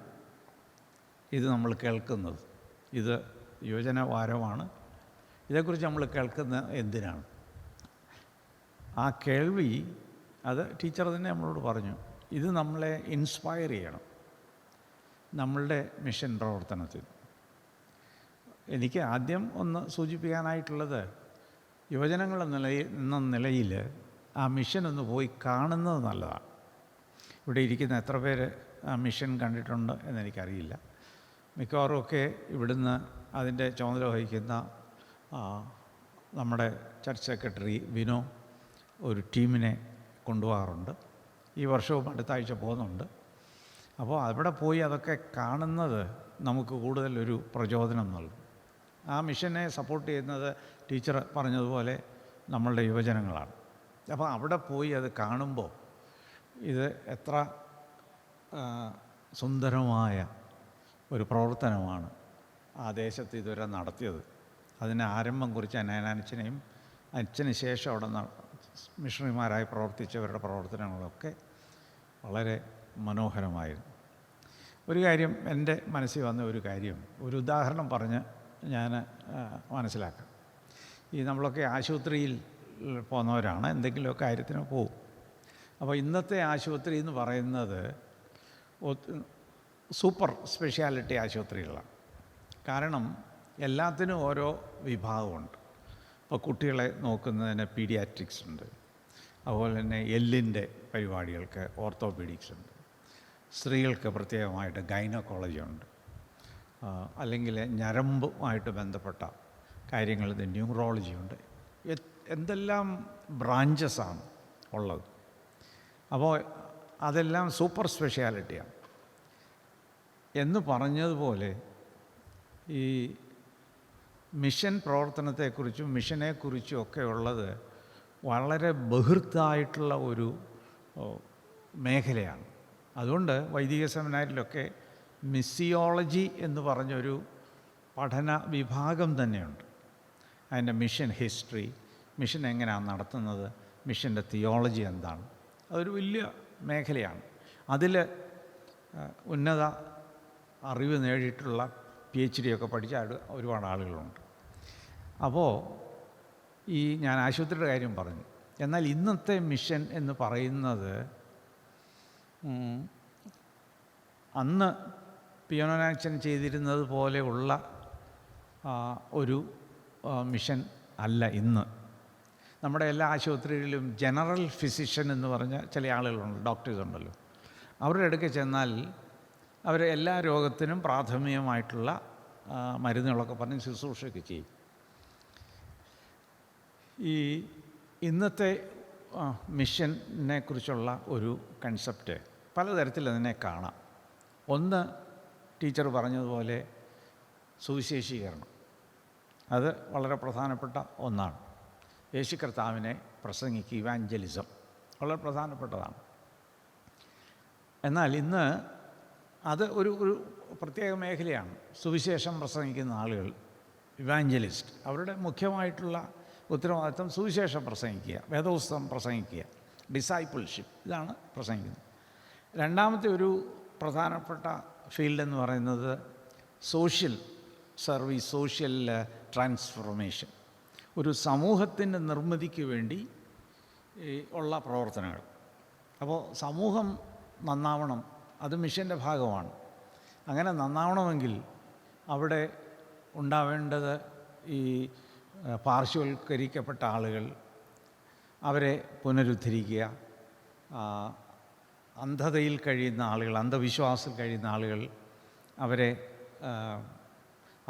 ഇത് നമ്മൾ കേൾക്കുന്നത്? ഇത് യുവജന വാരമാണ്. ഇതേക്കുറിച്ച് നമ്മൾ കേൾക്കുന്നത് എന്തിനാണ്? ആ കേൾവി അത് ടീച്ചർ തന്നെ നമ്മളോട് പറഞ്ഞു. ഇത് നമ്മളെ ഇൻസ്പയർ ചെയ്യണം നമ്മളുടെ മിഷൻ പ്രവർത്തനത്തിൽ. എനിക്ക് ആദ്യം ഒന്ന് സൂചിപ്പിക്കാനായിട്ടുള്ളത്, യുവജനങ്ങൾ എന്ന നിലയിൽ ആ മിഷൻ ഒന്ന് പോയി കാണുന്നത് നല്ലതാണ്. ഇവിടെ ഇരിക്കുന്ന എത്ര പേര് ആ മിഷൻ കണ്ടിട്ടുണ്ട് എന്നെനിക്കറിയില്ല. മിക്കവാറുമൊക്കെ ഇവിടുന്ന് അതിൻ്റെ ചുമതല വഹിക്കുന്ന നമ്മുടെ ചർച്ച് സെക്രട്ടറി വിനോ ഒരു ടീമിനെ കൊണ്ടുപോകാറുണ്ട്. ഈ വർഷവും അടുത്ത ആഴ്ച പോകുന്നുണ്ട്. അപ്പോൾ അവിടെ പോയി അതൊക്കെ കാണുന്നത് നമുക്ക് കൂടുതലൊരു പ്രചോദനം നൽകും. ആ മിഷനെ സപ്പോർട്ട് ചെയ്യുന്നത് ടീച്ചർ പറഞ്ഞതുപോലെ നമ്മളുടെ യുവജനങ്ങളാണ്. അപ്പോൾ അവിടെ പോയി അത് കാണുമ്പോൾ ഇത് എത്ര സുന്ദരമായ ഒരു പ്രവർത്തനമാണ് ആ ദേശത്ത് ഇതുവരെ നടത്തിയത്. അതിന് ആരംഭം കുറിച്ച നയനാനച്ചനെയും അച്ഛന് ശേഷം അവിടെ മിഷണറിമാരായി പ്രവർത്തിച്ചവരുടെ പ്രവർത്തനങ്ങളൊക്കെ വളരെ മനോഹരമായിരുന്നു. ഒരു കാര്യം എൻ്റെ മനസ്സിൽ വന്ന ഒരു കാര്യം, ഒരു ഉദാഹരണം പറഞ്ഞ് ഞാൻ മനസ്സിലാക്കാം. ഈ നമ്മളൊക്കെ ആശുപത്രിയിൽ പോകുന്നവരാണ്, എന്തെങ്കിലുമൊക്കെ കാര്യത്തിന് പോകും. അപ്പോൾ ഇന്നത്തെ ആശുപത്രി എന്ന് പറയുന്നത് സൂപ്പർ സ്പെഷ്യാലിറ്റി ആശുപത്രികളാണ്. കാരണം എല്ലാത്തിനും ഓരോ വിഭാഗമുണ്ട്. ഇപ്പോൾ കുട്ടികളെ നോക്കുന്നതിന് പീഡിയാട്രിക്സ് ഉണ്ട്, അതുപോലെ തന്നെ എല്ലിൻ്റെ പരിപാടികൾക്ക് ഓർത്തോപീഡിക്സ് ഉണ്ട്, സ്ത്രീകൾക്ക് പ്രത്യേകമായിട്ട് ഗൈനക്കോളജി ഉണ്ട്, അല്ലെങ്കിൽ ഞരമ്പുമായിട്ട് ബന്ധപ്പെട്ട കാര്യങ്ങളിൽ ന്യൂറോളജി ഉണ്ട്. എന്തെല്ലാം ബ്രാഞ്ചസാണ് ഉള്ളത്. അപ്പോൾ അതെല്ലാം സൂപ്പർ സ്പെഷ്യാലിറ്റിയാണ്. എന്ന് പറഞ്ഞതുപോലെ ഈ മിഷൻ പ്രവർത്തനത്തെക്കുറിച്ചും മിഷനെക്കുറിച്ചും ഒക്കെ ഉള്ളത് വളരെ ബഹിർത്തായിട്ടുള്ള ഒരു മേഖലയാണ്. അതുകൊണ്ട് വൈദിക സെമിനാരിലൊക്കെ മിസ്സിയോളജി എന്ന് പറഞ്ഞൊരു പഠന വിഭാഗം തന്നെയുണ്ട്. അതിൻ്റെ മിഷൻ ഹിസ്റ്ററി, മിഷൻ എങ്ങനെയാണ് നടത്തുന്നത്, മിഷൻ്റെ തിയോളജി എന്താണ്, അതൊരു വലിയ മേഖലയാണ്. അതിൽ ഉന്നത അറിവ് നേടിയിട്ടുള്ള PhD ഒക്കെ പഠിച്ച ഒരുപാട് ആളുകളുണ്ട്. അപ്പോൾ ഞാൻ ആശുപത്രിയുടെ കാര്യം പറഞ്ഞു. എന്നാൽ ഇന്നത്തെ മിഷൻ എന്ന് പറയുന്നത് അന്ന് പിയോനാച്ചൻ ചെയ്തിരുന്നത് പോലെയുള്ള ഒരു മിഷൻ അല്ല ഇന്ന്. നമ്മുടെ എല്ലാ ആശുപത്രികളിലും ജനറൽ ഫിസിഷ്യൻ എന്ന് പറഞ്ഞ ചില ആളുകളുണ്ട്, ഡോക്ടേഴ്സ് ഉണ്ടല്ലോ. അവരുടെ അടുക്കെ ചെന്നാൽ അവർ എല്ലാ രോഗത്തിനും പ്രാഥമികമായിട്ടുള്ള മരുന്നുകളൊക്കെ പറഞ്ഞ് ശുശ്രൂഷയൊക്കെ ചെയ്യും. ഈ ഇന്നത്തെ മിഷനെ കുറിച്ചുള്ള ഒരു കൺസെപ്റ്റ് പലതരത്തിൽ അതിനെ കാണാം. ഒന്ന്, ടീച്ചർ പറഞ്ഞതുപോലെ സുവിശേഷീകരണം, അത് വളരെ പ്രധാനപ്പെട്ട ഒന്നാണ്. യേശു കർത്താവിനെ പ്രസംഗിക്കുക, ഇവാഞ്ചലിസം വളരെ പ്രധാനപ്പെട്ടതാണ്. എന്നാൽ ഇന്ന് അത് ഒരു പ്രത്യേക മേഖലയാണ്. സുവിശേഷം പ്രസംഗിക്കുന്ന ആളുകൾ, ഇവാഞ്ചലിസ്റ്റ്, അവരുടെ മുഖ്യമായിട്ടുള്ള ഉത്തരവാദിത്വം സുവിശേഷം പ്രസംഗിക്കുക, വേദപുസ്തകം പ്രസംഗിക്കുക, ഡിസൈപ്പിൾഷിപ്പ്, ഇതാണ് പ്രസംഗിക്കുന്നത്. രണ്ടാമത്തെ ഒരു പ്രധാനപ്പെട്ട ഫീൽഡ് എന്ന് പറയുന്നത് സോഷ്യൽ സർവീസ്, സോഷ്യൽ ട്രാൻസ്ഫോർമേഷൻ. ഒരു സമൂഹത്തിൻ്റെ നിർമ്മിതിക്ക് വേണ്ടി ഉള്ള പ്രവർത്തനങ്ങൾ. അപ്പോൾ സമൂഹം നന്നാവണം, അത് മിഷൻ്റെ ഭാഗമാണ്. അങ്ങനെ നന്നാവണമെങ്കിൽ അവിടെ ഉണ്ടാവേണ്ടത് ഈ പാർശ്വവൽക്കരിക്കപ്പെട്ട ആളുകൾ, അവരെ പുനരുദ്ധരിക്കുക, അന്ധതയിൽ കഴിയുന്ന ആളുകൾ, അന്ധവിശ്വാസത്തിൽ കഴിയുന്ന ആളുകൾ,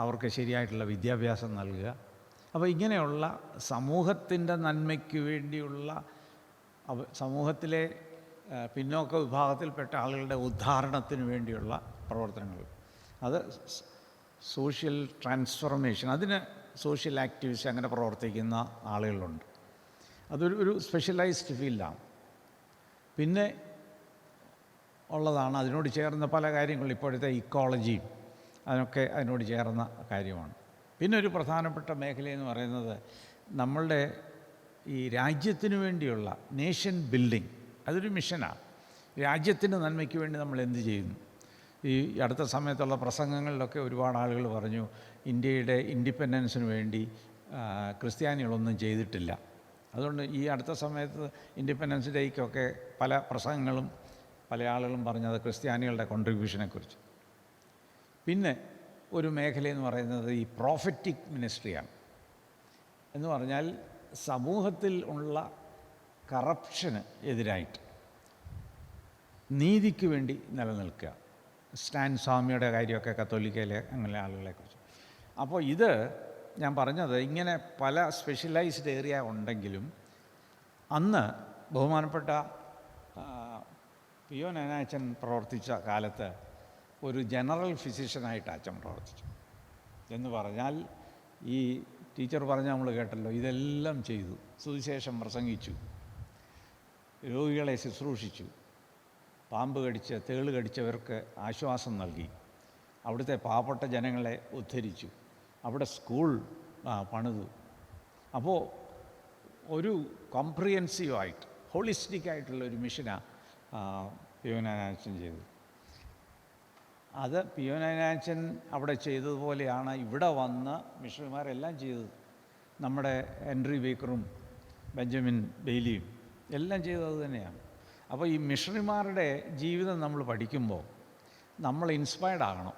അവർക്ക് ശരിയായിട്ടുള്ള വിദ്യാഭ്യാസം നൽകുക. അപ്പോൾ ഇങ്ങനെയുള്ള സമൂഹത്തിൻ്റെ നന്മയ്ക്ക് വേണ്ടിയുള്ള സമൂഹത്തിലെ പിന്നോക്ക വിഭാഗത്തിൽപ്പെട്ട ആളുകളുടെ ഉദ്ധാരണത്തിന് വേണ്ടിയുള്ള പ്രവർത്തനങ്ങൾ, അത് സോഷ്യൽ ട്രാൻസ്ഫോർമേഷൻ, അതിന് സോഷ്യൽ ആക്ടിവിസ്റ്റ് അങ്ങനെ പ്രവർത്തിക്കുന്ന ആളുകളുണ്ട്. അതൊരു സ്പെഷ്യലൈസ്ഡ് ഫീൽഡാണ്. പിന്നെ ഉള്ളതാണ് അതിനോട് ചേർന്ന പല കാര്യങ്ങളും. ഇപ്പോഴത്തെ ഇക്കോളജിയും അതിനൊക്കെ അതിനോട് ചേർന്ന കാര്യമാണ്. പിന്നെ ഒരു പ്രധാനപ്പെട്ട മേഖലയെന്ന് പറയുന്നത് നമ്മളുടെ ഈ രാജ്യത്തിന് വേണ്ടിയുള്ള നേഷൻ ബിൽഡിംഗ്, അതൊരു മിഷനാണ്. രാജ്യത്തിൻ്റെ നന്മയ്ക്ക് വേണ്ടി നമ്മൾ എന്ത് ചെയ്യുന്നു? ഈ അടുത്ത സമയത്തുള്ള പ്രസംഗങ്ങളിലൊക്കെ ഒരുപാട് ആളുകൾ പറഞ്ഞു ഇന്ത്യയുടെ ഇൻഡിപെൻഡൻസിന് വേണ്ടി ക്രിസ്ത്യാനികളൊന്നും ചെയ്തിട്ടില്ല. അതുകൊണ്ട് ഈ അടുത്ത സമയത്ത് ഇൻഡിപെൻഡൻസ് ഡേയ്ക്കൊക്കെ പല പ്രസംഗങ്ങളും പല ആളുകളും പറഞ്ഞത് ക്രിസ്ത്യാനികളുടെ കോൺട്രിബ്യൂഷനെക്കുറിച്ച്. പിന്നെ ഒരു മേഖലയെന്ന് പറയുന്നത് ഈ പ്രോഫറ്റിക് മിനിസ്ട്രിയാണ്. എന്ന് പറഞ്ഞാൽ സമൂഹത്തിൽ ഉള്ള കറപ്ഷന് എതിരായിട്ട് നീതിക്ക് വേണ്ടി നിലനിൽക്കുക. സ്റ്റാൻ സ്വാമിയുടെ കാര്യമൊക്കെ കത്തോലിക്കയിലെ അങ്ങനെ ആളുകളെക്കുറിച്ച്. അപ്പോൾ ഇത് ഞാൻ പറഞ്ഞത് ഇങ്ങനെ പല സ്പെഷ്യലൈസ്ഡ് ഏരിയ ഉണ്ടെങ്കിലും അന്ന് ബഹുമാനപ്പെട്ട പിയോ നാനാച്ചൻ പ്രവർത്തിച്ച കാലത്ത് ഒരു ജനറൽ ഫിസിഷ്യനായിട്ട് അച്ഛൻ പ്രവർത്തിച്ചു. എന്ന് പറഞ്ഞാൽ ഈ ടീച്ചർ പറഞ്ഞ നമ്മൾ കേട്ടല്ലോ, ഇതെല്ലാം ചെയ്തു. സുവിശേഷം പ്രസംഗിച്ചു, രോഗികളെ ശുശ്രൂഷിച്ചു, പാമ്പ് കടിച്ച് തേള് കടിച്ചവർക്ക് ആശ്വാസം നൽകി, അവിടുത്തെ പാവപ്പെട്ട ജനങ്ങളെ ഉദ്ധരിച്ചു, അവിടെ സ്കൂൾ പണിതു. അപ്പോൾ ഒരു കോംപ്രിഹെൻസീവായിട്ട് ഹോളിസ്റ്റിക്കായിട്ടുള്ള ഒരു മിഷനാണ് പിയോ നാനാച്ചൻ ചെയ്തത്. അത് പിയോ നാനാച്ചൻ അവിടെ ചെയ്തതുപോലെയാണ് ഇവിടെ വന്ന് മിഷണറിമാരെല്ലാം ചെയ്തത്. നമ്മുടെ ഹെൻറി ബേക്കറും ബെഞ്ചമിൻ ബെയ്ലിയും എല്ലാം ചെയ്തത് തന്നെയാണ്. അപ്പോൾ ഈ മിഷണറിമാരുടെ ജീവിതം നമ്മൾ പഠിക്കുമ്പോൾ നമ്മൾ ഇൻസ്പയർഡ് ആകണം.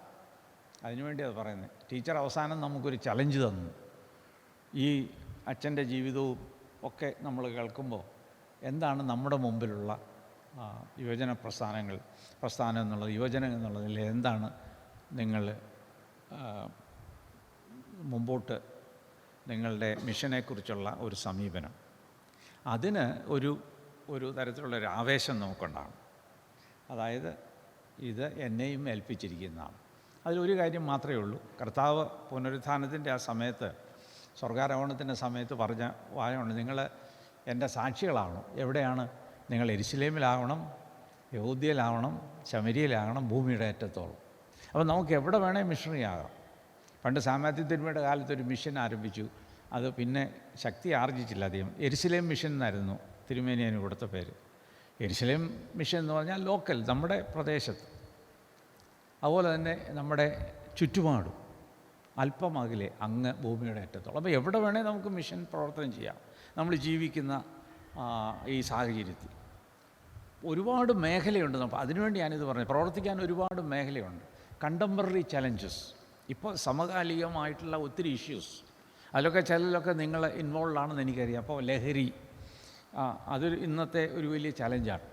അതിനുവേണ്ടി അത് പറയുന്നത്. ടീച്ചർ അവസാനം നമുക്കൊരു ചലഞ്ച് തന്നു. ഈ അച്ഛൻ്റെ ജീവിതവും ഒക്കെ നമ്മൾ കേൾക്കുമ്പോൾ എന്താണ് നമ്മുടെ മുമ്പിലുള്ള യുവജന പ്രസ്ഥാനം എന്നുള്ളത്, യുവജനം എന്നുള്ളതിൽ എന്താണ് നിങ്ങൾ മുമ്പോട്ട് നിങ്ങളുടെ മിഷനെക്കുറിച്ചുള്ള ഒരു സമീപനം, അതിന് ഒരു തരത്തിലുള്ളൊരു ആവേശം നമുക്കുണ്ടാകും. അതായത് ഇത് എന്നെയും ഏൽപ്പിച്ചിരിക്കുന്നതാണ്. അതിലൊരു കാര്യം മാത്രമേ ഉള്ളൂ. കർത്താവ് പുനരുത്ഥാനത്തിൻ്റെ ആ സമയത്ത്, സ്വർഗാരോഹണത്തിൻ്റെ സമയത്ത് പറഞ്ഞ വായമുണ്ട്, നിങ്ങൾ എൻ്റെ സാക്ഷികളാവണം. എവിടെയാണ്? നിങ്ങൾ യെരുശലേമിലാവണം, യഹൂദ്യയിലാവണം, ശമരിയയിലാവണം, ഭൂമിയുടെ അറ്റത്തോളം. അപ്പോൾ നമുക്ക് എവിടെ വേണേ മിഷണറി ആകാം. പണ്ട് സാമാത്യു തിരുമയുടെ കാലത്തൊരു മിഷൻ ആരംഭിച്ചു. അത് പിന്നെ ശക്തി ആർജിച്ചില്ല അധികം. യെരുശലേം മിഷൻ എന്നായിരുന്നു തിരുമേനിയന് കൊടുത്ത പേര്. യെരുശലേം മിഷൻ എന്ന് പറഞ്ഞാൽ ലോക്കൽ, നമ്മുടെ പ്രദേശത്ത്. അതുപോലെ തന്നെ നമ്മുടെ ചുറ്റുപാടും അല്പം അകലെ അങ്ങ് ഭൂമിയുടെ അറ്റത്തോളം. അപ്പോൾ എവിടെ വേണേൽ നമുക്ക് മിഷൻ പ്രവർത്തനം ചെയ്യാം. നമ്മൾ ജീവിക്കുന്ന ഈ സാഹചര്യത്തിൽ ഒരുപാട് മേഖലയുണ്ട്. നമുക്ക് അതിനുവേണ്ടി ഞാനിത് പറഞ്ഞു, പ്രവർത്തിക്കാൻ ഒരുപാട് മേഖലയുണ്ട്. കണ്ടംപററി ചലഞ്ചസ്, ഇപ്പോൾ സമകാലികമായിട്ടുള്ള ഒത്തിരി ഇഷ്യൂസ്, അതിലൊക്കെ ചിലതിലൊക്കെ നിങ്ങൾ ഇൻവോൾവ് ആണെന്ന് എനിക്കറിയാം. അപ്പോൾ ലഹരി, അതൊരു ഇന്നത്തെ ഒരു വലിയ ചലഞ്ചാണ്.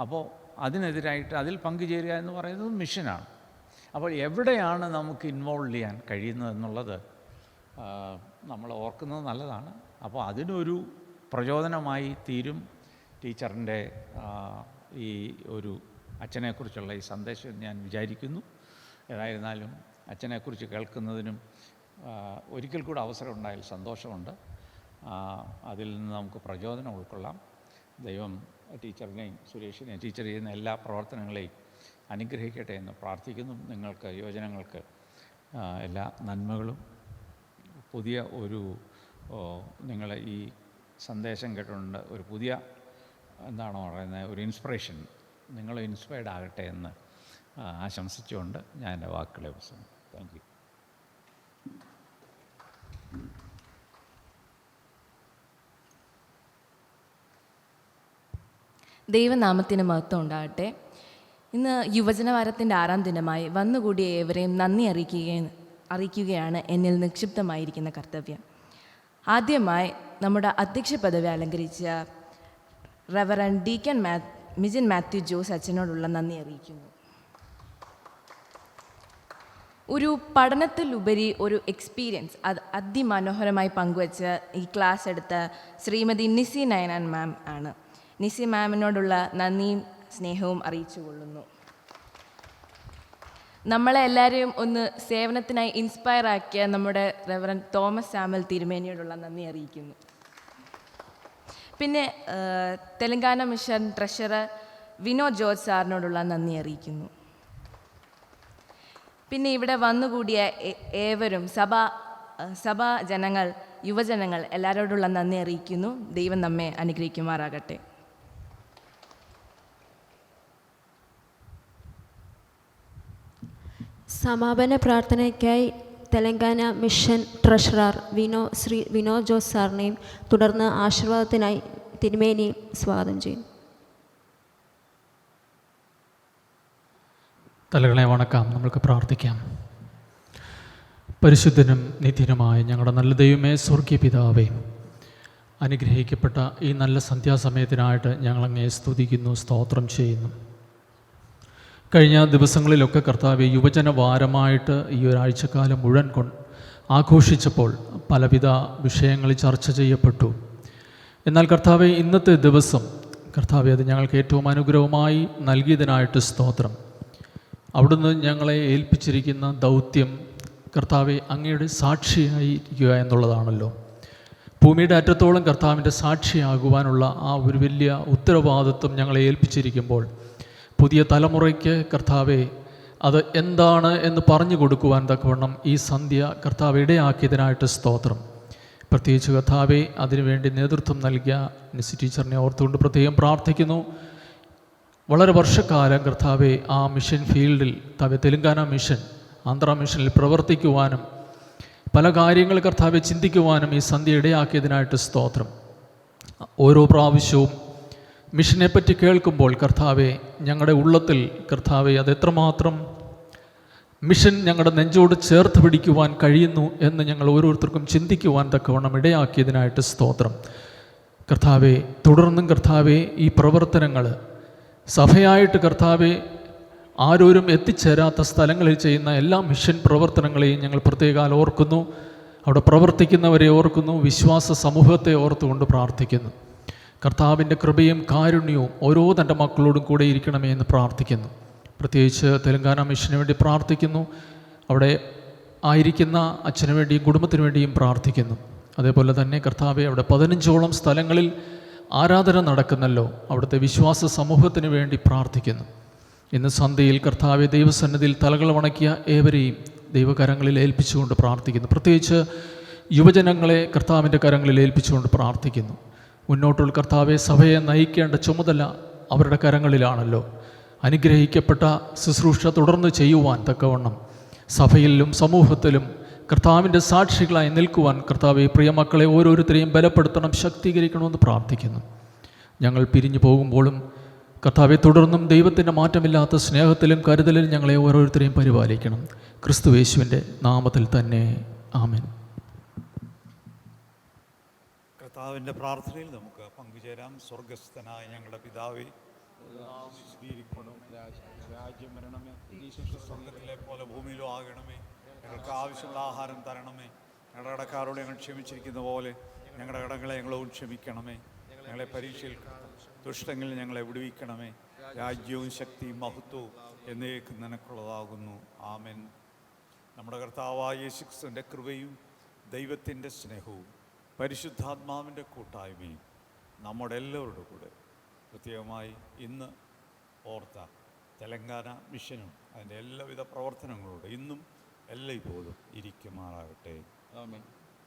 അപ്പോൾ അതിനെതിരായിട്ട് അതിൽ പങ്കുചേരുക എന്ന് പറയുന്നത് മിഷനാണ്. അപ്പോൾ എവിടെയാണ് നമുക്ക് ഇൻവോൾവ് ചെയ്യാൻ കഴിയുന്നതെന്നുള്ളത് നമ്മൾ ഓർക്കുന്നത് നല്ലതാണ്. അപ്പോൾ അതിനൊരു പ്രചോദനമായി തീരും ടീച്ചറിൻ്റെ ഈ ഒരു അച്ഛനെക്കുറിച്ചുള്ള ഈ സന്ദേശം ഞാൻ വിചാരിക്കുന്നു. ഏതായിരുന്നാലും അച്ഛനെക്കുറിച്ച് കേൾക്കുന്നതിനും ഒരിക്കൽ കൂടെ അവസരം ഉണ്ടായാൽ സന്തോഷമുണ്ട്. അതിൽ നിന്ന് നമുക്ക് പ്രചോദനം ഉൾക്കൊള്ളാം. ദൈവം ടീച്ചറിനെയും സുരേഷിനെയും ടീച്ചർ ചെയ്യുന്ന എല്ലാ പ്രവർത്തനങ്ങളെയും അനുഗ്രഹിക്കട്ടെ എന്ന് പ്രാർത്ഥിക്കുന്നു. നിങ്ങൾക്ക് യുവജനങ്ങൾക്ക് എല്ലാ നന്മകളും. പുതിയ ഒരു നിങ്ങൾ ഈ സന്ദേശം കേട്ടുകൊണ്ട് ഒരു പുതിയ എന്താണോ പറയുന്നത്, ഒരു ഇൻസ്പിറേഷൻ, നിങ്ങൾ ഇൻസ്പയർഡ് ആകട്ടെ എന്ന് ആശംസിച്ചുകൊണ്ട് ഞാൻ എൻ്റെ വാക്കുകളെ അവസാനിപ്പിക്കുന്നു. Thank you. ദൈവനാമത്തിന് മഹത്വം ഉണ്ടാകട്ടെ. ഇന്ന് യുവജനവാരത്തിൻ്റെ 6ാം ദിനമായി വന്നുകൂടിയ ഏവരെയും നന്ദി അറിയിക്കുകയാണ് എന്നിൽ നിക്ഷിപ്തമായിരിക്കുന്ന കർത്തവ്യം. ആദ്യമായി നമ്മുടെ അധ്യക്ഷ പദവി അലങ്കരിച്ച റവറൻഡ് ഡീക്കൻ മിജിൻ മാത്യു ജോസ് അച്ഛനോടുള്ള നന്ദി അറിയിക്കുന്നു. ഒരു പഠനത്തിലുപരി ഒരു എക്സ്പീരിയൻസ് അത് അതിമനോഹരമായി പങ്കുവച്ച് ഈ ക്ലാസ് എടുത്ത ശ്രീമതി നിസി നയനാൻ മാം ആണ്. നിസി മാമിനോടുള്ള നന്ദിയും സ്നേഹവും അറിയിച്ചു കൊള്ളുന്നു. നമ്മളെ എല്ലാവരെയും ഒന്ന് സേവനത്തിനായി ഇൻസ്പയർ ആക്കിയ നമ്മുടെ റെവറൻഡ് തോമസ് സാമുവൽ തിരുമേനിയോടുള്ള നന്ദി അറിയിക്കുന്നു. പിന്നെ Telangana mission treasurer Vinod George സാറിനോടുള്ള നന്ദി അറിയിക്കുന്നു. പിന്നെ ഇവിടെ വന്നുകൂടിയ ഏവരും സഭാ ജനങ്ങൾ, യുവജനങ്ങൾ എല്ലാവരോടുള്ള നന്ദി അറിയിക്കുന്നു. ദൈവം നമ്മെ അനുഗ്രഹിക്കുമാറാകട്ടെ. സമാപന പ്രാർത്ഥനയ്ക്കായി തെലങ്കാന മിഷൻ ട്രഷറർ വിനോദ് ജോസ് സാറിനെയും തുടർന്ന് ആശീർവാദത്തിനായി തിരുമേനിയും സ്വാഗതം ചെയ്യുന്നു. തലകളെ വണക്കാം. നമുക്ക് പ്രാർത്ഥിക്കാം. പരിശുദ്ധനും നിത്യനുമായ ഞങ്ങളുടെ നല്ല ദൈവമേ, സ്വർഗീയ പിതാവേ, അനുഗ്രഹിക്കപ്പെട്ട ഈ നല്ല സന്ധ്യാസമയത്തിനായിട്ട് ഞങ്ങളങ്ങേ സ്തുതിക്കുന്നു, സ്തോത്രം ചെയ്യുന്നു. കഴിഞ്ഞ ദിവസങ്ങളിലൊക്കെ കർത്താവെ യുവജന വാരമായിട്ട് ഈ ഒരാഴ്ചക്കാലം മുഴുവൻ ആഘോഷിച്ചപ്പോൾ പലവിധ വിഷയങ്ങൾ ചർച്ച ചെയ്യപ്പെട്ടു. എന്നാൽ കർത്താവെ, ഇന്നത്തെ ദിവസം കർത്താവെ അത് ഞങ്ങൾക്ക് ഏറ്റവും അനുഗ്രഹമായി നൽകിയതിനായിട്ട് സ്തോത്രം. അവിടുന്ന് ഞങ്ങളെ ഏൽപ്പിച്ചിരിക്കുന്ന ദൗത്യം കർത്താവെ അങ്ങയുടെ സാക്ഷിയായിരിക്കുക എന്നുള്ളതാണല്ലോ. ഭൂമിയുടെ അറ്റത്തോളം കർത്താവിൻ്റെ സാക്ഷിയാകുവാനുള്ള ആ ഒരു വലിയ ഉത്തരവാദിത്വം ഞങ്ങളെ ഏൽപ്പിച്ചിരിക്കുമ്പോൾ പുതിയ തലമുറയ്ക്ക് കർത്താവെ അത് എന്താണ് എന്ന് പറഞ്ഞു കൊടുക്കുവാൻ തക്കവണ്ണം ഈ സന്ധ്യ കർത്താവ് ഇടയാക്കിയതിനായിട്ട് സ്തോത്രം. പ്രത്യേകിച്ച് കർത്താവെ അതിനുവേണ്ടി നേതൃത്വം നൽകിയ നിസി ടീച്ചറിനെ ഓർത്തുകൊണ്ട് പ്രത്യേകം പ്രാർത്ഥിക്കുന്നു. വളരെ വർഷക്കാലം കർത്താവെ ആ മിഷൻ ഫീൽഡിൽ തെലങ്കാന മിഷൻ, ആന്ധ്ര മിഷനിൽ പ്രവർത്തിക്കുവാനും പല കാര്യങ്ങൾ കർത്താവെ ചിന്തിക്കുവാനും ഈ സന്ധ്യ ഇടയാക്കിയതിനായിട്ട് സ്തോത്രം. ഓരോ പ്രാവശ്യവും മിഷനെപ്പറ്റി കേൾക്കുമ്പോൾ കർത്താവെ ഞങ്ങളുടെ ഉള്ളത്തിൽ കർത്താവെ അതെത്രമാത്രം മിഷൻ ഞങ്ങളുടെ നെഞ്ചോട് ചേർത്ത് പിടിക്കുവാൻ കഴിയുന്നു എന്ന് ഞങ്ങൾ ഓരോരുത്തർക്കും ചിന്തിക്കുവാൻ തക്കവണ്ണം ഇടയാക്കിയതിനായിട്ട് സ്തോത്രം. കർത്താവെ തുടർന്നും കർത്താവെ ഈ പ്രവർത്തനങ്ങൾ സഭയായിട്ട് കർത്താവെ ആരോരും എത്തിച്ചേരാത്ത സ്ഥലങ്ങളിൽ ചെയ്യുന്ന എല്ലാ മിഷൻ പ്രവർത്തനങ്ങളെയും ഞങ്ങൾ പ്രത്യേകം ഓർക്കുന്നു. അവിടെ പ്രവർത്തിക്കുന്നവരെ ഓർക്കുന്നു. വിശ്വാസ സമൂഹത്തെ ഓർത്തുകൊണ്ട് പ്രാർത്ഥിക്കുന്നു. കർത്താവിൻ്റെ കൃപയും കാരുണ്യവും ഓരോ തൻ്റെ മക്കളോടും കൂടെ ഇരിക്കണമേ എന്ന് പ്രാർത്ഥിക്കുന്നു. പ്രത്യേകിച്ച് തെലങ്കാന മിഷന് വേണ്ടി പ്രാർത്ഥിക്കുന്നു. അവിടെ ആയിരിക്കുന്ന അച്ഛന് വേണ്ടിയും കുടുംബത്തിന് വേണ്ടിയും പ്രാർത്ഥിക്കുന്നു. അതേപോലെ തന്നെ കർത്താവെ അവിടെ 15ഓളം സ്ഥലങ്ങളിൽ ആരാധന നടക്കുന്നല്ലോ, അവിടുത്തെ വിശ്വാസ സമൂഹത്തിന് വേണ്ടി പ്രാർത്ഥിക്കുന്നു. ഇന്ന് സന്ധ്യയിൽ കർത്താവെ ദൈവസന്നിധിയിൽ തലകൾ വണക്കിയ ഏവരെയും ദൈവകരങ്ങളിൽ ഏൽപ്പിച്ചുകൊണ്ട് പ്രാർത്ഥിക്കുന്നു. പ്രത്യേകിച്ച് യുവജനങ്ങളെ കർത്താവിൻ്റെ കരങ്ങളിൽ ഏൽപ്പിച്ചുകൊണ്ട് പ്രാർത്ഥിക്കുന്നു. മുന്നോട്ടുള്ള കർത്താവെ സഭയെ നയിക്കേണ്ട ചുമതല അവരുടെ കരങ്ങളിലാണല്ലോ. അനുഗ്രഹിക്കപ്പെട്ട ശുശ്രൂഷ തുടർന്ന് ചെയ്യുവാൻ തക്കവണ്ണം സഭയിലും സമൂഹത്തിലും കർത്താവിൻ്റെ സാക്ഷികളായി നിൽക്കുവാൻ കർത്താവെ പ്രിയമക്കളെ ഓരോരുത്തരെയും ബലപ്പെടുത്തണം, ശക്തീകരിക്കണമെന്ന് പ്രാർത്ഥിക്കുന്നു. ഞങ്ങൾ പിരിഞ്ഞു പോകുമ്പോഴും കർത്താവെ തുടർന്നും ദൈവത്തിൻ്റെ മാറ്റമില്ലാത്ത സ്നേഹത്തിലും കരുതലിലും ഞങ്ങളെ ഓരോരുത്തരെയും പരിപാലിക്കണം. ക്രിസ്തുയേശുവിൻ്റെ നാമത്തിൽ തന്നെ ആമേൻ. കർത്താവിൻ്റെ പ്രാർത്ഥനയിൽ നമുക്ക് പങ്കുചേരാം. സ്വർഗസ്ഥനായ ഞങ്ങളുടെ പിതാവേ, രാജ്യം വരണമേ, സ്വർഗത്തിലെ പോലെ ഭൂമിയിലും ആകണമേ. ഞങ്ങൾക്ക് ആവശ്യമുള്ള ആഹാരം തരണമേ. ഞങ്ങളുടെ കടക്കാരോട് ഞങ്ങൾ ക്ഷമിച്ചിരിക്കുന്ന പോലെ ഞങ്ങളുടെ കടങ്ങളെ ഞങ്ങളോട് ക്ഷമിക്കണമേ. ഞങ്ങളെ പരീക്ഷയിൽ ദുഷ്ടങ്ങളിൽ ഞങ്ങളെ വിടുവിക്കണമേ. രാജ്യവും ശക്തിയും മഹത്വവും എന്നേക്കും നിനക്കുള്ളതാകുന്നു. ആമേൻ. നമ്മുടെ കർത്താവായ യേശുക്രിസ്തുവിൻ്റെ കൃപയും ദൈവത്തിൻ്റെ സ്നേഹവും പരിശുദ്ധാത്മാവിൻ്റെ കൂട്ടായ്മയും നമ്മുടെ എല്ലാവരുടെ കൂടെ, പ്രത്യേകമായി ഇന്ന് ഓർത്ത തെലങ്കാന മിഷനും അതിൻ്റെ എല്ലാവിധ പ്രവർത്തനങ്ങളോട് ഇന്നും എല്ലായ്പ്പോഴും ഇരിക്കുമാറാകട്ടെ. ആമേൻ.